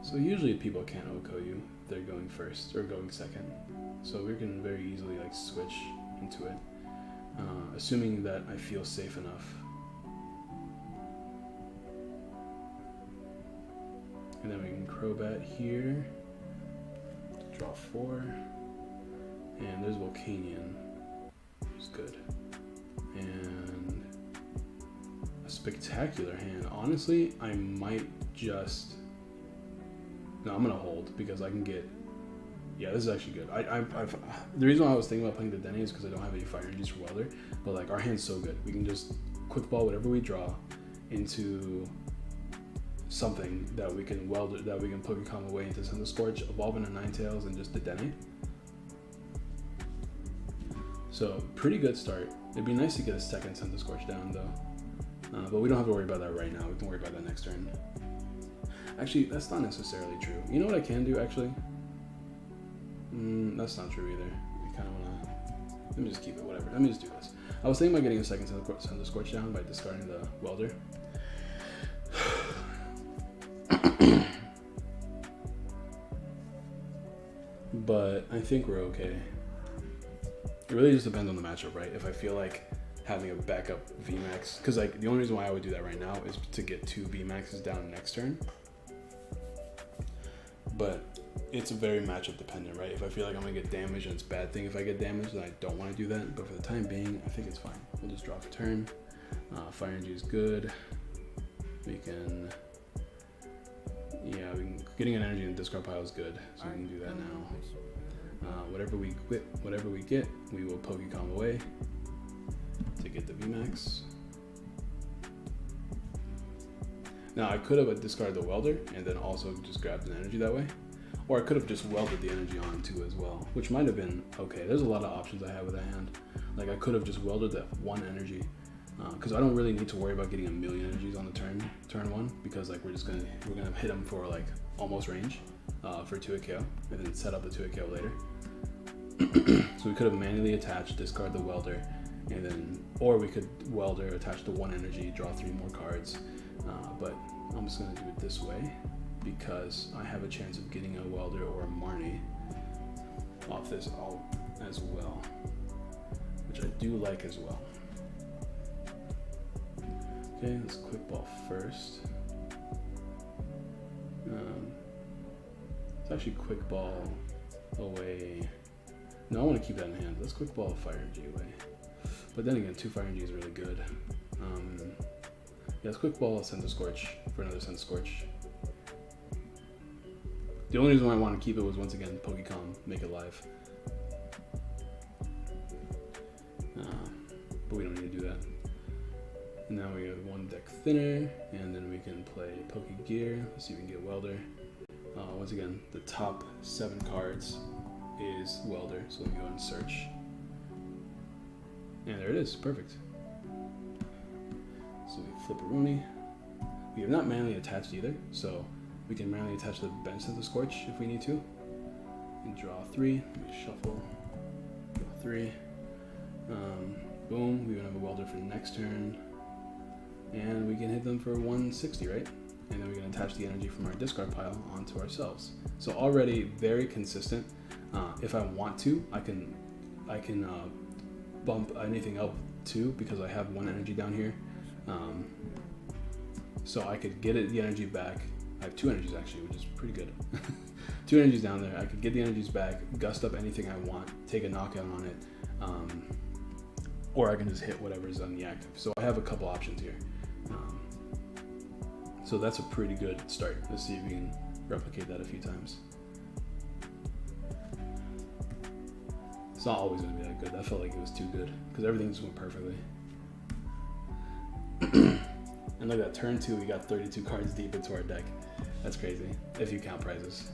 [SPEAKER 1] So usually people can't OHKO you if they're going first or going second. So we can very easily switch into it, assuming that I feel safe enough. And then we can Crobat here, draw 4, and there's Volcanion, which is good. And a spectacular hand. Honestly, I might just... No, I'm going to hold because I can get... Yeah, this is actually good. The reason why I was thinking about playing the Denny is because I don't have any fire energies for Welder, but like our hand's so good. We can just quick ball whatever we draw into something that we can weld it, that we can Pokecom away into Thunder Scorch, evolve into Ninetales, and just the Denny. So pretty good start. It'd be nice to get a second Thunder Scorch down though, but we don't have to worry about that right now. We can worry about that next turn. Actually, that's not necessarily true. You know what I can do actually? That's not true either. I kind of want to... Let me just keep it, whatever. Let me just do this. I was thinking about getting a second Thunder Scorch down by discarding the Welder. But I think we're okay. It really just depends on the matchup, right? If I feel like having a backup VMAX, because like the only reason why I would do that right now is to get 2 VMAXs down next turn. But it's very matchup dependent, right? If I feel like I'm gonna get damaged, and it's a bad thing if I get damaged, then I don't want to do that. But for the time being, I think it's fine. We'll just draw for turn. Fire energy is good. We can, getting an energy in the discard pile is good, so we can do that now. Whatever we get, we will Pokecom away to get the VMAX. Now I could have discarded the Welder and then also just grabbed an energy that way. Or I could have just welded the energy on too as well, which might have been okay. There's a lot of options I have with that hand. Like I could have just welded that 1 energy, because I don't really need to worry about getting a million energies on the turn 1, because like we're gonna hit them for like almost range for 2 KO, and then set up the 2 KO later. So we could have manually attached, discard the Welder, and then, or we could Welder, attach the 1 energy, draw 3 more cards. But I'm just gonna do it this way, because I have a chance of getting a Welder or a Marnie off this as well, which I do like as well. Okay, let's quick ball first. It's actually quick ball away. No, I want to keep that in hand. Let's quick ball a fire energy away. But then again, 2 fire energy is really good. Yeah, let's quick ball a Thunder Scorch for another Thunder Scorch. The only reason why I want to keep it was, once again, Pokecom, make it live. But we don't need to do that. And now we have 1 deck thinner, and then we can play Poke Gear. Let's see if we can get Welder. Once again, the top 7 cards is Welder, so let me go and search. And there it is, perfect. So we flip a Rooney. We have not manually attached either, so we can manually attach the bench to the Scorch if we need to. And draw 3, we shuffle, draw 3. Boom, we're gonna have a Welder for next turn. And we can hit them for 160, right? And then we can attach the energy from our discard pile onto ourselves. So already very consistent. If I want to, I can bump anything up too, because I have 1 energy down here. So I could get the energy back. I have 2 energies actually, which is pretty good. 2 energies down there. I could get the energies back, gust up anything I want, take a knockout on it, or I can just hit whatever's on the active. So I have a couple options here. So that's a pretty good start. Let's see if we can replicate that a few times. It's not always going to be that good. That felt like it was too good, because everything just went perfectly. And look at that, turn 2, we got 32 cards deep into our deck. That's crazy, if you count prizes.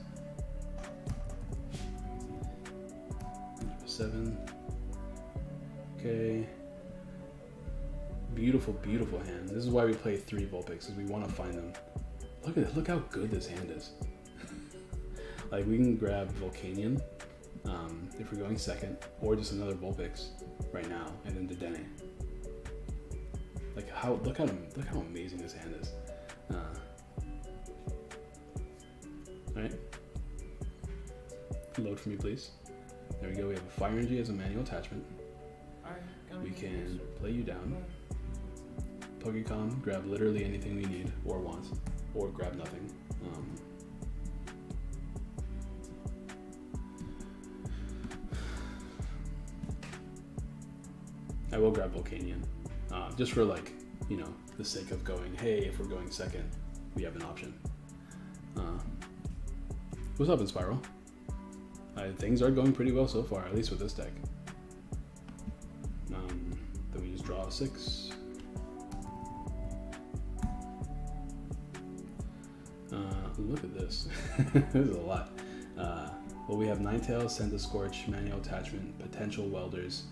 [SPEAKER 1] 7. Okay. Beautiful, beautiful hand. This is why we play 3 Vulpix, because we want to find them. Look at it, look how good this hand is. Like, we can grab Volcanion if we're going second, or just another Vulpix right now, and then the Dene. Like, look how amazing this hand is. Alright. Load for me, please. There we go, we have a Fire Energy as a manual attachment. We can play you down. Pokecom, grab literally anything we need or want, or grab nothing. I will grab Volcanion, just for like, you know, the sake of going, hey, if we're going second, we have an option. What's up in Spiral? Things are going pretty well so far, at least with this deck. Then we just draw a 6. Look at this. This is a lot. Well, we have Ninetales, Send to Scorch, Manual Attachment, Potential Welders.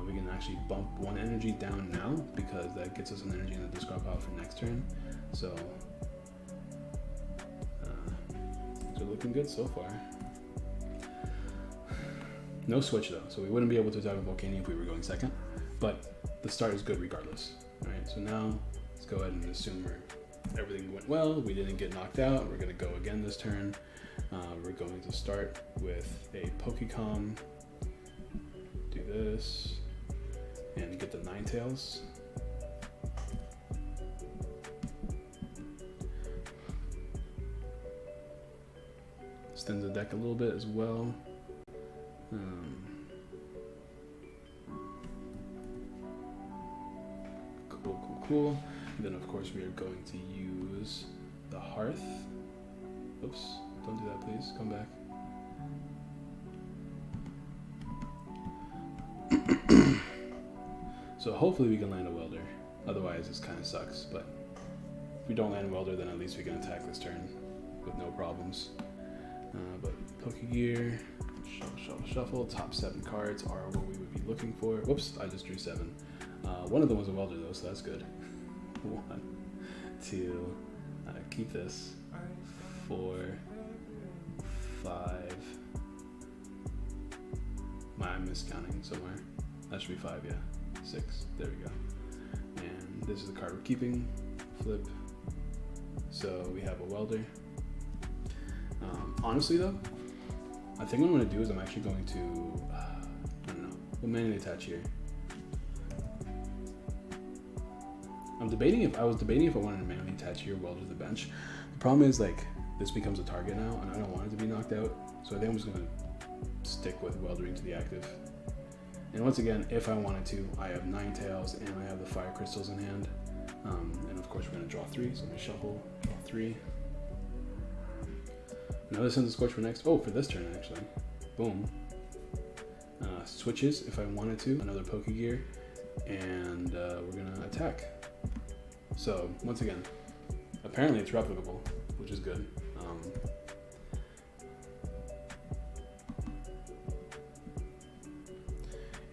[SPEAKER 1] We can actually bump 1 energy down now because that gets us an energy in the discard pile for next turn. So, things are looking good so far. No switch though, so we wouldn't be able to attack with Volcanion if we were going second, but the start is good regardless. Alright, so now let's go ahead and assume everything went well, we didn't get knocked out, we're going to go again this turn. We're going to start with a Pokecom, do this, and get the Ninetales. Extend the deck a little bit as well. Cool. And then of course we are going to use the Hearth. Oops, don't do that please, come back. So hopefully we can land a Welder, otherwise this kind of sucks, but if we don't land a Welder then at least we can attack this turn with no problems. But Pokegear, shuffle, top 7 cards are what we would be looking for. Whoops, I just drew 7. One of them was a Welder though, so that's good. 1, 2, keep this, 4, 5, I'm miscounting somewhere, that should be 5, yeah, 6, there we go, and this is the card we're keeping, flip, so we have a Welder. Honestly though, I think what I'm going to do is I'm actually going to, I don't know, we'll manually attach here. I was debating if I wanted to manually attach here Welder to the bench. The problem is like this becomes a target now and I don't want it to be knocked out. So I think I'm just gonna stick with Weldering to the active. And once again, if I wanted to, I have Ninetales and I have the Fire Crystals in hand. And of course we're gonna draw 3, so I'm gonna shuffle, draw 3. Another Send to Scorch for next, for this turn actually. Boom. Switches if I wanted to, another Pokegear, and we're gonna attack. So once again, apparently it's replicable, which is good.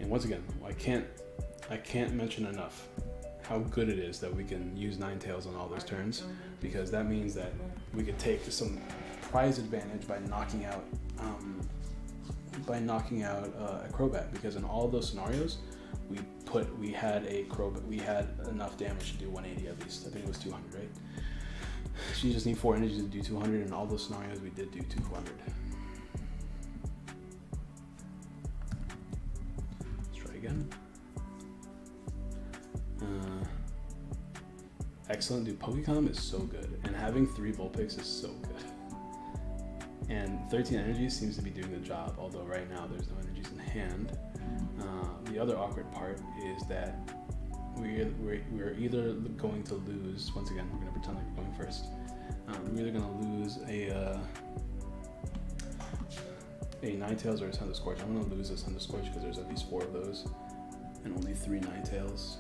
[SPEAKER 1] And once again, I can't mention enough how good it is that we can use Ninetales on all those turns, because that means that we could take some prize advantage by knocking out a Crobat, because in all of those scenarios we had a Crobat, we had enough damage to do 180 at least. I think it was 200, right? So you just need 4 energies to do 200, and all those scenarios we did do 200. Let's try again. Excellent, dude. Pokecom is so good, and having 3 Vulpix is so good. And 13 energies seems to be doing the job, although right now there's no energies in hand. The other awkward part is that we're either going to lose, once again, we're going to pretend like we're going first. We're either going to lose a Ninetales or a Send to Scorch. I'm going to lose a Send to Scorch because there's at least 4 of those and only 3 Ninetales.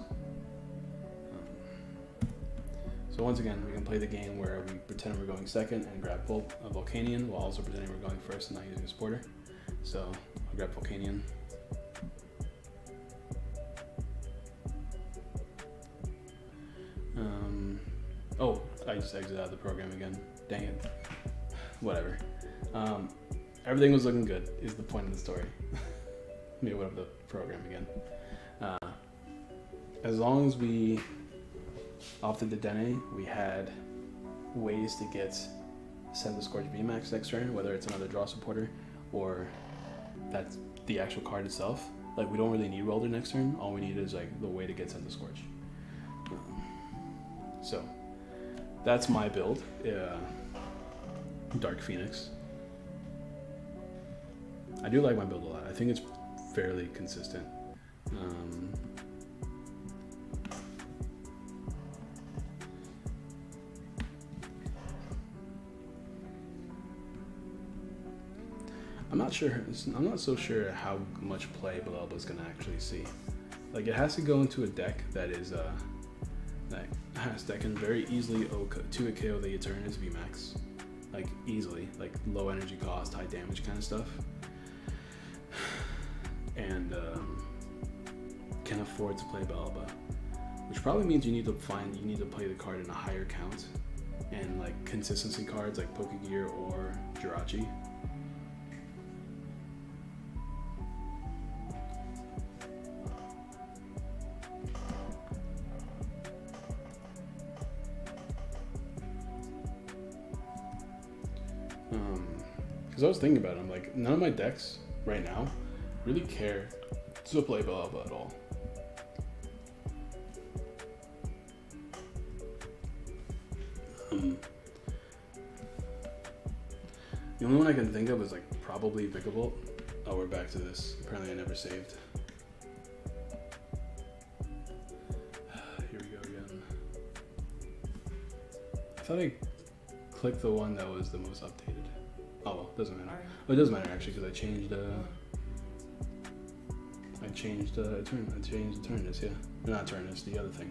[SPEAKER 1] So once again, we can play the game where we pretend we're going second and grab a Volcanion while also pretending we're going first and not using a supporter. So I'll grab Volcanion. I just exited out of the program again. Dang it. Whatever. Everything was looking good is the point of the story. Let me open up the program again. As long as we opted the Dene, we had ways to get Send to Scorch VMAX next turn, whether it's another draw supporter or that's the actual card itself. Like, we don't really need Welder next turn. All we need is like the way to get Send to Scorch. So that's my build. Dark Phoenix. I do like my build a lot. I think it's fairly consistent. I'm not sure. I'm not so sure how much play Balelba's gonna actually see. Like, it has to go into a deck that is that can very easily 2 KO the Eternatus VMAX, like easily, like low energy cost, high damage kind of stuff, and can afford to play Balelba, which probably means you need to play the card in a higher count, and like consistency cards like Pokegear or Jirachi. Because I was thinking about it, I'm like, none of my decks right now really care to play Balelba at all. The only one I can think of is like probably Vikavolt. Oh, we're back to this. Apparently I never saved. Here we go again. I thought I clicked the one that was the most updated. Oh well, doesn't matter. Oh, it does matter actually, because I changed Eternatus, yeah. Not Eternatus, the other thing.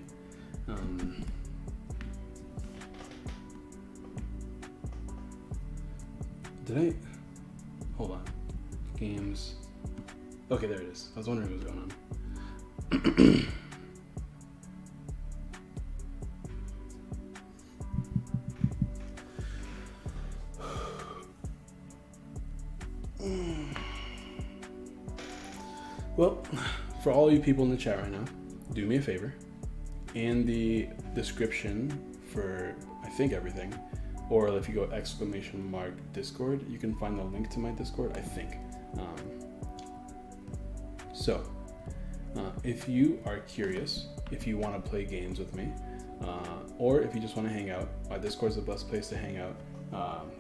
[SPEAKER 1] Did I? Hold on. Games. Okay, there it is. I was wondering what was going on. Well, for all you people in the chat right now, do me a favor. In the description for, I think, everything, or if you go !Discord, you can find the link to my Discord, I think. If you are curious, if you want to play games with me, or if you just want to hang out, my Discord is the best place to hang out.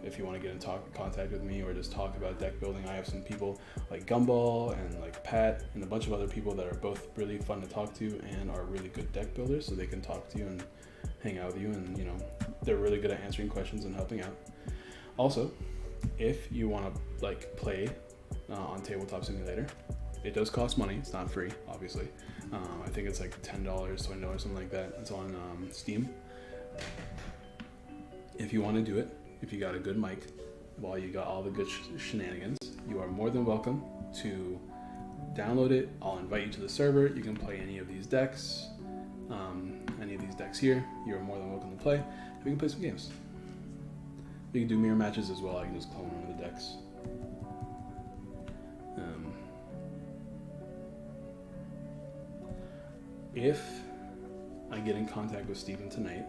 [SPEAKER 1] If you want to get in contact with me or just talk about deck building, I have some people like Gumball and like Pat and a bunch of other people that are both really fun to talk to and are really good deck builders, so they can talk to you and hang out with you, and they're really good at answering questions and helping out. Also, if you want to like play on Tabletop Simulator, it does cost money. It's not free, obviously. I think it's like $10, $20, something like that. It's on Steam. If you want to do it, if you got a good mic, while you got all the good shenanigans, you are more than welcome to download it. I'll invite you to the server. You can play any of these decks. Any of these decks here, you're more than welcome to play. We can play some games. We can do mirror matches as well. I can just clone one of the decks. If I get in contact with Steven tonight,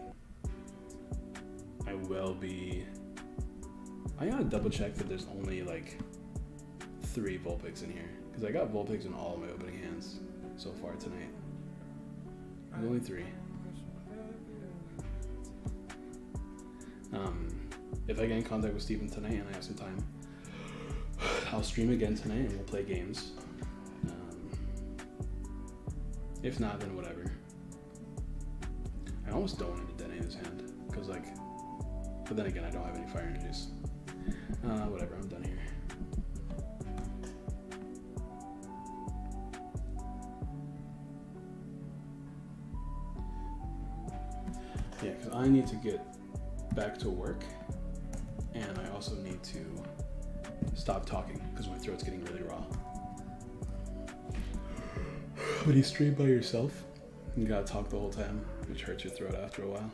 [SPEAKER 1] I gotta double check that there's only like 3 Vulpix in here, because I got Vulpix in all of my opening hands so far tonight. There's only 3. If I get in contact with Steven tonight and I have some time, I'll stream again tonight and we'll play games. If not, then whatever. I almost don't want to detonate his hand, because but then again, I don't have any fire energies. Whatever, I'm done here. Yeah, because I need to get back to work, and I also need to stop talking because my throat's getting really raw. When you stream by yourself, you gotta talk the whole time, which hurts your throat after a while.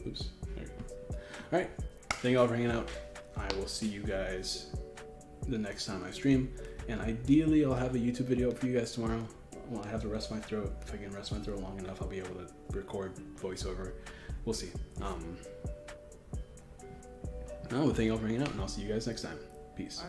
[SPEAKER 1] Oops, there you go. Alright, thank you all for hanging out. I will see you guys the next time I stream, and ideally I'll have a YouTube video up for you guys tomorrow. Well, I have to rest my throat. If I can rest my throat long enough, I'll be able to record voiceover. We'll see. Thank you all for hanging out, and I'll see you guys next time. Peace.